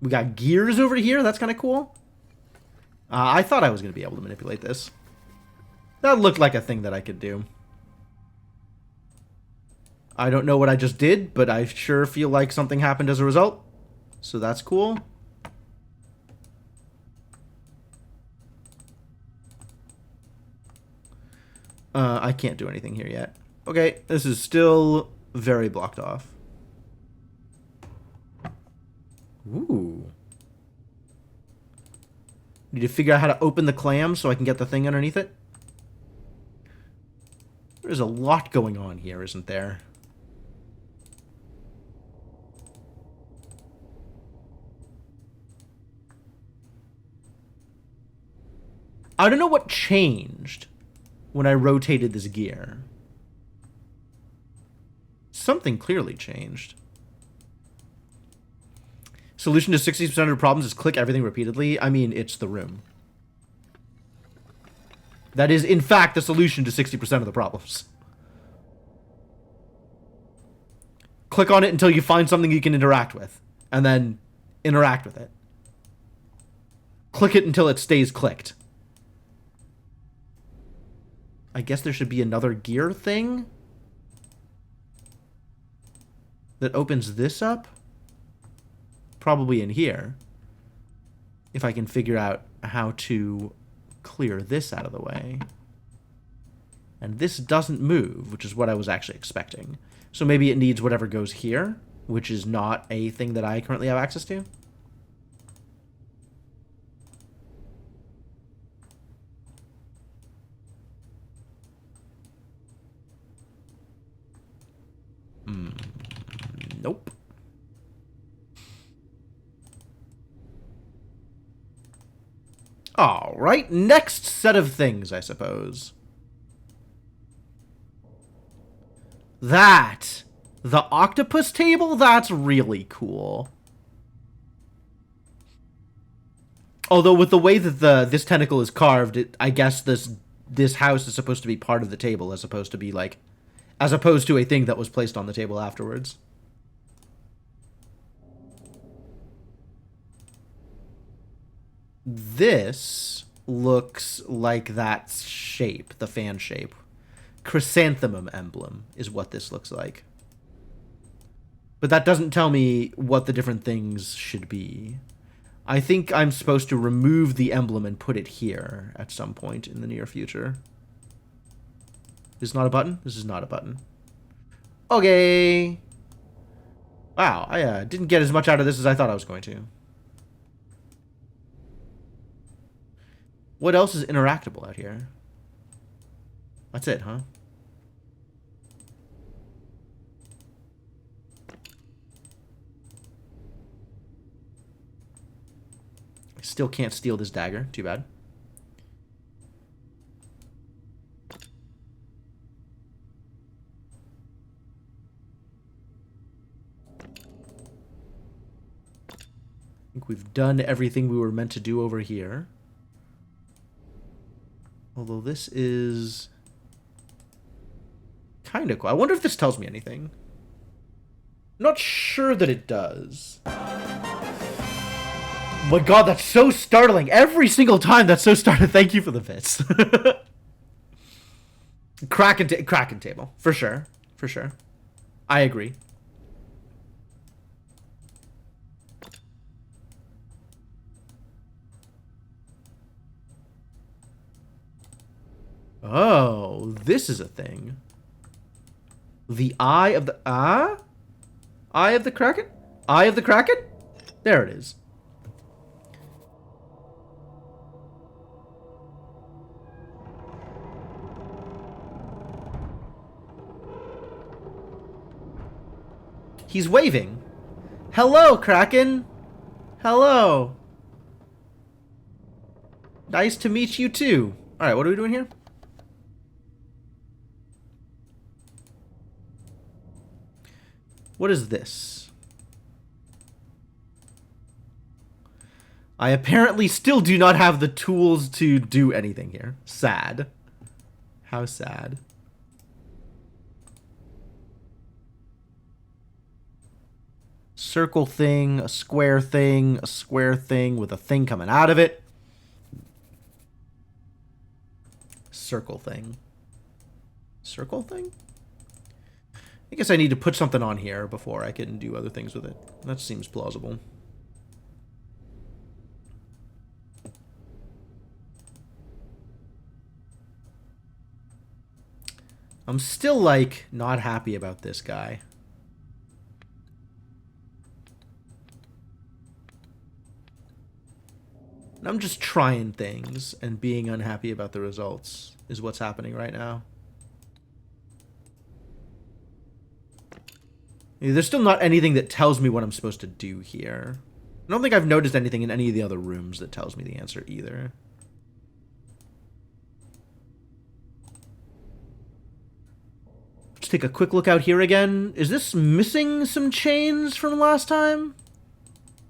We got gears over here. That's kind of cool. I thought I was going to be able to manipulate this. That looked like a thing that I could do. I don't know what I just did, but I sure feel like something happened as a result. So that's cool. I can't do anything here yet. Okay, this is still very blocked off. Ooh. Need to figure out how to open the clam so I can get the thing underneath it. There's a lot going on here, isn't there? I don't know what changed when I rotated this gear. Something clearly changed. Solution to 60% of problems is click everything repeatedly. I mean, it's the room. That is, in fact, the solution to 60% of the problems. Click on it until you find something you can interact with, and then interact with it. Click it until it stays clicked. I guess there should be another gear thing that opens this up. Probably in here. If I can figure out how to clear this out of the way. And this doesn't move, which is what I was actually expecting. So maybe it needs whatever goes here, which is not a thing that I currently have access to. Nope. All right, next set of things, I suppose. That. The octopus table? That's really cool. Although with the way that this tentacle is carved, I guess this house is supposed to be part of the table as opposed to be like... as opposed to a thing that was placed on the table afterwards. This looks like that shape, the fan shape. Chrysanthemum emblem is what this looks like. But that doesn't tell me what the different things should be. I think I'm supposed to remove the emblem and put it here at some point in the near future. This is not a button? This is not a button. Okay. Wow, I didn't get as much out of this as I thought I was going to. What else is interactable out here? That's it, huh? I still can't steal this dagger. Too bad. I think we've done everything we were meant to do over here. Although this is kind of cool. I wonder if this tells me anything. I'm not sure that it does. Oh my god, that's so startling. Every single time that's so startling. Thank you for the bits. Kraken table. For sure. For sure. I agree. Oh, this is a thing. The eye of the... Eye of the Kraken? Eye of the Kraken? There it is. He's waving. Hello, Kraken. Hello. Nice to meet you, too. Alright, what are we doing here? What is this? I apparently still do not have the tools to do anything here. Sad. How sad. Circle thing, a square thing with a thing coming out of it. Circle thing. Circle thing? I guess I need to put something on here before I can do other things with it. That seems plausible. I'm still, like, not happy about this guy. I'm just trying things and being unhappy about the results is what's happening right now. There's still not anything that tells me what I'm supposed to do here. I don't think I've noticed anything in any of the other rooms that tells me the answer either. Let's take a quick look out here again. Is this missing some chains from last time?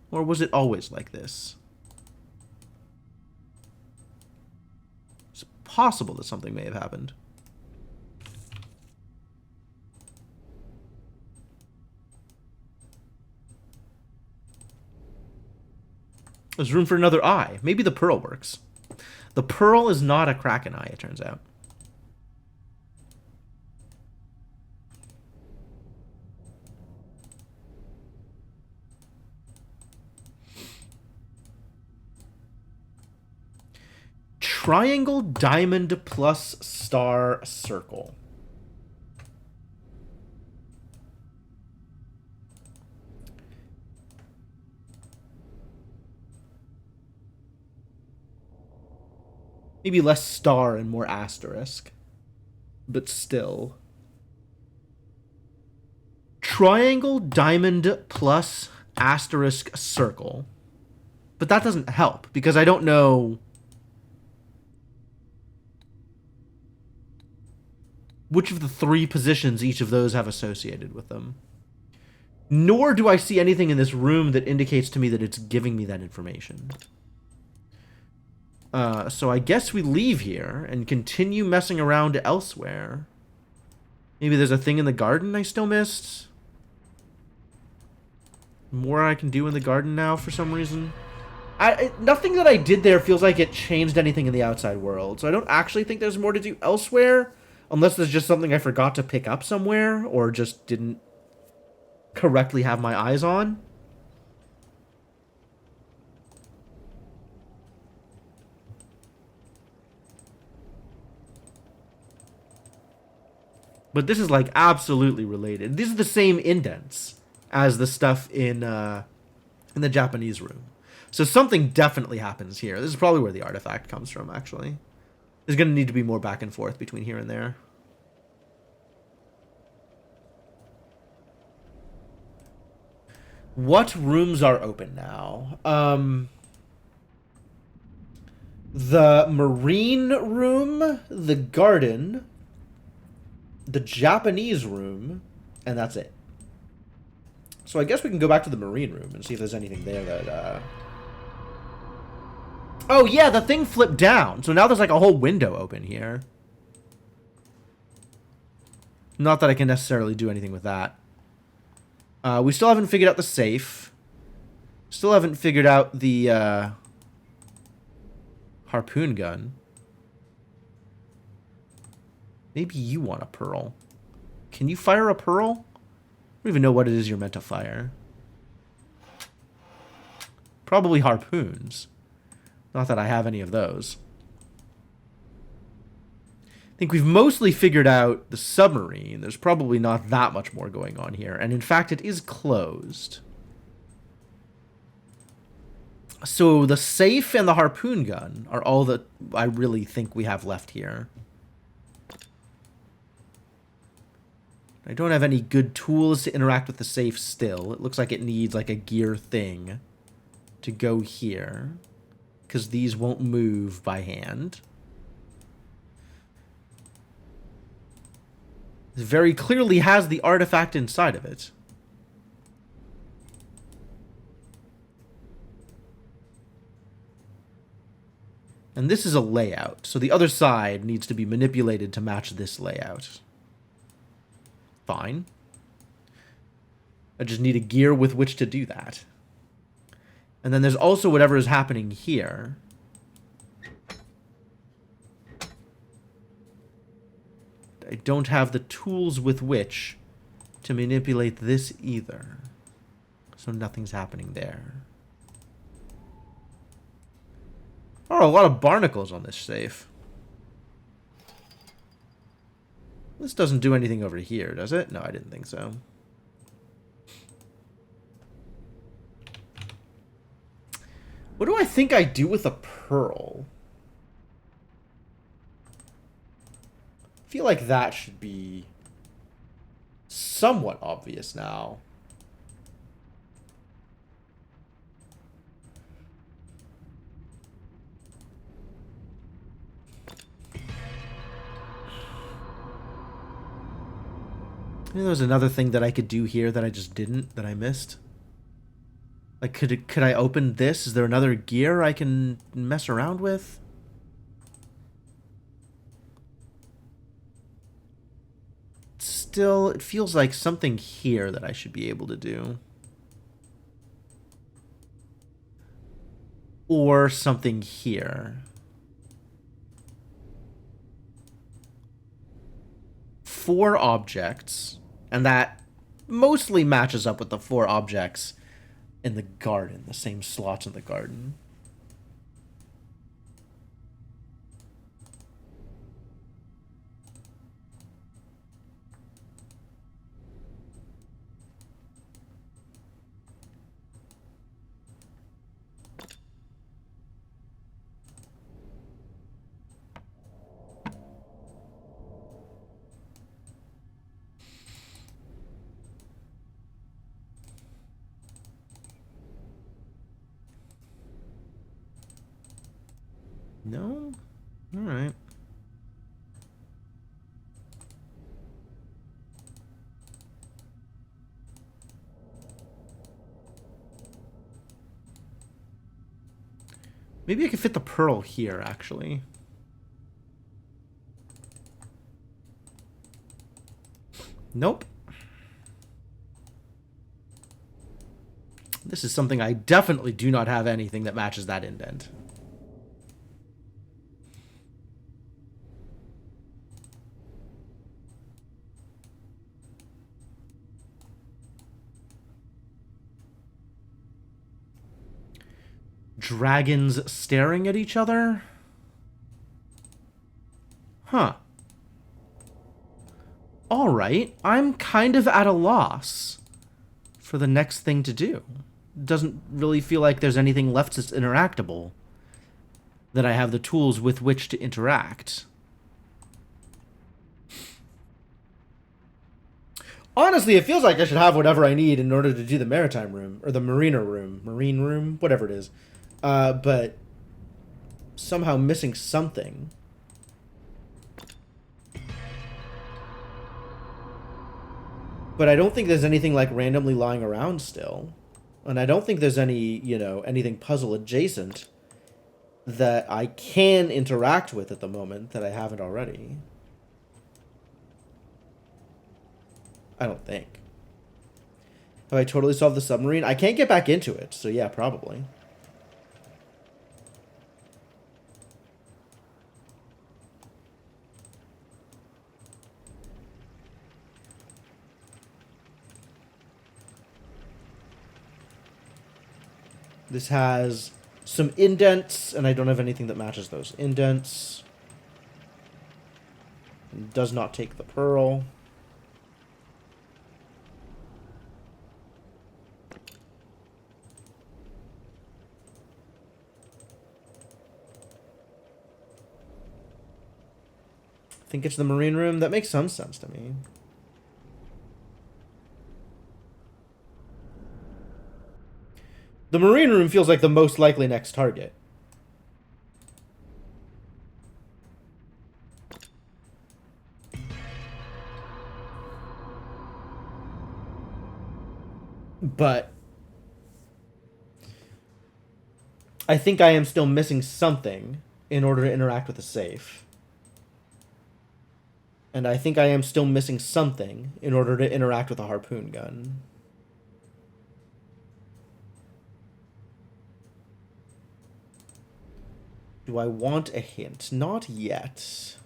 Or was it always like this? It's possible that something may have happened. There's room for another eye. Maybe the pearl works. The pearl is not a Kraken eye, it turns out. Triangle, diamond, plus star, circle. Maybe less star and more asterisk. But still. Triangle, diamond, plus asterisk, circle. But that doesn't help, because I don't know which of the three positions each of those have associated with them. Nor do I see anything in this room that indicates to me that it's giving me that information. So I guess we leave here and continue messing around elsewhere. Maybe there's a thing in the garden I still missed. More I can do in the garden now for some reason. Nothing that I did there feels like it changed anything in the outside world. So I don't actually think there's more to do elsewhere. Unless there's just something I forgot to pick up somewhere. Or just didn't correctly have my eyes on. But this is, like, absolutely related. These are the same indents as the stuff in the Japanese room. So something definitely happens here. This is probably where the artifact comes from, actually. There's going to need to be more back and forth between here and there. What rooms are open now? The marine room, the garden, the Japanese room, and that's it. So I guess we can go back to the marine room and see if there's anything there that, Oh, yeah, the thing flipped down. So now there's like a whole window open here. Not that I can necessarily do anything with that. We still haven't figured out the safe. Still haven't figured out the, harpoon gun. Maybe you want a pearl. Can you fire a pearl? I don't even know what it is you're meant to fire. Probably harpoons. Not that I have any of those. I think we've mostly figured out the submarine. There's probably not that much more going on here. And in fact, it is closed. So the safe and the harpoon gun are all that I really think we have left here. I don't have any good tools to interact with the safe still. It looks like it needs like a gear thing to go here, because these won't move by hand. It very clearly has the artifact inside of it. And this is a layout, so the other side needs to be manipulated to match this layout. Fine. I just need a gear with which to do that. And then there's also whatever is happening here. I don't have the tools with which to manipulate this either. So nothing's happening there. Oh, a lot of barnacles on this safe. This doesn't do anything over here, does it? No, I didn't think so. What do I think I do with a pearl? I feel like that should be somewhat obvious now. Maybe there was another thing that I could do here that I just didn't, that I missed. Like, could I open this? Is there another gear I can mess around with? Still, it feels like something here that I should be able to do. Or something here. 4 objects, and that mostly matches up with the 4 objects in the garden, the same slots in the garden. No? Alright. Maybe I could fit the pearl here, actually. Nope. This is something I definitely do not have anything that matches that indent. Dragons staring at each other? Huh. Alright, I'm kind of at a loss for the next thing to do. Doesn't really feel like there's anything left that's interactable, that I have the tools with which to interact. Honestly, it feels like I should have whatever I need in order to do the maritime room, or the marine room, whatever it is. But somehow missing something. But I don't think there's anything like randomly lying around still. And I don't think there's any, you know, anything puzzle adjacent that I can interact with at the moment that I haven't already. I don't think. Have I totally solved the submarine? I can't get back into it, so yeah, probably. This has some indents, and I don't have anything that matches those indents. It does not take the pearl. I think it's the marine room. That makes some sense to me. The marine room feels like the most likely next target. But I think I am still missing something in order to interact with the safe. And I think I am still missing something in order to interact with a harpoon gun. Do I want a hint? Not yet.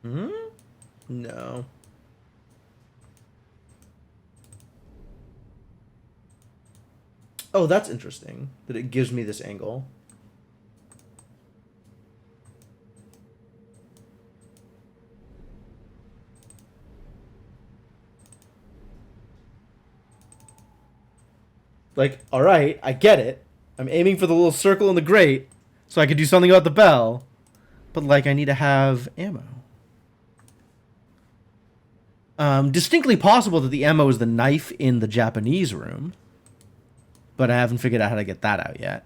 Hmm? No. Oh, that's interesting that it gives me this angle. Like, alright, I get it. I'm aiming for the little circle in the grate so I can do something about the bell. But, like, I need to have ammo. Distinctly possible that the ammo is the knife in the Japanese room. But I haven't figured out how to get that out yet.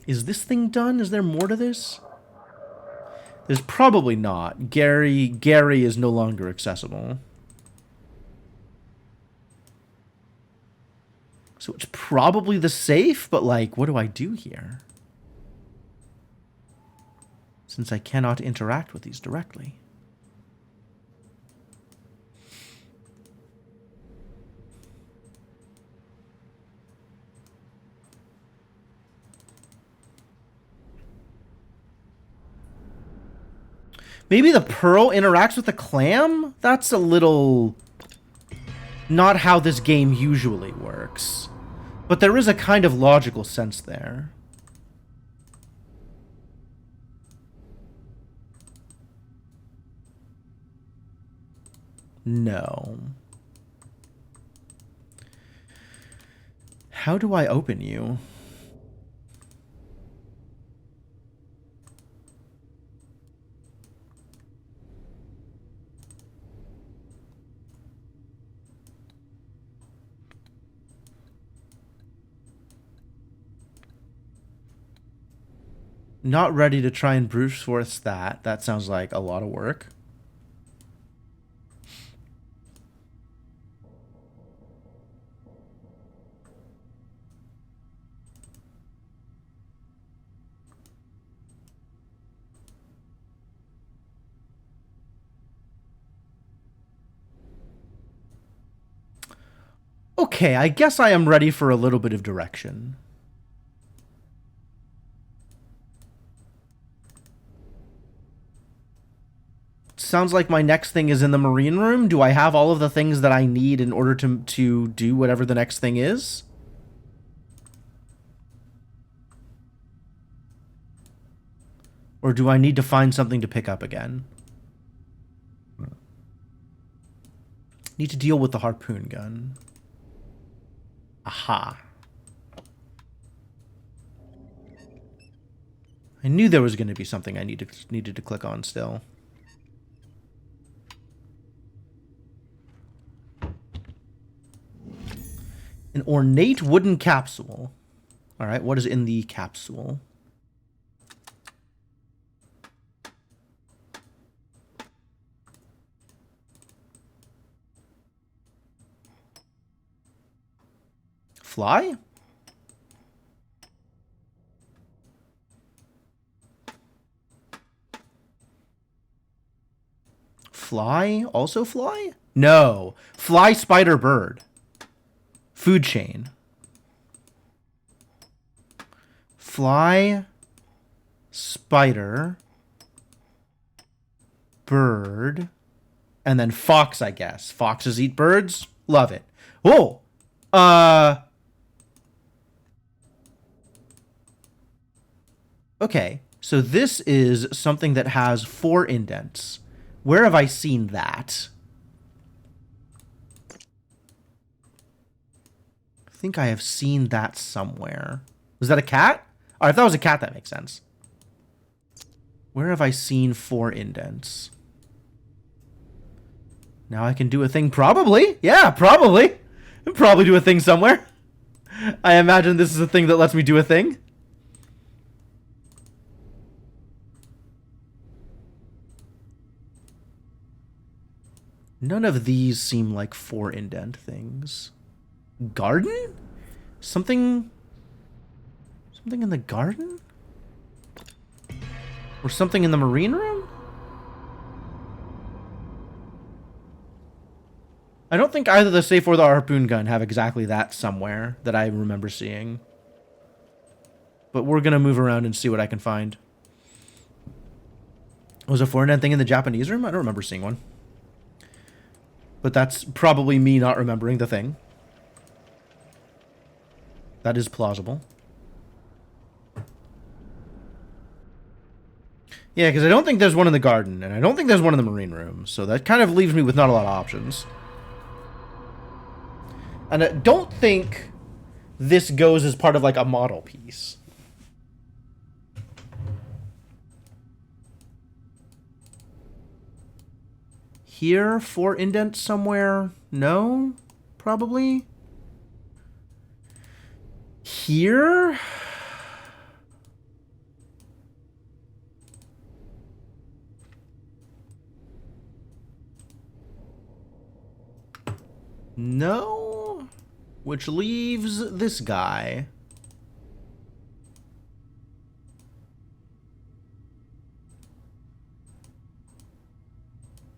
Is this thing done? Is there more to this? There's probably not. Gary is no longer accessible. So it's probably the safe, but like, what do I do here? Since I cannot interact with these directly. Maybe the pearl interacts with the clam? That's a little... not how this game usually works. But there is a kind of logical sense there. No. How do I open you? Not ready to try and brute force that. That sounds like a lot of work. Okay, I guess I am ready for a little bit of direction. Sounds like my next thing is in the marine room. Do I have all of the things that I need in order to do whatever the next thing is? Or do I need to find something to pick up again? Need to deal with the harpoon gun. Aha. I knew there was going to be something I needed to click on still. An ornate wooden capsule. All right, what is in the capsule? Fly? Fly? Also fly? No. Fly, spider, bird. Food chain. Fly, spider, bird, and then fox, I guess. Foxes eat birds? Love it. Whoa! Okay, so this is something that has 4 indents. Where have I seen that? I think I have seen that somewhere. Was that a cat? Alright, if that was a cat, that makes sense. Where have I seen 4 indents? Now I can do a thing, probably. Yeah, probably. I'll probably do a thing somewhere. I imagine this is a thing that lets me do a thing. None of these seem like 4 indent things. Garden? Something in the garden? Or something in the marine room? I don't think either the safe or the harpoon gun have exactly that somewhere that I remember seeing. But we're gonna move around and see what I can find. Was a 4 indent thing in the Japanese room? I don't remember seeing one. But that's probably me not remembering the thing. That is plausible. Yeah, because I don't think there's one in the garden, and I don't think there's one in the marine room, so that kind of leaves me with not a lot of options. And I don't think this goes as part of, like, a model piece. Here, 4 indents somewhere? No? Probably? Here? No? Which leaves this guy.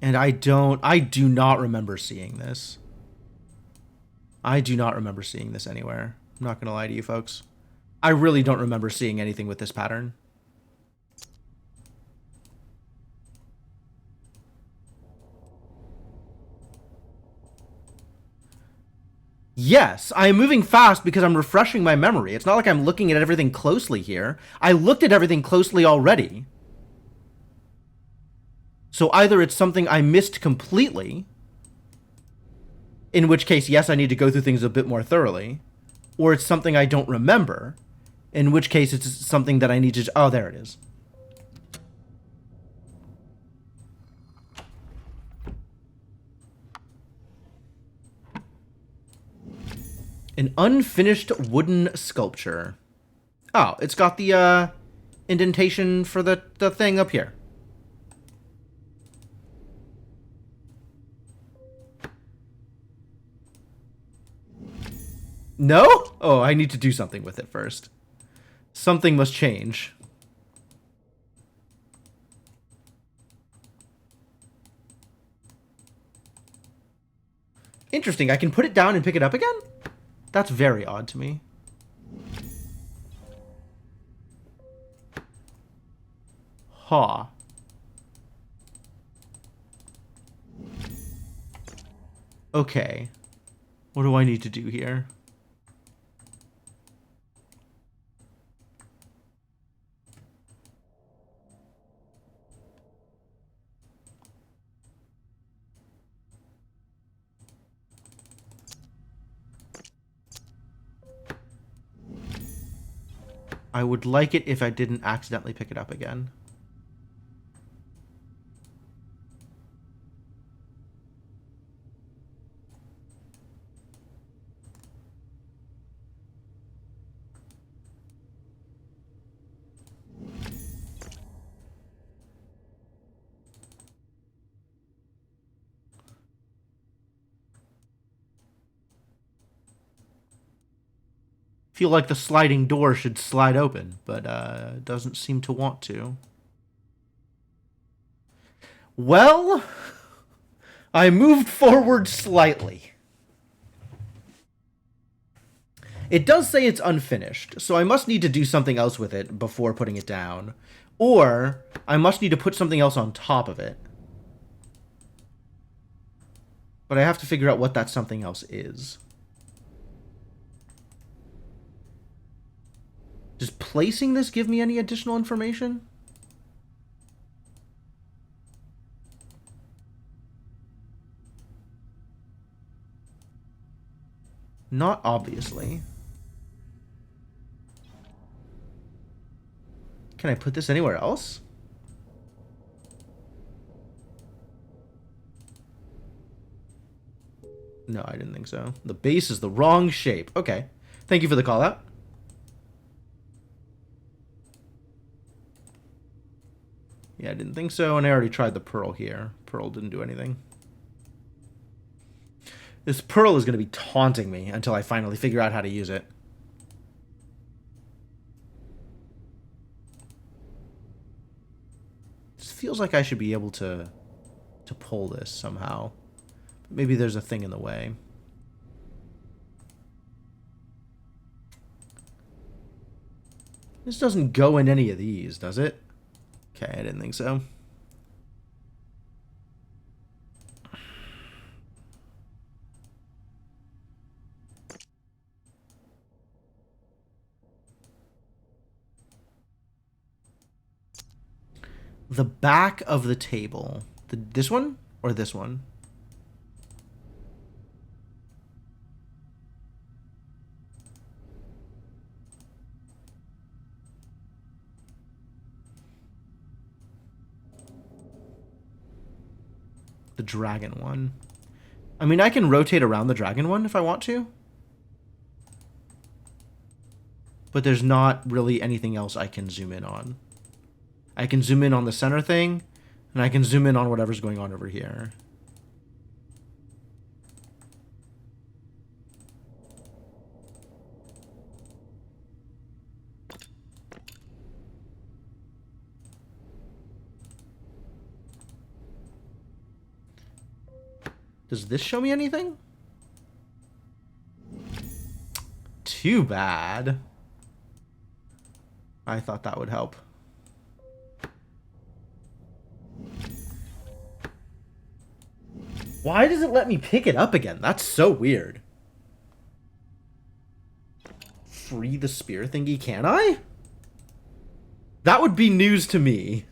And I do not remember seeing this. I do not remember seeing this anywhere. I'm not gonna lie to you folks. I really don't remember seeing anything with this pattern. Yes, I am moving fast because I'm refreshing my memory. It's not like I'm looking at everything closely here. I looked at everything closely already. So either it's something I missed completely, in which case, yes, I need to go through things a bit more thoroughly, or it's something I don't remember, in which case it's something that I need to... Oh, there it is. An unfinished wooden sculpture. Oh, it's got the indentation for the thing up here. No? Oh, I need to do something with it first. Something must change. Interesting, I can put it down and pick it up again? That's very odd to me. Huh. Okay. What do I need to do here? I would like it if I didn't accidentally pick it up again. Feel like the sliding door should slide open, but it doesn't seem to want to. Well, I moved forward slightly. It does say it's unfinished, so I must need to do something else with it before putting it down. Or I must need to put something else on top of it. But I have to figure out what that something else is. Does placing this give me any additional information? Not obviously. Can I put this anywhere else? No, I didn't think so. The base is the wrong shape. Okay. Thank you for the call out. Yeah, I didn't think so, and I already tried the pearl here. Pearl didn't do anything. This pearl is going to be taunting me until I finally figure out how to use it. This feels like I should be able to pull this somehow. Maybe there's a thing in the way. This doesn't go in any of these, does it? Okay, I didn't think so. The back of the table. This one or this one? The dragon one. I mean, I can rotate around the dragon one if I want to. But there's not really anything else I can zoom in on. I can zoom in on the center thing, and I can zoom in on whatever's going on over here. Does this show me anything? Too bad. I thought that would help. Why does it let me pick it up again? That's so weird. Free the spear thingy, can I? That would be news to me.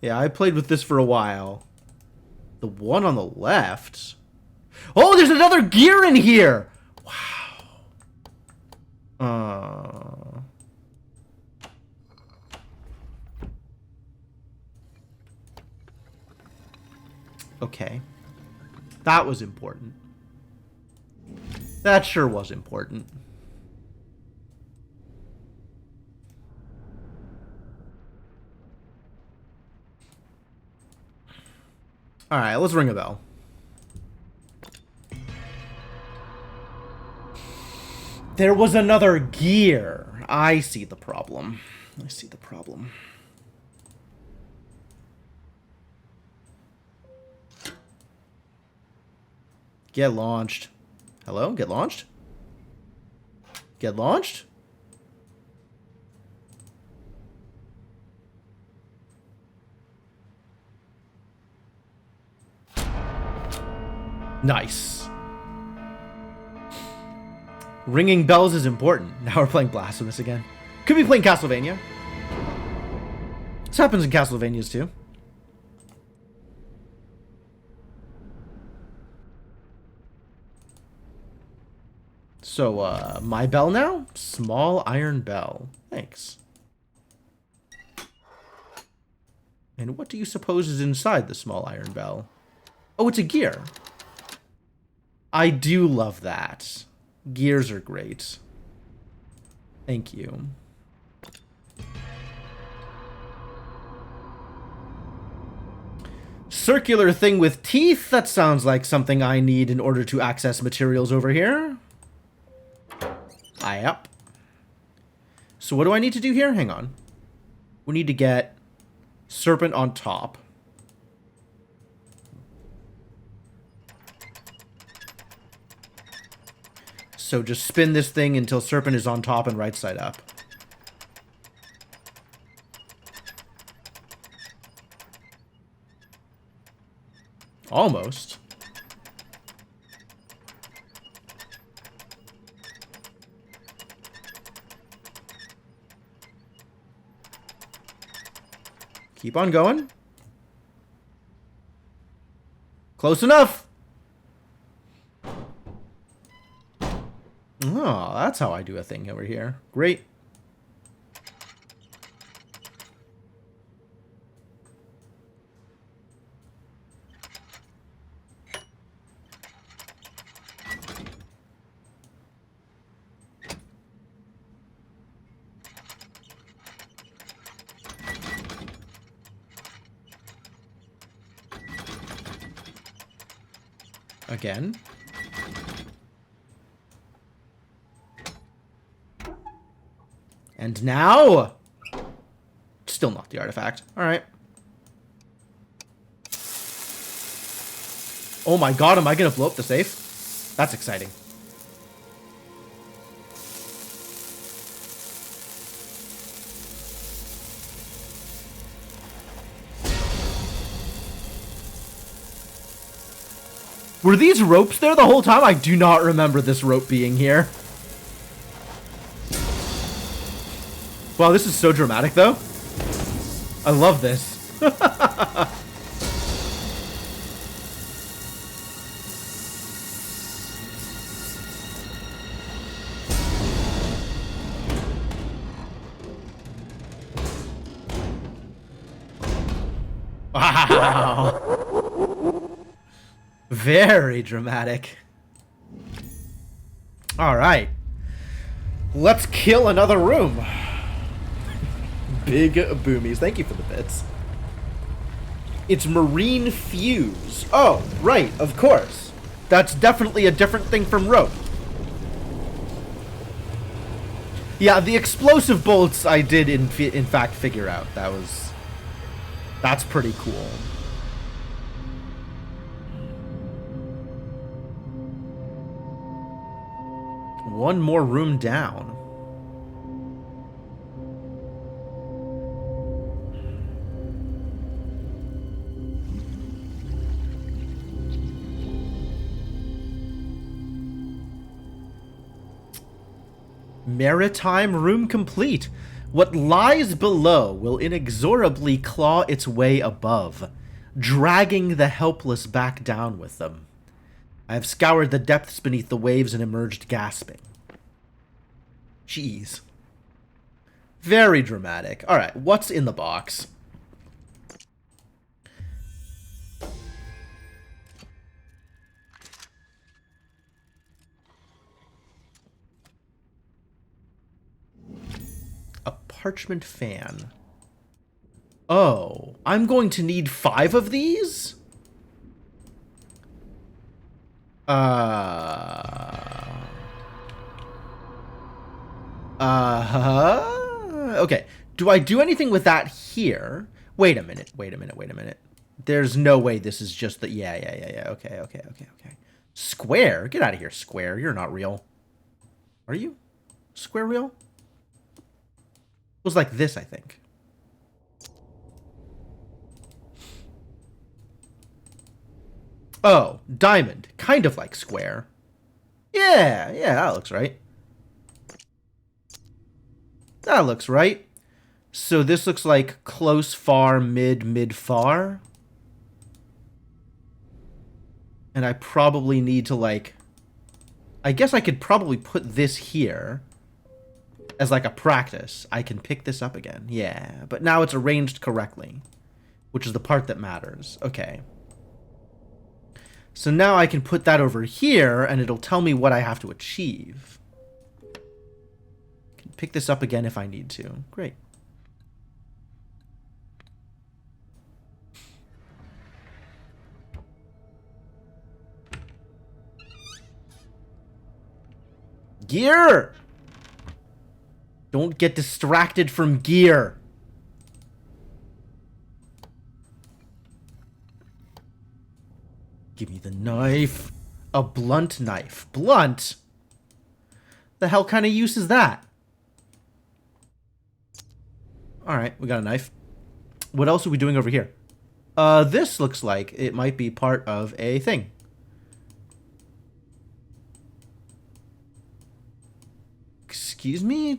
Yeah, I played with this for a while. The one on the left. Oh, there's another gear in here. Wow. Okay. That was important. That sure was important. Alright, let's ring a bell. There was another gear. I see the problem. I see the problem. Get launched. Hello? Get launched? Get launched? Nice. Ringing bells is important. Now we're playing Blasphemous again. Could be playing Castlevania. This happens in Castlevanias too. So, my bell now? Small iron bell. Thanks. And what do you suppose is inside the small iron bell? Oh, it's a gear. I do love that. Gears are great. Thank you. Circular thing with teeth? That sounds like something I need in order to access materials over here. Yep. So what do I need to do here? Hang on. We need to get Serpent on top. So just spin this thing until Serpent is on top and right side up. Almost. Keep on going. Close enough. Oh, that's how I do a thing over here. Great. Again. And now... Still not the artifact. Alright. Oh my god, am I gonna blow up the safe? That's exciting. Were these ropes there the whole time? I do not remember this rope being here. Wow, this is so dramatic, though. I love this. Wow. Very dramatic. All right. Let's kill another room. Big boomies. Thank you for the bits. It's Marine Fuse. Oh, right. Of course. That's definitely a different thing from rope. Yeah, the explosive bolts I did in fact figure out. That's pretty cool. One more room down. Maritime room complete. What lies below will inexorably claw its way above, dragging the helpless back down with them. I have scoured the depths beneath the waves and emerged gasping. Jeez. Very dramatic. Alright, what's in the box? A parchment fan. Oh, I'm going to need 5 of these? Okay. Do I do anything with that here? Wait a minute. There's no way this is just the... Yeah. Okay. Square? Get out of here, Square. You're not real. Are you? Square real? It was like this, I think. Oh, diamond. Kind of like square. Yeah, that looks right. That looks right. So this looks like close, far, mid, far. And I probably need to, like... I guess I could probably put this here as, like, a practice. I can pick this up again. Yeah, but now it's arranged correctly, which is the part that matters. Okay. So now I can put that over here, and it'll tell me what I have to achieve. I can pick this up again if I need to. Great. Gear! Don't get distracted from gear. Give me the knife. A blunt knife. Blunt? The hell kind of use is that? Alright, we got a knife. What else are we doing over here? This looks like it might be part of a thing. Excuse me?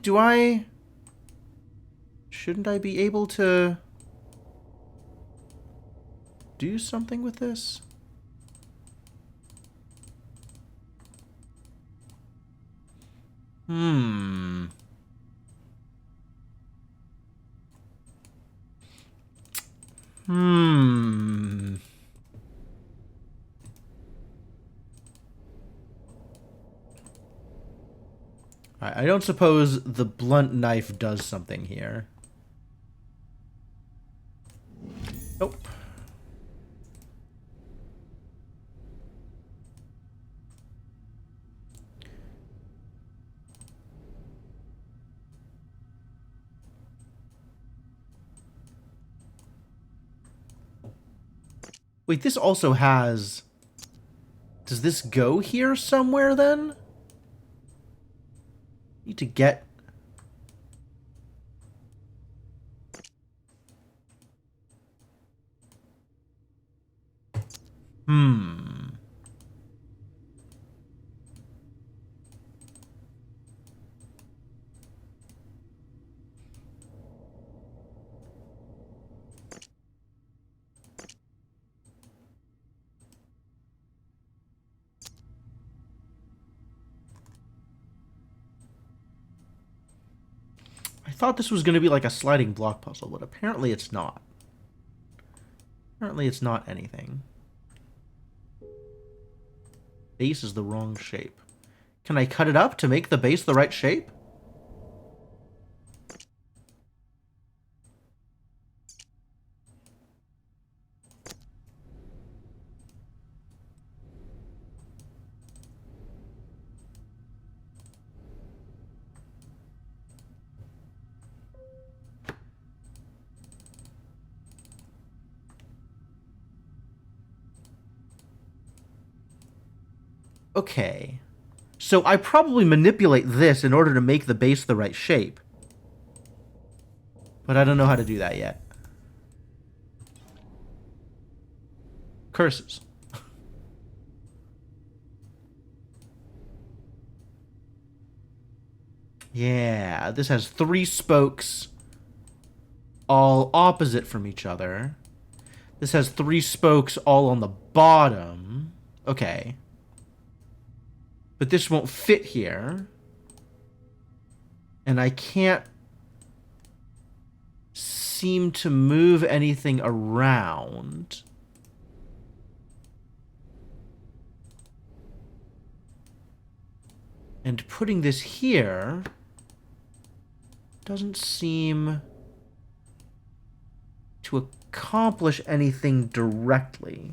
Shouldn't I be able to do something with this? I don't suppose the blunt knife does something here. Nope. Wait, this also has... Does this go here somewhere, then? Need to get... I thought this was going to be like a sliding block puzzle, but apparently it's not. Apparently it's not anything. Base is the wrong shape. Can I cut it up to make the base the right shape? Okay. So I probably manipulate this in order to make the base the right shape. But I don't know how to do that yet. Curses. Yeah, this has 3 spokes all opposite from each other. This has 3 spokes all on the bottom. Okay. But this won't fit here. And I can't seem to move anything around. And putting this here doesn't seem to accomplish anything directly.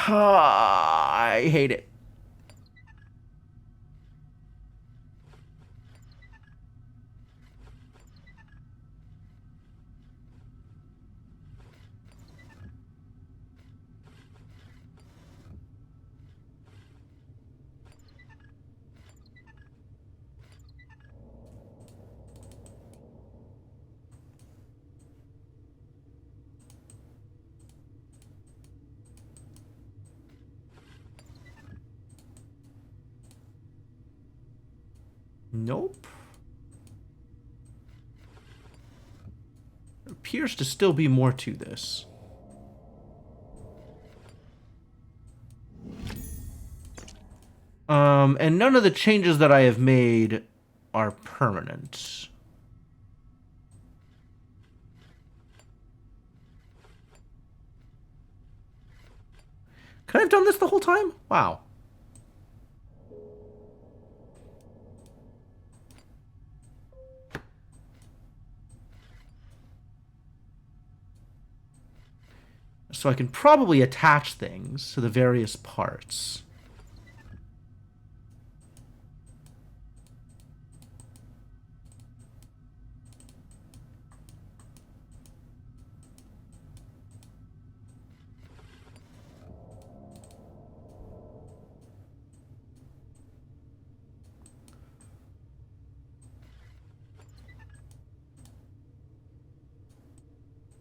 I hate it. Nope. There appears to still be more to this. And none of the changes that I have made are permanent. Could I have done this the whole time? Wow. So I can probably attach things to the various parts.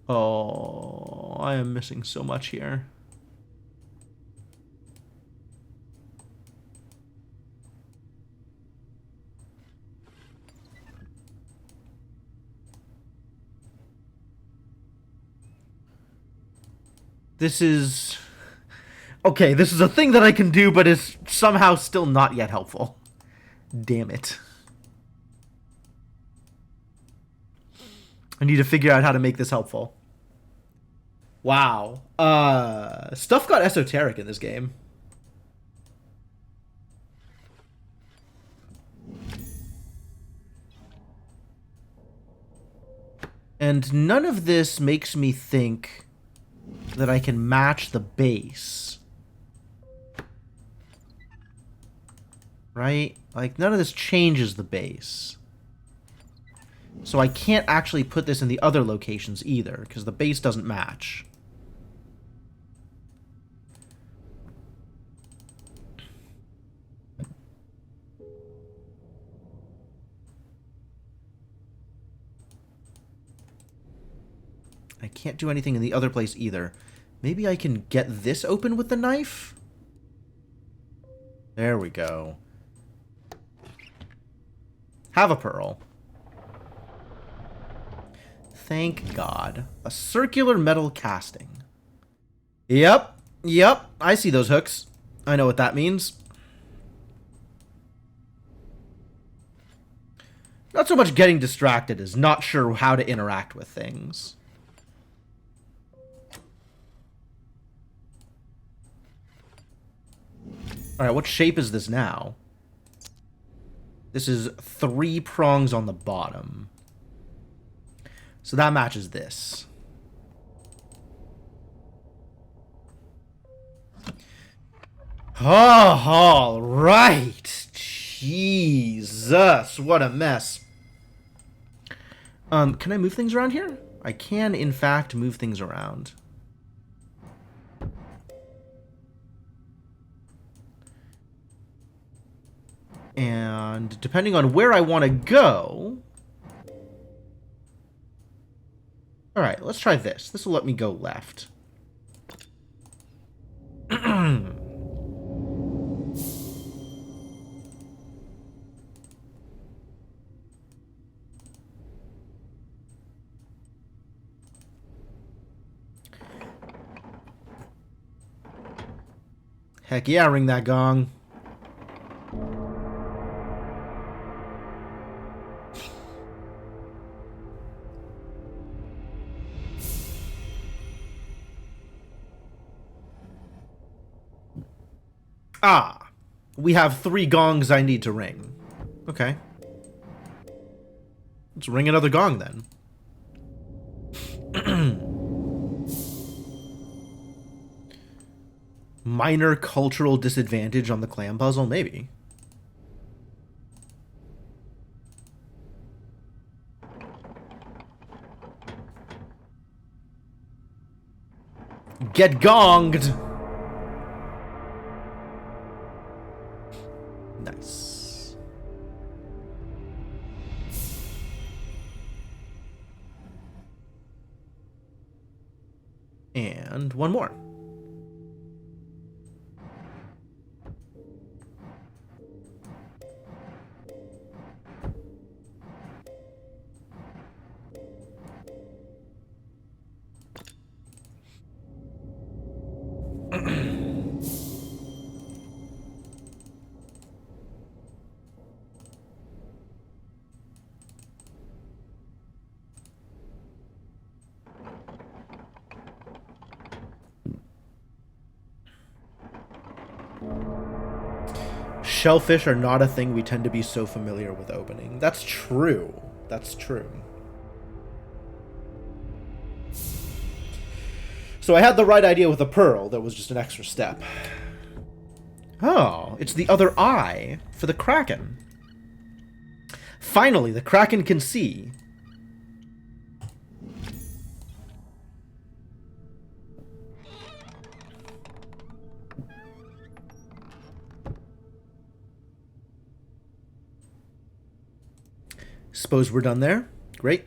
Oh, I am missing so much here. This is... Okay, this is a thing that I can do, but is somehow still not yet helpful. Damn it. I need to figure out how to make this helpful. Wow. Stuff got esoteric in this game. And none of this makes me think that I can match the base. Right? Like, none of this changes the base. So I can't actually put this in the other locations either, because the base doesn't match. I can't do anything in the other place either. Maybe I can get this open with the knife? There we go. Have a pearl. Thank God. A circular metal casting. Yep. Yep. I see those hooks. I know what that means. Not so much getting distracted as not sure how to interact with things. Alright, what shape is this now? This is 3 prongs on the bottom. So that matches this. Oh, all right. Jesus, what a mess. Can I move things around here? I can, in fact, move things around. And depending on where I want to go... Alright, let's try this. This will let me go left. Heck yeah, ring that gong. Ah, we have 3 gongs I need to ring. Okay. Let's ring another gong then. Minor cultural disadvantage on the clam puzzle? Maybe. Get gonged! Nice. And one more. Shellfish are not a thing we tend to be so familiar with opening. That's true. That's true. So I had the right idea with the pearl. That was just an extra step. Oh, it's the other eye for the Kraken. Finally, the Kraken can see. Suppose we're done there. Great.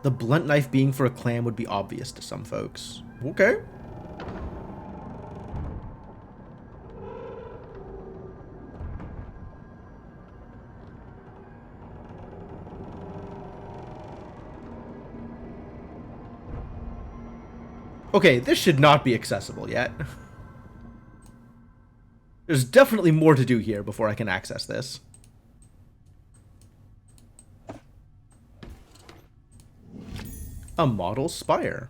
The blunt knife being for a clam would be obvious to some folks. Okay. Okay, this should not be accessible yet. There's definitely more to do here before I can access this. A model spire.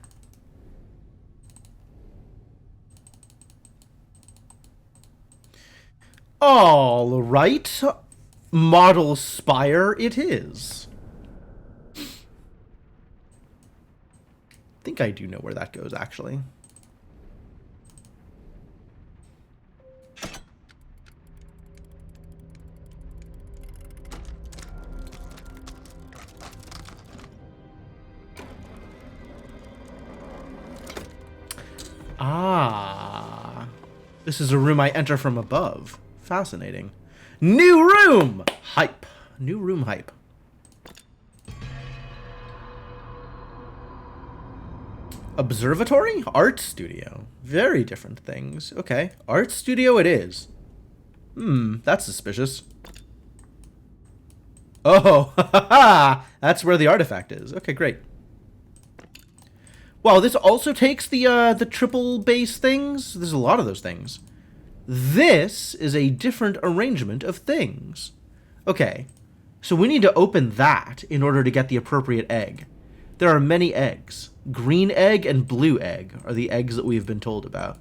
All right. Model spire it is. I think I do know where that goes, actually. Ah. This is a room I enter from above. Fascinating. New room! Hype. New room hype. Observatory? Art studio. Very different things. Okay. Art studio it is. That's suspicious. Oh, that's where the artifact is. Okay, great. Wow, this also takes the triple base things? There's a lot of those things. This is a different arrangement of things. Okay, so we need to open that in order to get the appropriate egg. There are many eggs. Green egg and blue egg are the eggs that we've been told about.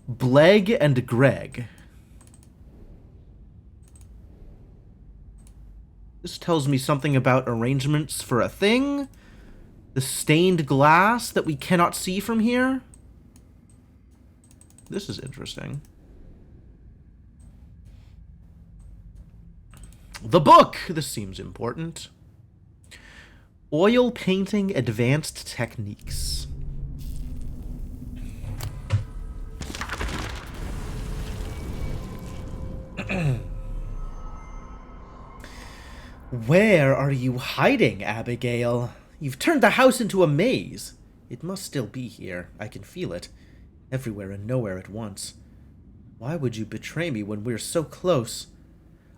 Bleg and Greg. This tells me something about arrangements for a thing. The stained glass that we cannot see from here. This is interesting. The book! This seems important. Oil painting advanced techniques. Where are you hiding, Abigail? You've turned the house into a maze. It must still be here. I can feel it. Everywhere and nowhere at once. Why would you betray me when we're so close?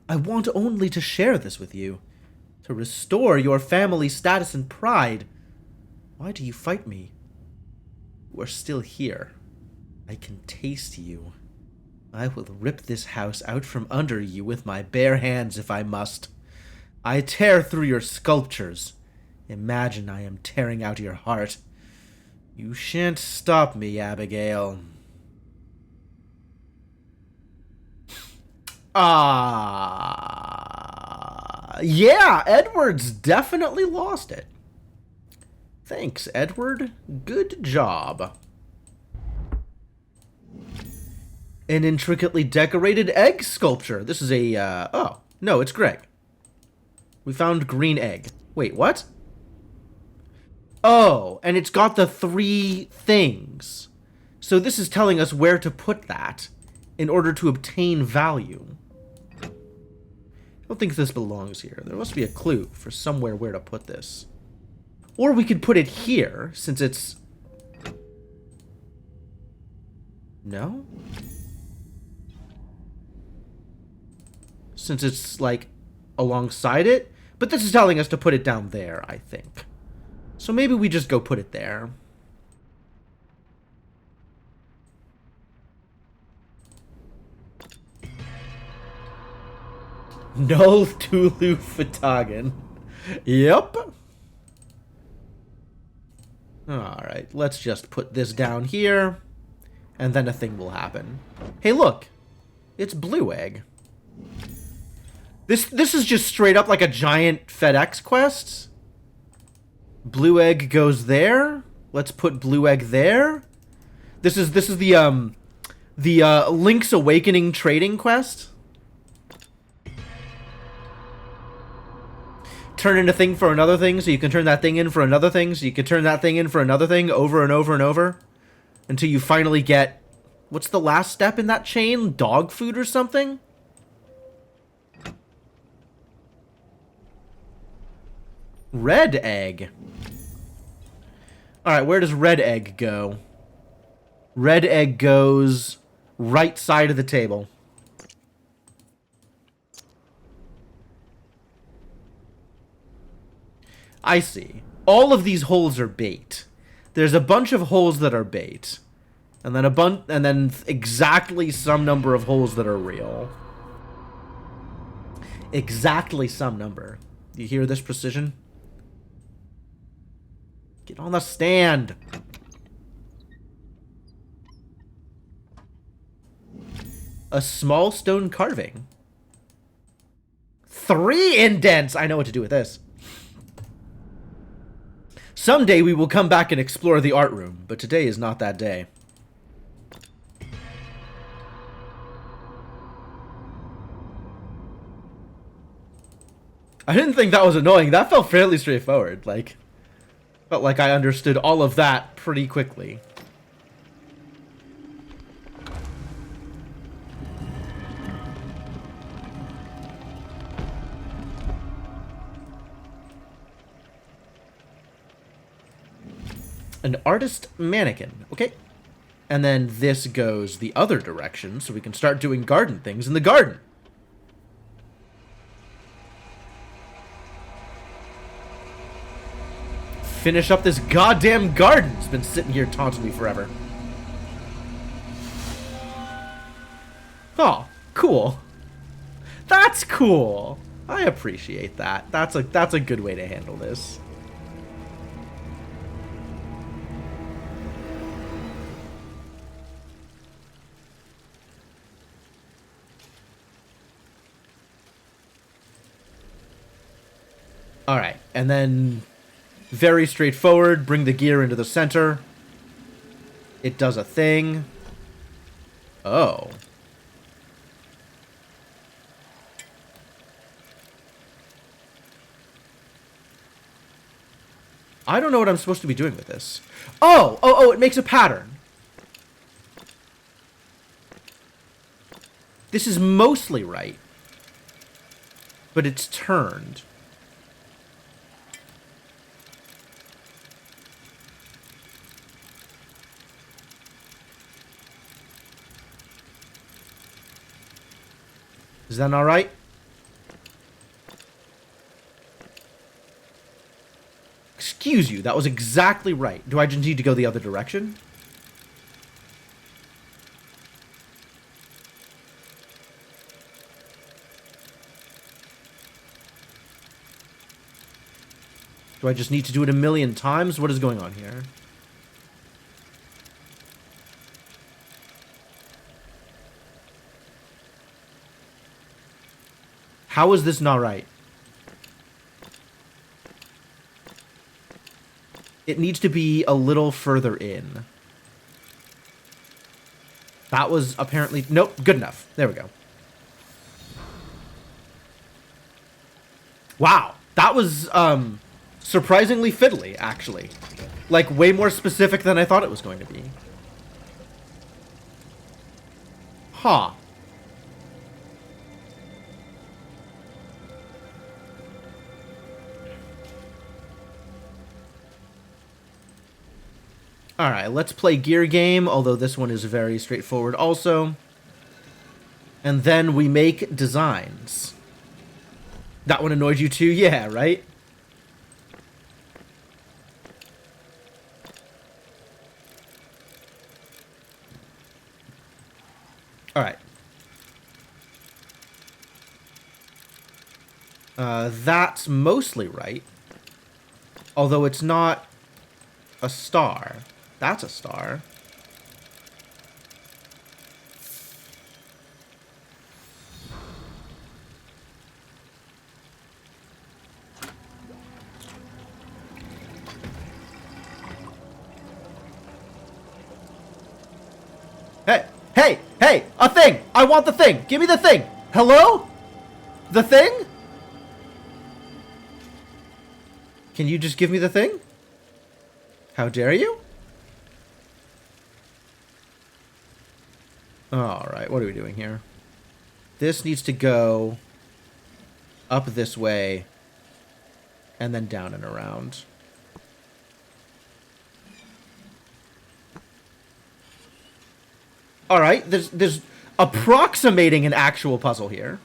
I want only to share this with you, to restore your family status and pride. Why do you fight me? You are still here. I can taste you. I will rip this house out from under you with my bare hands if I must. I tear through your sculptures. Imagine I am tearing out your heart. You shan't stop me, Abigail. Yeah, Edward's definitely lost it. Thanks, Edward. Good job. An intricately decorated egg sculpture. This is a, oh, no, it's Greg. We found green egg. Wait, what? Oh, and it's got the 3 things. So this is telling us where to put that in order to obtain value. I don't think this belongs here. There must be a clue for somewhere where to put this. Or we could put it here, since it's... No? Since it's, like, alongside it? But this is telling us to put it down there, I think. So maybe we just go put it there. No Tulu Fatagan. Yep. Alright, let's just put this down here. And then a thing will happen. Hey, look. It's Blue Egg. This is just straight up like a giant FedEx quest. Blue Egg goes there. Let's put Blue Egg there. This is the Link's Awakening trading quest. Turn in a thing for another thing, so you can turn that thing in for another thing, so you can turn that thing in for another thing over and over and over until you finally get... What's the last step in that chain? Dog food or something? Red egg. Alright, where does red egg go? Red egg goes right side of the table. I see. All of these holes are bait. There's a bunch of holes that are bait. And then exactly some number of holes that are real. Exactly some number. Do you hear this precision? Get on the stand. A small stone carving. 3 indents! I know what to do with this. Someday we will come back and explore the art room, but today is not that day. I didn't think that was annoying. That felt fairly straightforward. Like, felt like I understood all of that pretty quickly. An artist mannequin. Okay. And then this goes the other direction, so we can start doing garden things in the garden. Finish up this goddamn garden. It's been sitting here taunting me forever. Oh, cool. That's cool. I appreciate that. That's a good way to handle this. All right, and then very straightforward, bring the gear into the center. It does a thing. Oh. I don't know what I'm supposed to be doing with this. Oh, it makes a pattern. This is mostly right. But it's turned. Is that all right? Excuse you, that was exactly right. Do I just need to go the other direction? Do I just need to do it a million times? What is going on here? How is this not right? It needs to be a little further in. That was apparently... Nope, good enough. There we go. Wow. That was, surprisingly fiddly, actually. Like, way more specific than I thought it was going to be. Huh. Alright, let's play Gear Game, although this one is very straightforward also. And then we make designs. That one annoyed you too? Yeah, right? Alright. That's mostly right. Although it's not a star. That's a star. Hey, hey, hey, a thing! I want the thing! Give me the thing! Hello? The thing? Can you just give me the thing? How dare you? Alright, what are we doing here? This needs to go up this way and then down and around. Alright, there's approximating an actual puzzle here.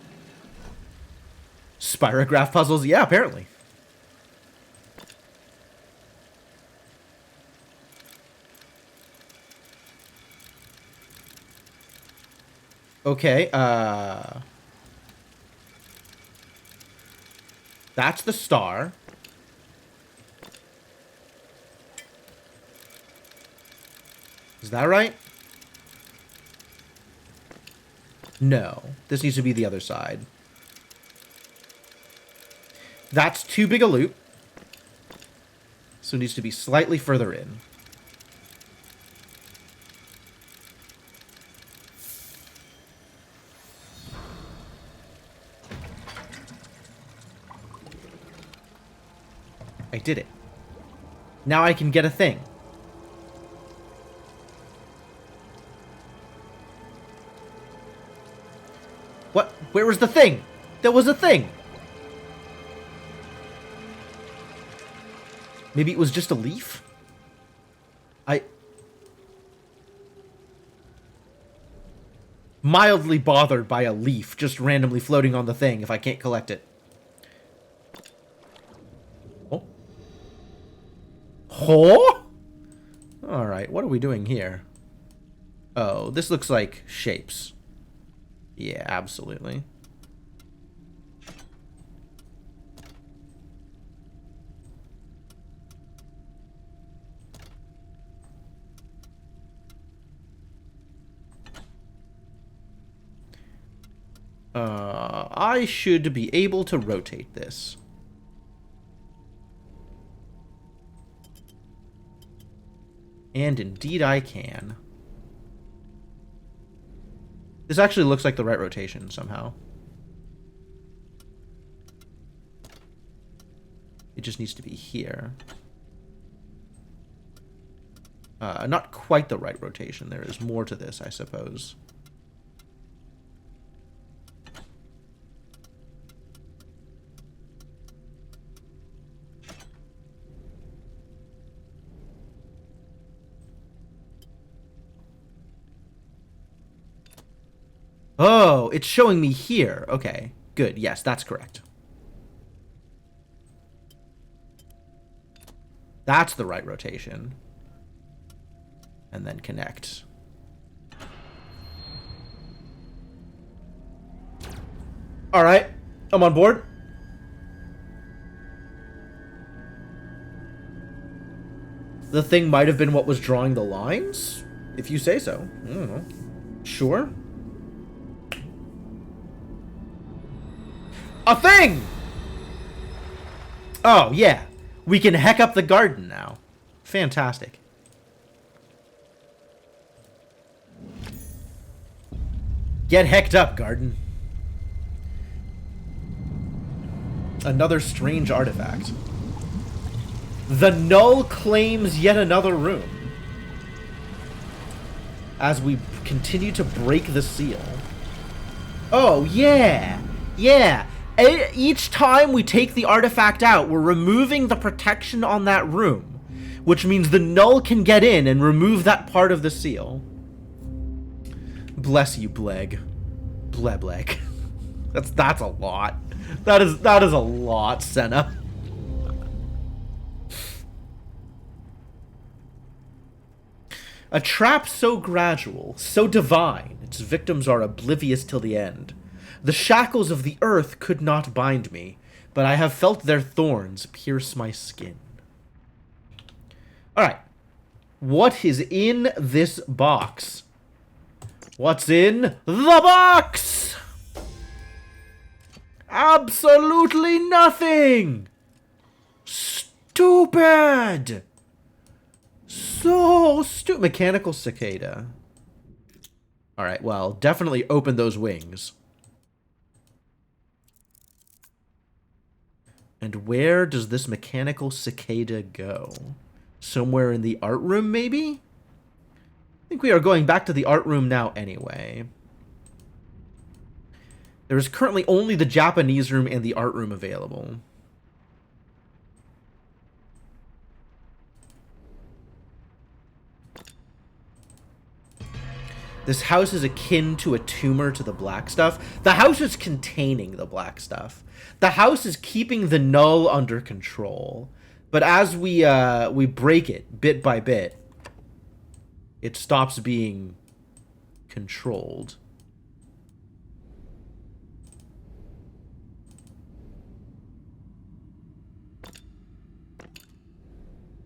Spirograph puzzles? Yeah, apparently. Okay, that's the star. Is that right? No. This needs to be the other side. That's too big a loop. So it needs to be slightly further in. I did it. Now I can get a thing. What? Where was the thing? There was a thing. Maybe it was just a leaf? Mildly bothered by a leaf just randomly floating on the thing if I can't collect it. Oh. Oh? Alright, what are we doing here? Oh, this looks like shapes. Yeah, absolutely. I should be able to rotate this. And indeed I can. This actually looks like the right rotation somehow. It just needs to be here. Not quite the right rotation. There is more to this, I suppose. Oh, it's showing me here. Okay, good. Yes, that's correct. That's the right rotation. And then connect. All right, I'm on board. The thing might have been what was drawing the lines, if you say so. I don't know. Sure. A thing! Oh, yeah. We can heck up the garden now. Fantastic. Get hecked up, garden. Another strange artifact. The Null claims yet another room. As we continue to break the seal. Oh, yeah. Yeah. Each time we take the artifact out, we're removing the protection on that room. Which means the Null can get in and remove that part of the seal. Bless you, Bleg. Blebleg. That's a lot. That is a lot, Senna. A trap so gradual, so divine, its victims are oblivious till the end. The shackles of the earth could not bind me, but I have felt their thorns pierce my skin. Alright. What is in this box? What's in the box? Absolutely nothing! Stupid! So stupid. Mechanical cicada. Alright, well, definitely open those wings. And where does this mechanical cicada go? Somewhere in the art room, maybe? I think we are going back to the art room now anyway. There is currently only the Japanese room and the art room available. This house is akin to a tumor to the black stuff. The house is containing the black stuff. The house is keeping the Null under control. But as we break it bit by bit, it stops being controlled.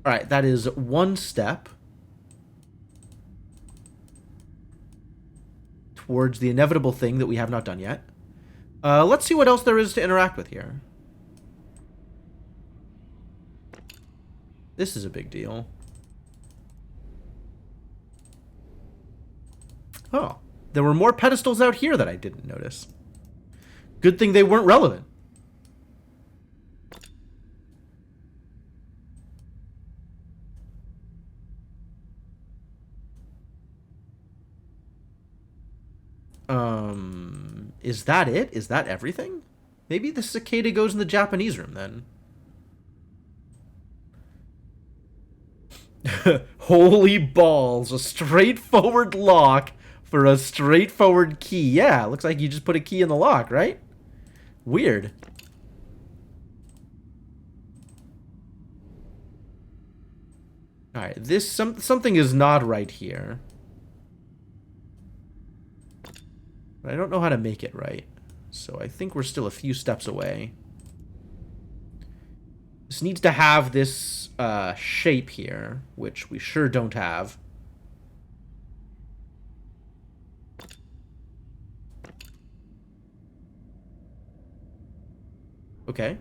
Alright, that is one step towards the inevitable thing that we have not done yet. Let's see what else there is to interact with here. This is a big deal. Oh, there were more pedestals out here that I didn't notice. Good thing they weren't relevant. Is that it? Is that everything? Maybe the cicada goes in the Japanese room then. Holy balls, a straightforward lock for a straightforward key. Yeah, looks like you just put a key in the lock, right? Weird. Alright, something is not right here. But I don't know how to make it right. So I think we're still a few steps away. This needs to have this shape here, which we sure don't have. Okay.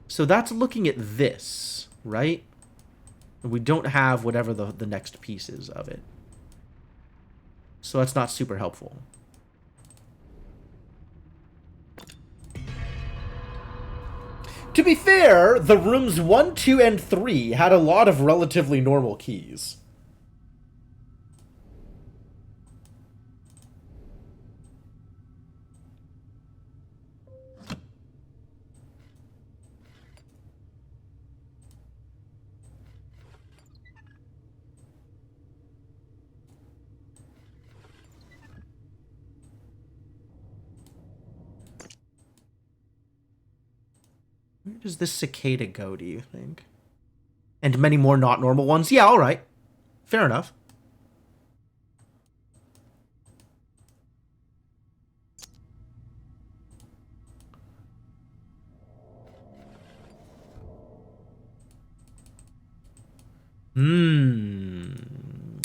So that's looking at this, right? We don't have whatever the next piece is of it. So that's not super helpful. To be fair, the rooms 1, 2, and 3 had a lot of relatively normal keys. Where does this cicada go, do you think? And many more not normal ones? Yeah, alright. Fair enough.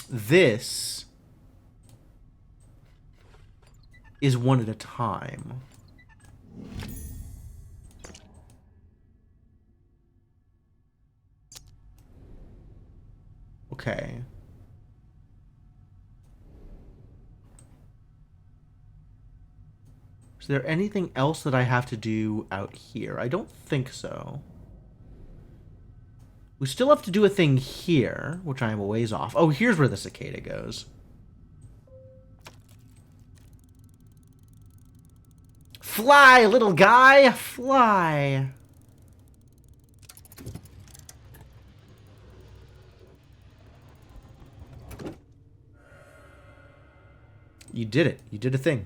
This is one at a time. Okay. Is there anything else that I have to do out here? I don't think so. We still have to do a thing here, which I am a ways off. Oh, here's where the cicada goes. Fly, little guy! Fly! You did it. You did a thing.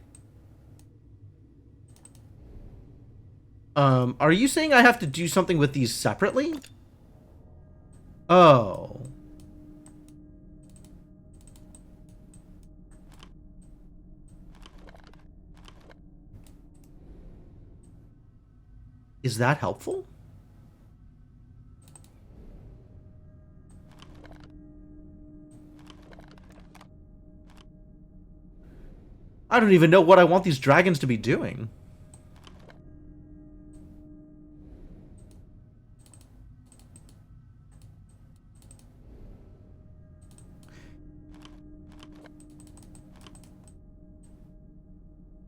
Are you saying I have to do something with these separately? Oh. Is that helpful? I don't even know what I want these dragons to be doing.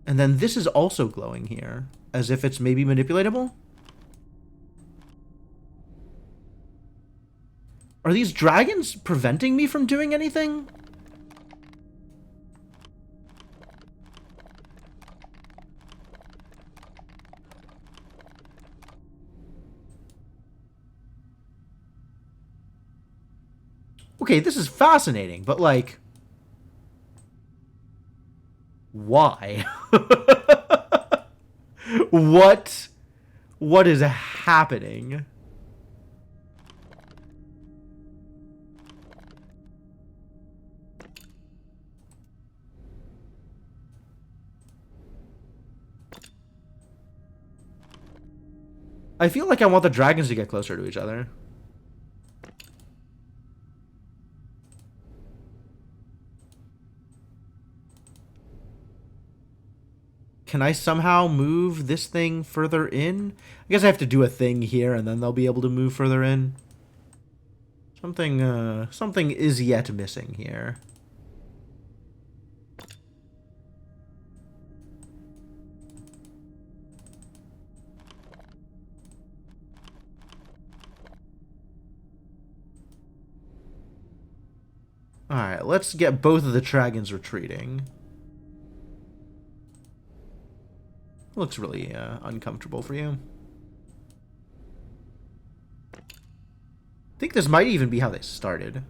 And then this is also glowing here, as if it's maybe manipulatable? Are these dragons preventing me from doing anything? Okay, this is fascinating, but like... Why? What is happening? I feel like I want the dragons to get closer to each other. Can I somehow move this thing further in? I guess I have to do a thing here and then they'll be able to move further in. Something is yet missing here. Alright, let's get both of the dragons retreating. Looks really uncomfortable for you. I think this might even be how they started.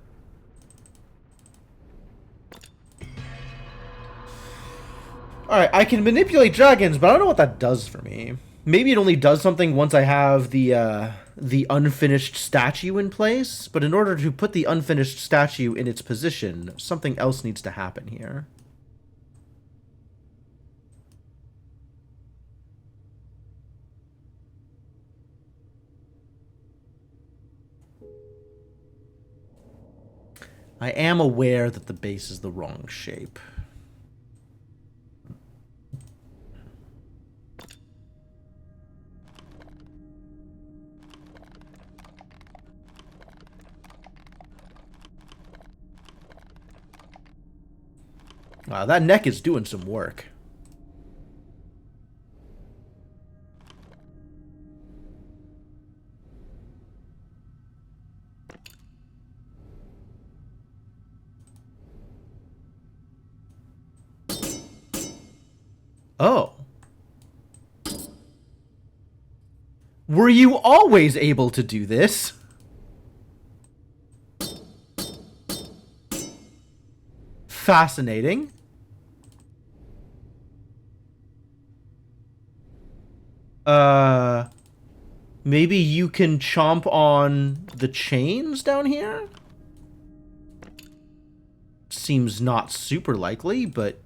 Alright, I can manipulate dragons, but I don't know what that does for me. Maybe it only does something once I have the unfinished statue in place, but in order to put the unfinished statue in its position, something else needs to happen here. I am aware that the base is the wrong shape. Wow, that neck is doing some work. Oh. Were you always able to do this? Fascinating. Maybe you can chomp on the chains down here? Seems not super likely, but...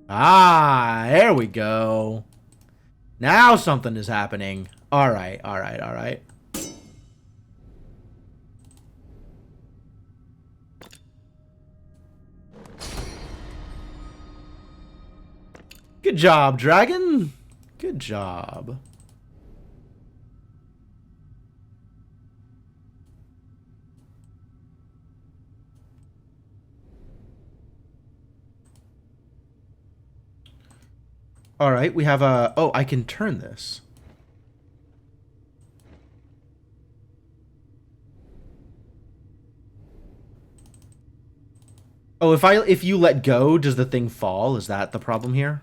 Ah, there we go. Now something is happening. Alright, alright, alright. Good job, dragon. Good job. All right, we have a... Oh, I can turn this. Oh, if you let go, does the thing fall? Is that the problem here?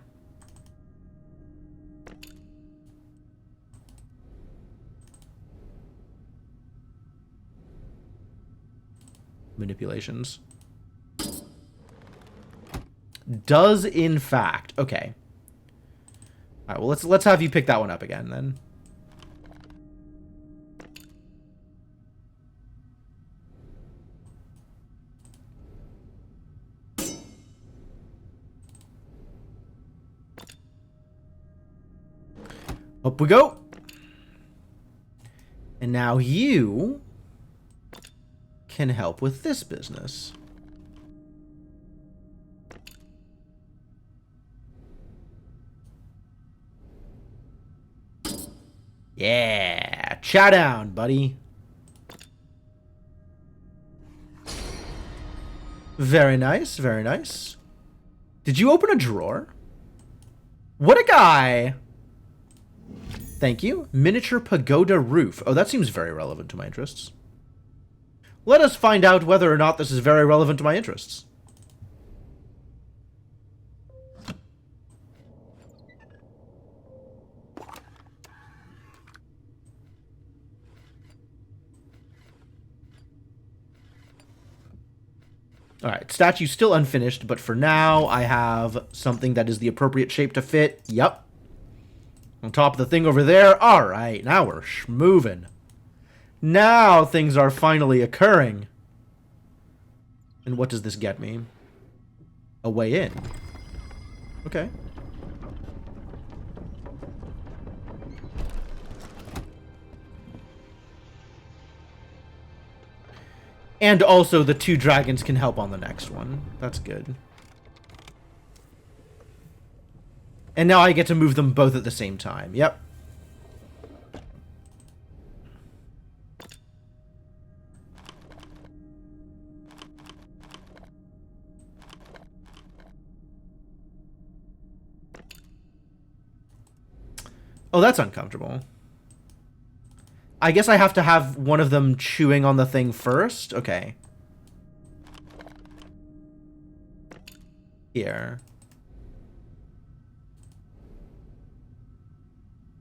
Manipulations. Does in fact. Okay. All right, well, let's have you pick that one up again then. Up we go. And now you can help with this business. Yeah, chow down, buddy. Very nice, very nice. Did you open a drawer? What a guy! Thank you. Miniature pagoda roof. Oh, that seems very relevant to my interests. Let us find out whether or not this is very relevant to my interests. Alright, statue still unfinished, but for now, I have something that is the appropriate shape to fit. Yep. On top of the thing over there. Alright, now we're moving. Now things are finally occurring. And what does this get me? A way in. Okay. And also the two dragons can help on the next one. That's good. And now I get to move them both at the same time. Yep. Oh, that's uncomfortable. I guess I have to have one of them chewing on the thing first? Okay. Here.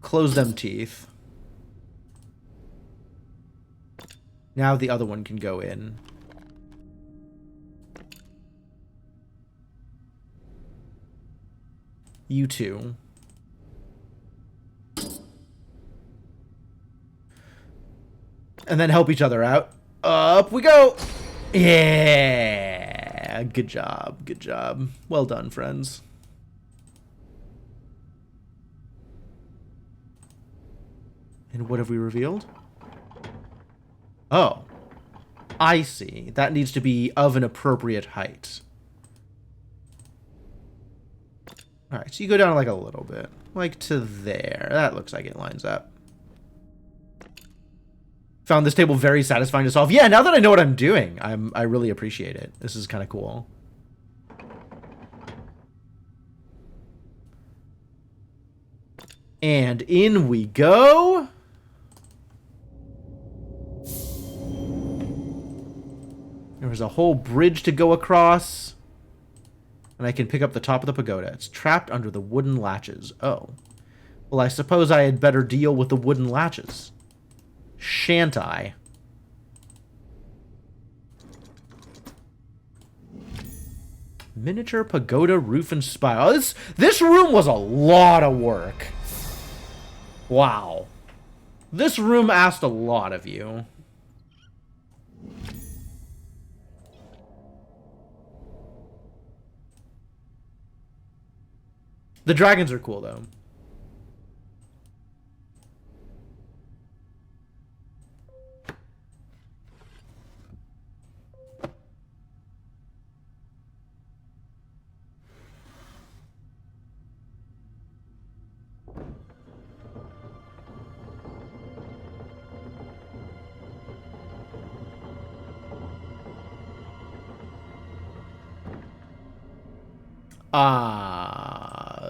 Close them teeth. Now the other one can go in. You too. And then help each other out. Up we go! Yeah! Good job. Good job. Well done, friends. And what have we revealed? Oh. I see. That needs to be of an appropriate height. Alright, so you go down like a little bit. Like to there. That looks like it lines up. Found this table very satisfying to solve. Yeah, now that I know what I'm doing, I really appreciate it. This is kind of cool. And in we go. There's a whole bridge to go across. And I can pick up the top of the pagoda. It's trapped under the wooden latches. Oh. Well, I suppose I had better deal with the wooden latches. Shan't I? Miniature pagoda roof and spire. Oh, this room was a lot of work. Wow. This room asked a lot of you. The dragons are cool, though.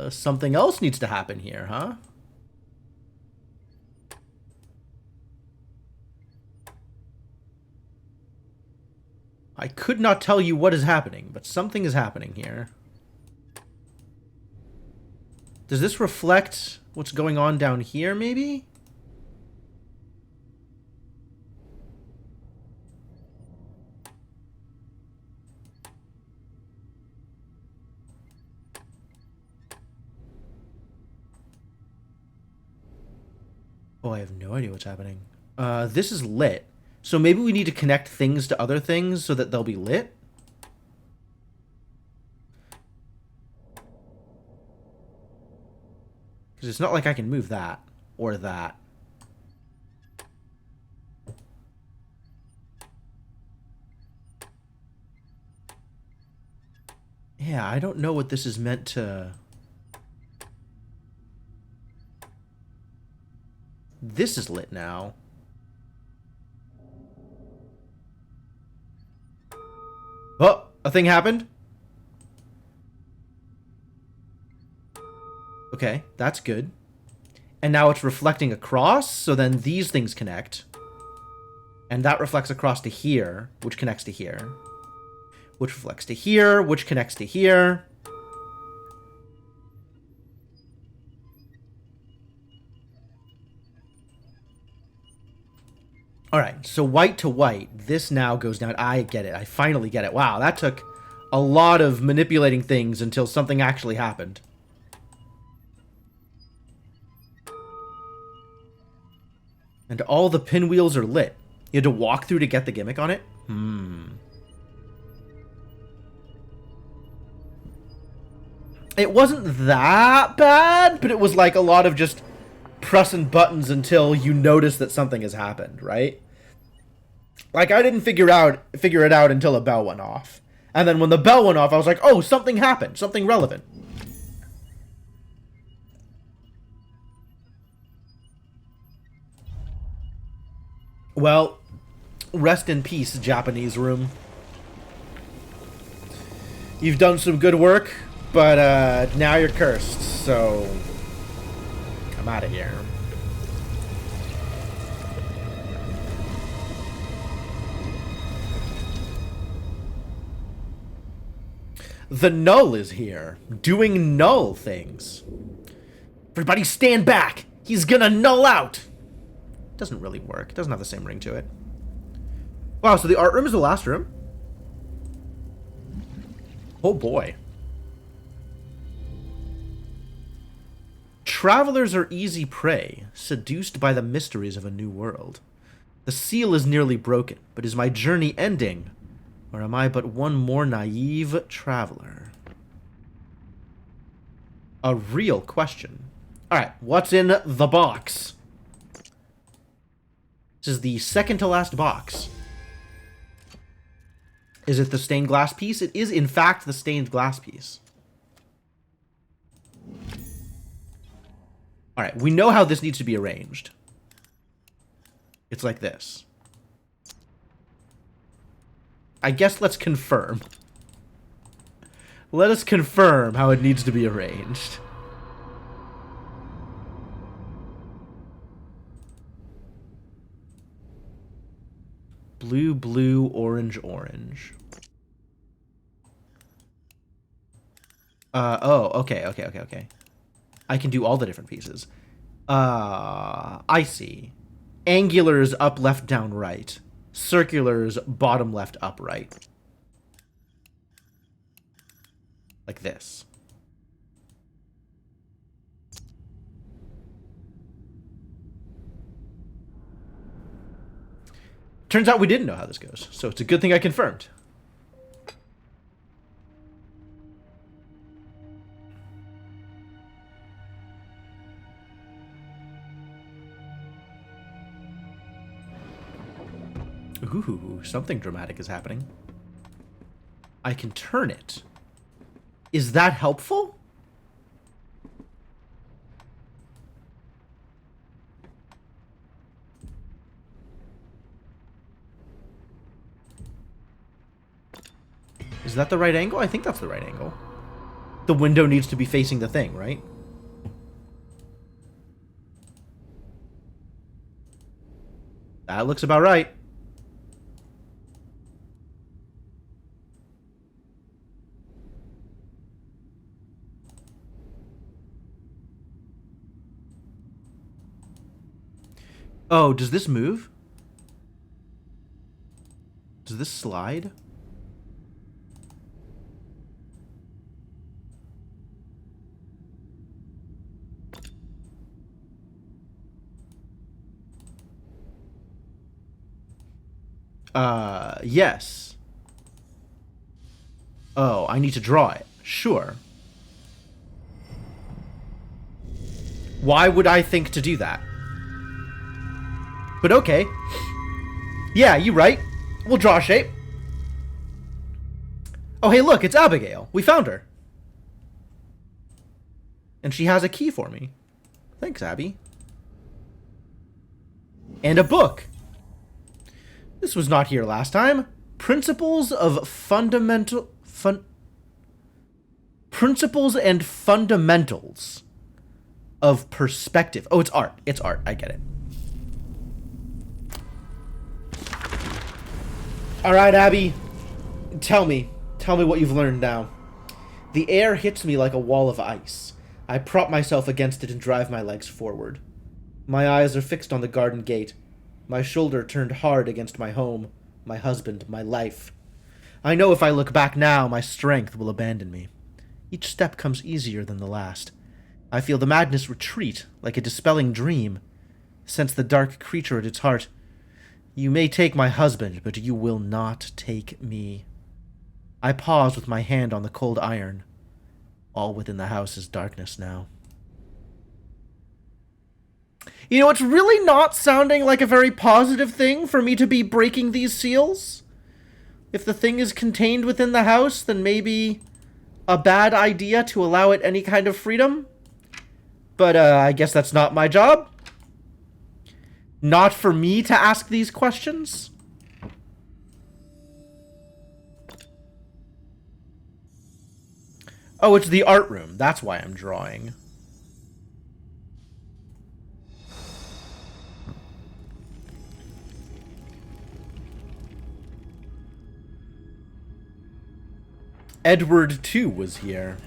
Something else needs to happen here, huh? I could not tell you what is happening, but something is happening here. Does this reflect what's going on down here, maybe? Oh, I have no idea what's happening. This is lit. So maybe we need to connect things to other things so that they'll be lit? Because it's not like I can move that. Or that. Yeah, I don't know what this is meant to... This is lit now. Oh, a thing happened? Okay, that's good. And now it's reflecting across, so then these things connect. And that reflects across to here, which connects to here. Which reflects to here, which connects to here. Alright, so white to white. This now goes down. I get it. I finally get it. Wow, that took a lot of manipulating things until something actually happened. And all the pinwheels are lit. You had to walk through to get the gimmick on it? It wasn't that bad, but it was like a lot of just pressing buttons until you notice that something has happened, right? Like, I didn't figure it out until a bell went off. And then when the bell went off, I was like, oh, something happened. Something relevant. Well, rest in peace, Japanese room. You've done some good work, but now you're cursed, so I'm out of here. The Null is here, doing null things. Everybody stand back! He's gonna null out! Doesn't really work. It doesn't have the same ring to it. Wow, so the art room is the last room? Oh boy. Travelers are easy prey, seduced by the mysteries of a new world. The seal is nearly broken, but is my journey ending? Or am I but one more naive traveler? A real question. Alright, what's in the box? This is the second to last box. Is it the stained glass piece? It is, in fact, the stained glass piece. Alright, we know how this needs to be arranged. It's like this. I guess let's confirm. Let us confirm how it needs to be arranged. Blue, blue, orange, orange. Oh, okay. I can do all the different pieces. I see. Angular's up, left, down, right. Circular's bottom, left, up, right. Like this. Turns out we didn't know how this goes, so it's a good thing I confirmed. Ooh, something dramatic is happening. I can turn it. Is that helpful? Is that the right angle? I think that's the right angle. The window needs to be facing the thing, right? That looks about right. Oh, does this move? Does this slide? Yes. Oh, I need to draw it. Sure. Why would I think to do that? But okay. Yeah, you right. We'll draw a shape. Oh, hey, look, it's Abigail. We found her. And she has a key for me. Thanks, Abby. And a book. This was not here last time. Principles and fundamentals of perspective. Oh, it's art. It's art. I get it. All right, Abby. Tell me what you've learned now. The air hits me like a wall of ice. I prop myself against it and drive my legs forward. My eyes are fixed on the garden gate. My shoulder turned hard against my home, my husband, my life. I know if I look back now, my strength will abandon me. Each step comes easier than the last. I feel the madness retreat like a dispelling dream. Sense the dark creature at its heart. You may take my husband, but you will not take me. I pause with my hand on the cold iron. All within the house is darkness now. You know, it's really not sounding like a very positive thing for me to be breaking these seals. If the thing is contained within the house, then maybe a bad idea to allow it any kind of freedom. But I guess that's not my job. Not for me to ask these questions. Oh, it's the art room. That's why I'm drawing. Edward, too, was here.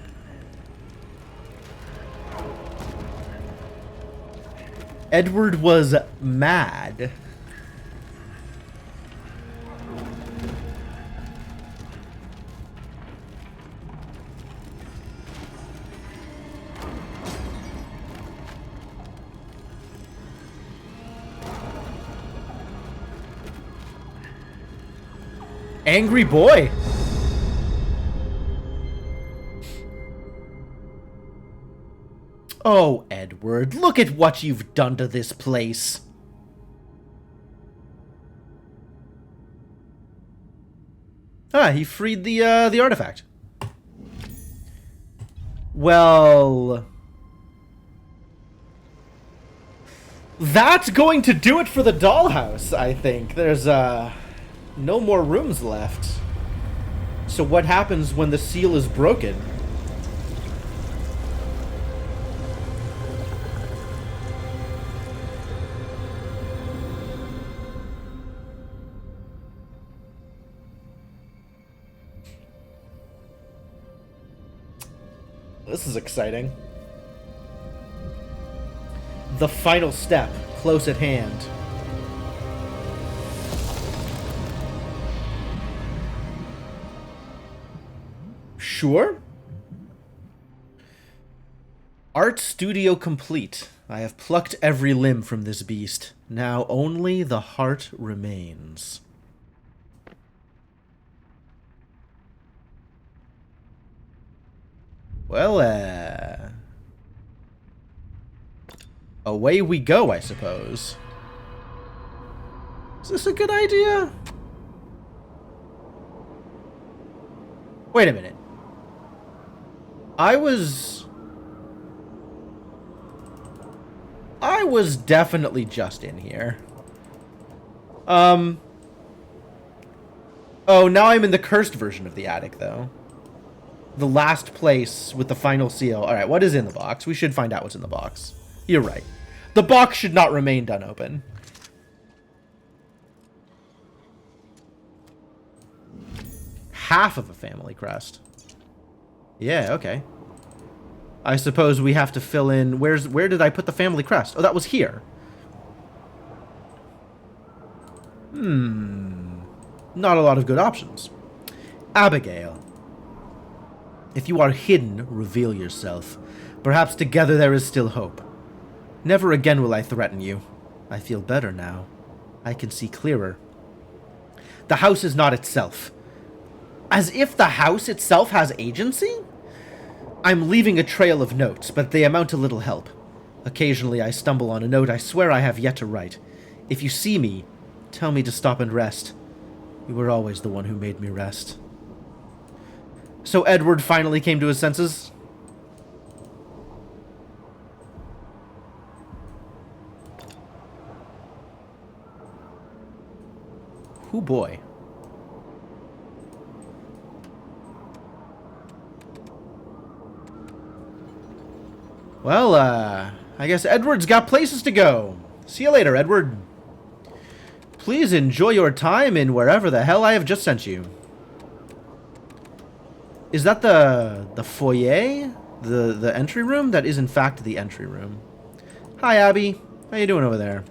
Edward was mad. Angry boy. Oh, Edward, look at what you've done to this place. Ah, he freed the artifact. Well, that's going to do it for the dollhouse, I think. There's no more rooms left. So what happens when the seal is broken? This is exciting. The final step, close at hand. Sure. Art studio complete. I have plucked every limb from this beast. Now only the heart remains. Well, away we go, I suppose. Is this a good idea? Wait a minute. I was definitely just in here. Oh, now I'm in the cursed version of the attic, though. The last place with the final seal. Alright, what is in the box? We should find out what's in the box. You're right. The box should not remain unopened. Half of a family crest. Yeah, okay. I suppose we have to fill in... Where did I put the family crest? Oh, that was here. Not a lot of good options. Abigail. If you are hidden, reveal yourself. Perhaps together there is still hope. Never again will I threaten you. I feel better now. I can see clearer. The house is not itself. As if the house itself has agency? I'm leaving a trail of notes, but they amount to little help. Occasionally I stumble on a note I swear I have yet to write. If you see me, tell me to stop and rest. You were always the one who made me rest. So Edward finally came to his senses? Oh boy. Well, I guess Edward's got places to go. See you later, Edward. Please enjoy your time in wherever the hell I have just sent you. Is that the foyer? The entry room? That is in fact the entry room. Hi, Abby. How you doing over there?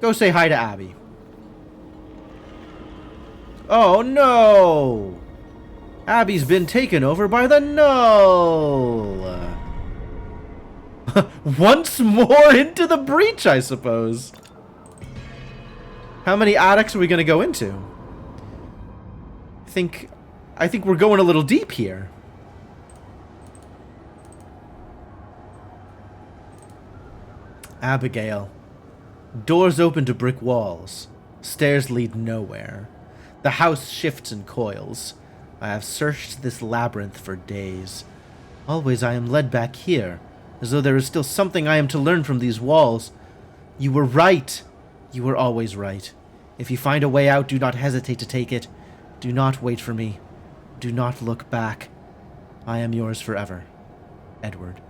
Go say hi to Abby. Oh, no! Abby's been taken over by the Null! Once more into the breach, I suppose. How many attics are we going to go into? I think we're going a little deep here. Abigail. Doors open to brick walls. Stairs lead nowhere. The house shifts and coils. I have searched this labyrinth for days. Always I am led back here, as though there is still something I am to learn from these walls. You were right. You were always right. If you find a way out, do not hesitate to take it. Do not wait for me. Do not look back. I am yours forever. Edward.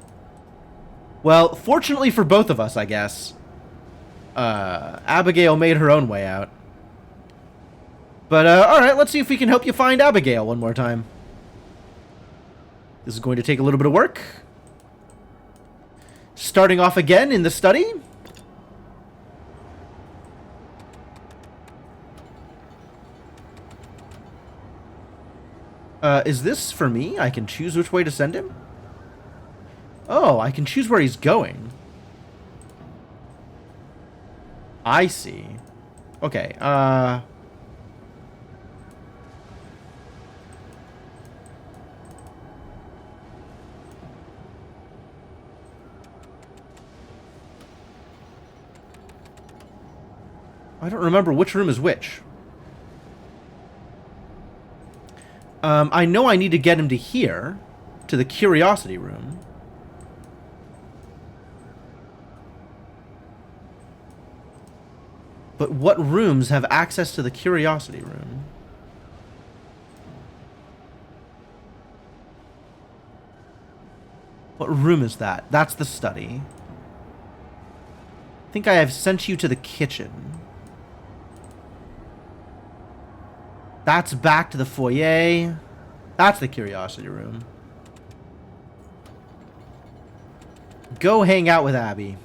Well, fortunately for both of us, I guess, Abigail made her own way out. But, alright, let's see if we can help you find Abigail one more time. This is going to take a little bit of work. Starting off again in the study. Is this for me? I can choose which way to send him? Oh, I can choose where he's going. I see. Okay, I don't remember which room is which. I know I need to get him to here, to the curiosity room. But what rooms have access to the curiosity room? What room is that? That's the study. I think I have sent you to the kitchen. That's back to the foyer. That's the curiosity room. Go hang out with Abby.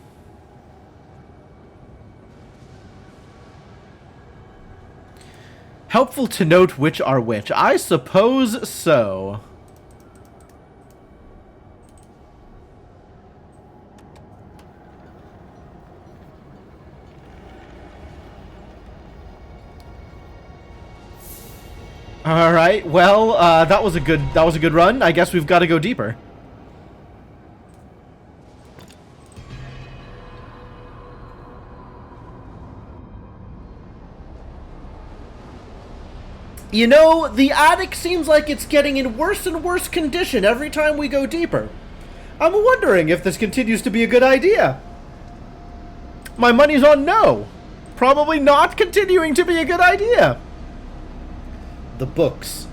Helpful to note which are which. I suppose so. All right. Well, that was a good run. I guess we've got to go deeper. You know, the attic seems like it's getting in worse and worse condition every time we go deeper. I'm wondering if this continues to be a good idea. My money's on no. Probably not continuing to be a good idea. The books.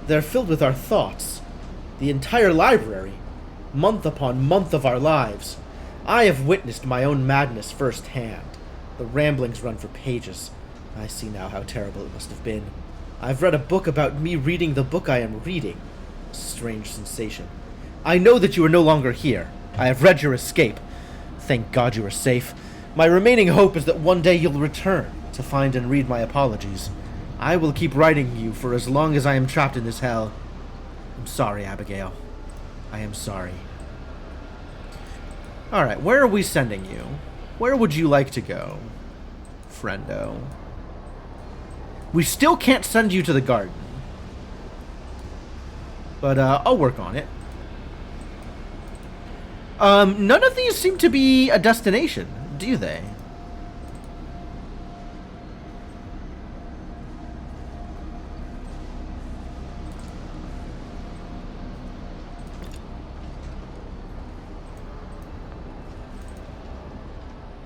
They're filled with our thoughts. The entire library. Month upon month of our lives. I have witnessed my own madness firsthand. The ramblings run for pages. I see now how terrible it must have been. I've read a book about me reading the book I am reading. Strange sensation. I know that you are no longer here. I have read your escape. Thank God you are safe. My remaining hope is that one day you'll return to find and read my apologies. I will keep writing you for as long as I am trapped in this hell. I'm sorry, Abigail. I am sorry. Alright, where are we sending you? Where would you like to go, friendo? We still can't send you to the garden. But, I'll work on it. None of these seem to be a destination, do they?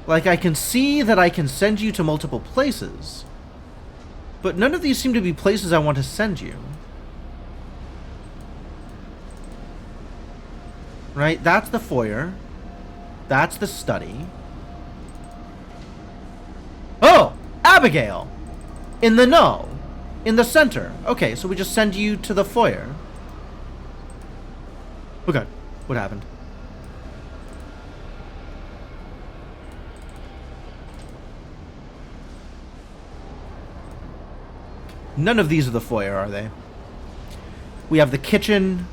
Like, I can see that I can send you to multiple places. But none of these seem to be places I want to send you. Right? That's the foyer. That's the study. Oh! Abigail! In the null. In the center. Okay, so we just send you to the foyer. Okay. What happened? None of these are the foyer, are they? We have the kitchen.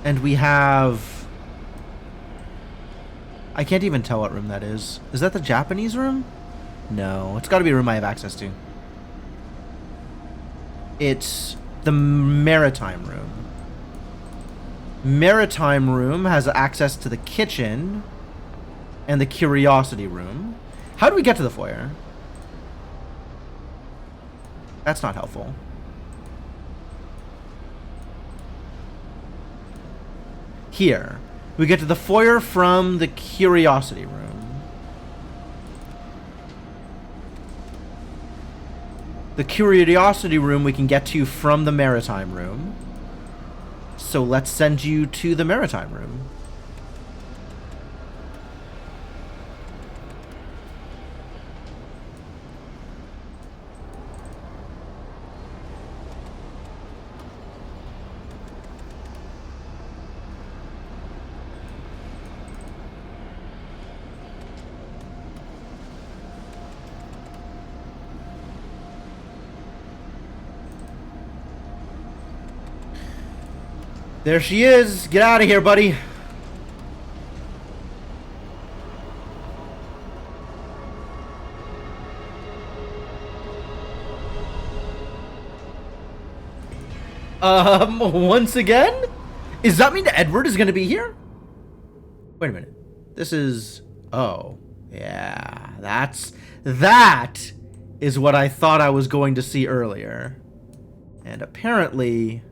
And we have... I can't even tell what room that is. Is that the Japanese room? No, it's got to be a room I have access to. It's the maritime room. Maritime room has access to the kitchen and the curiosity room. How do we get to the foyer? That's not helpful. Here. We get to the foyer from the curiosity room. The curiosity room we can get to from the maritime room. So let's send you to the maritime room. There she is. Get out of here, buddy. Once again? Is that mean Edward is going to be here? Wait a minute. This is... Oh. Yeah. That is what I thought I was going to see earlier. And apparently...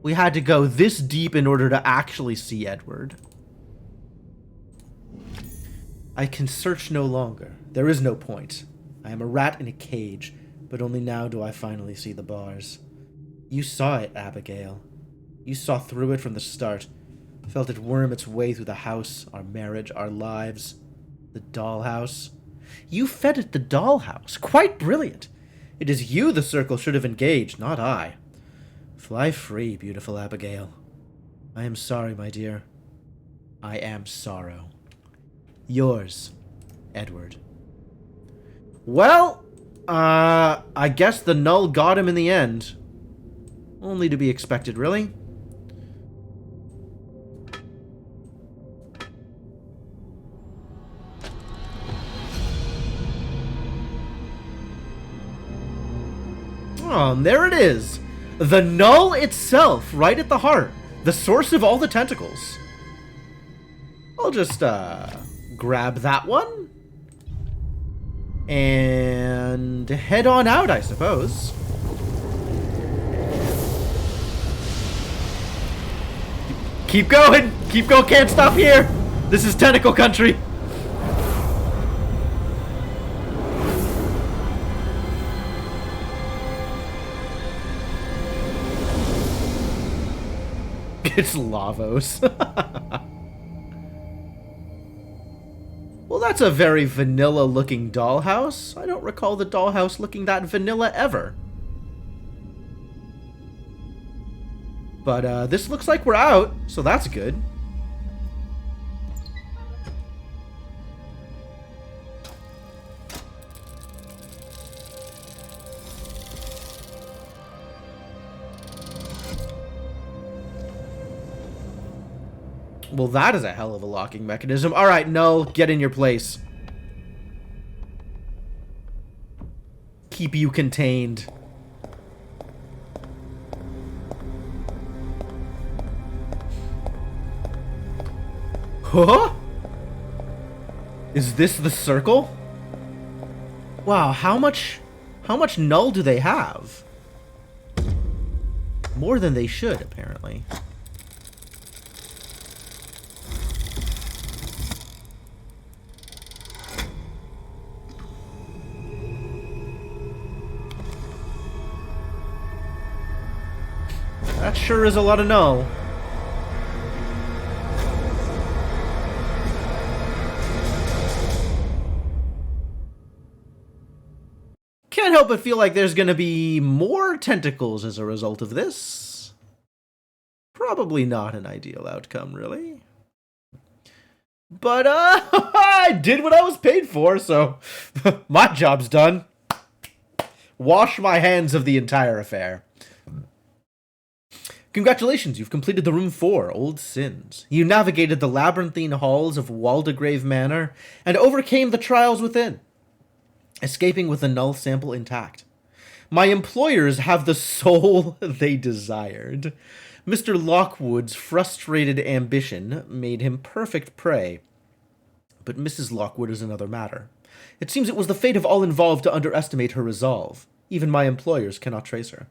we had to go this deep in order to actually see Edward. I can search no longer. There is no point. I am a rat in a cage, but only now do I finally see the bars. You saw it, Abigail. You saw through it from the start. Felt it worm its way through the house, our marriage, our lives. The dollhouse. You fed it the dollhouse. Quite brilliant. It is you the circle should have engaged, not I. Fly free, beautiful Abigail. I am sorry, my dear. I am sorrow. Yours, Edward. Well, I guess the null got him in the end. Only to be expected, really. Oh, and there it is. The null itself, right at the heart. The source of all the tentacles. I'll just grab that one. And head on out, I suppose. Keep going! Keep going, can't stop here! This is tentacle country! It's Lavos. Well, that's a very vanilla-looking dollhouse. I don't recall the dollhouse looking that vanilla ever. But this looks like we're out, so that's good. Well, that is a hell of a locking mechanism. All right, Null, get in your place. Keep you contained. Huh? Is this the circle? Wow, how much Null do they have? More than they should, apparently. That sure is a lot of Null. Can't help but feel like there's gonna be more tentacles as a result of this. Probably not an ideal outcome, really. But, I did what I was paid for, so my job's done. Wash my hands of the entire affair. Congratulations, you've completed the Room 4, Old Sins. You navigated the labyrinthine halls of Waldegrave Manor and overcame the trials within, escaping with the Null sample intact. My employers have the soul they desired. Mr. Lockwood's frustrated ambition made him perfect prey. But Mrs. Lockwood is another matter. It seems it was the fate of all involved to underestimate her resolve. Even my employers cannot trace her.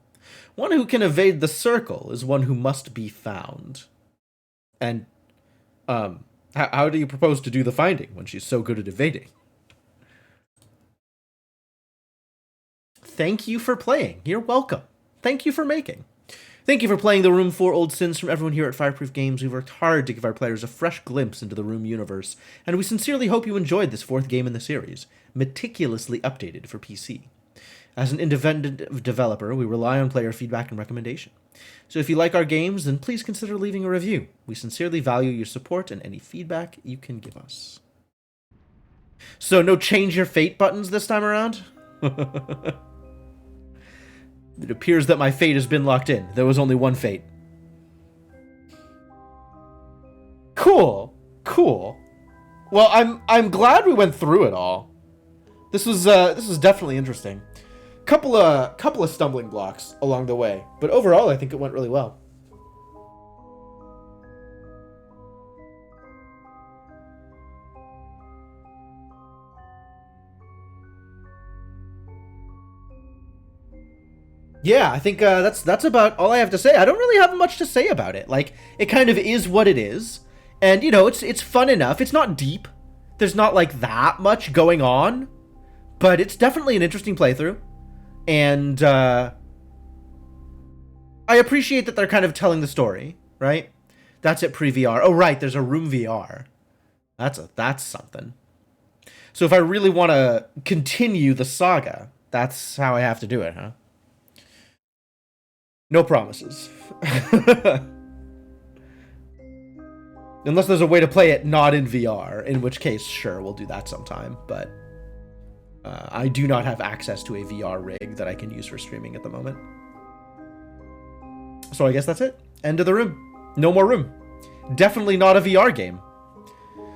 One who can evade the circle is one who must be found. And, how do you propose to do the finding when she's so good at evading? Thank you for playing. You're welcome. Thank you for making. Thank you for playing the Room 4 Old Sins from everyone here at Fireproof Games. We've worked hard to give our players a fresh glimpse into the Room universe, and we sincerely hope you enjoyed this fourth game in the series, meticulously updated for PC. As an independent developer, we rely on player feedback and recommendation. So if you like our games, then please consider leaving a review. We sincerely value your support and any feedback you can give us. So no change your fate buttons this time around? It appears that my fate has been locked in. There was only one fate. Cool. Cool. Well, I'm glad we went through it all. This was definitely interesting. Couple of stumbling blocks along the way, but overall I think it went really well. Yeah, I think that's about all I have to say. I don't really have much to say about it. Like, it kind of is what it is, and you know, it's fun enough. It's not deep. There's not like that much going on, but it's definitely an interesting playthrough. And I appreciate that they're kind of telling the story, right? That's at pre-VR. Oh, right, there's a Room VR. That's something. So if I really want to continue the saga, that's how I have to do it, huh? No promises. Unless there's a way to play it not in VR, in which case, sure, we'll do that sometime, but I do not have access to a VR rig that I can use for streaming at the moment. So I guess that's it. End of the Room. No more Room. Definitely not a VR game.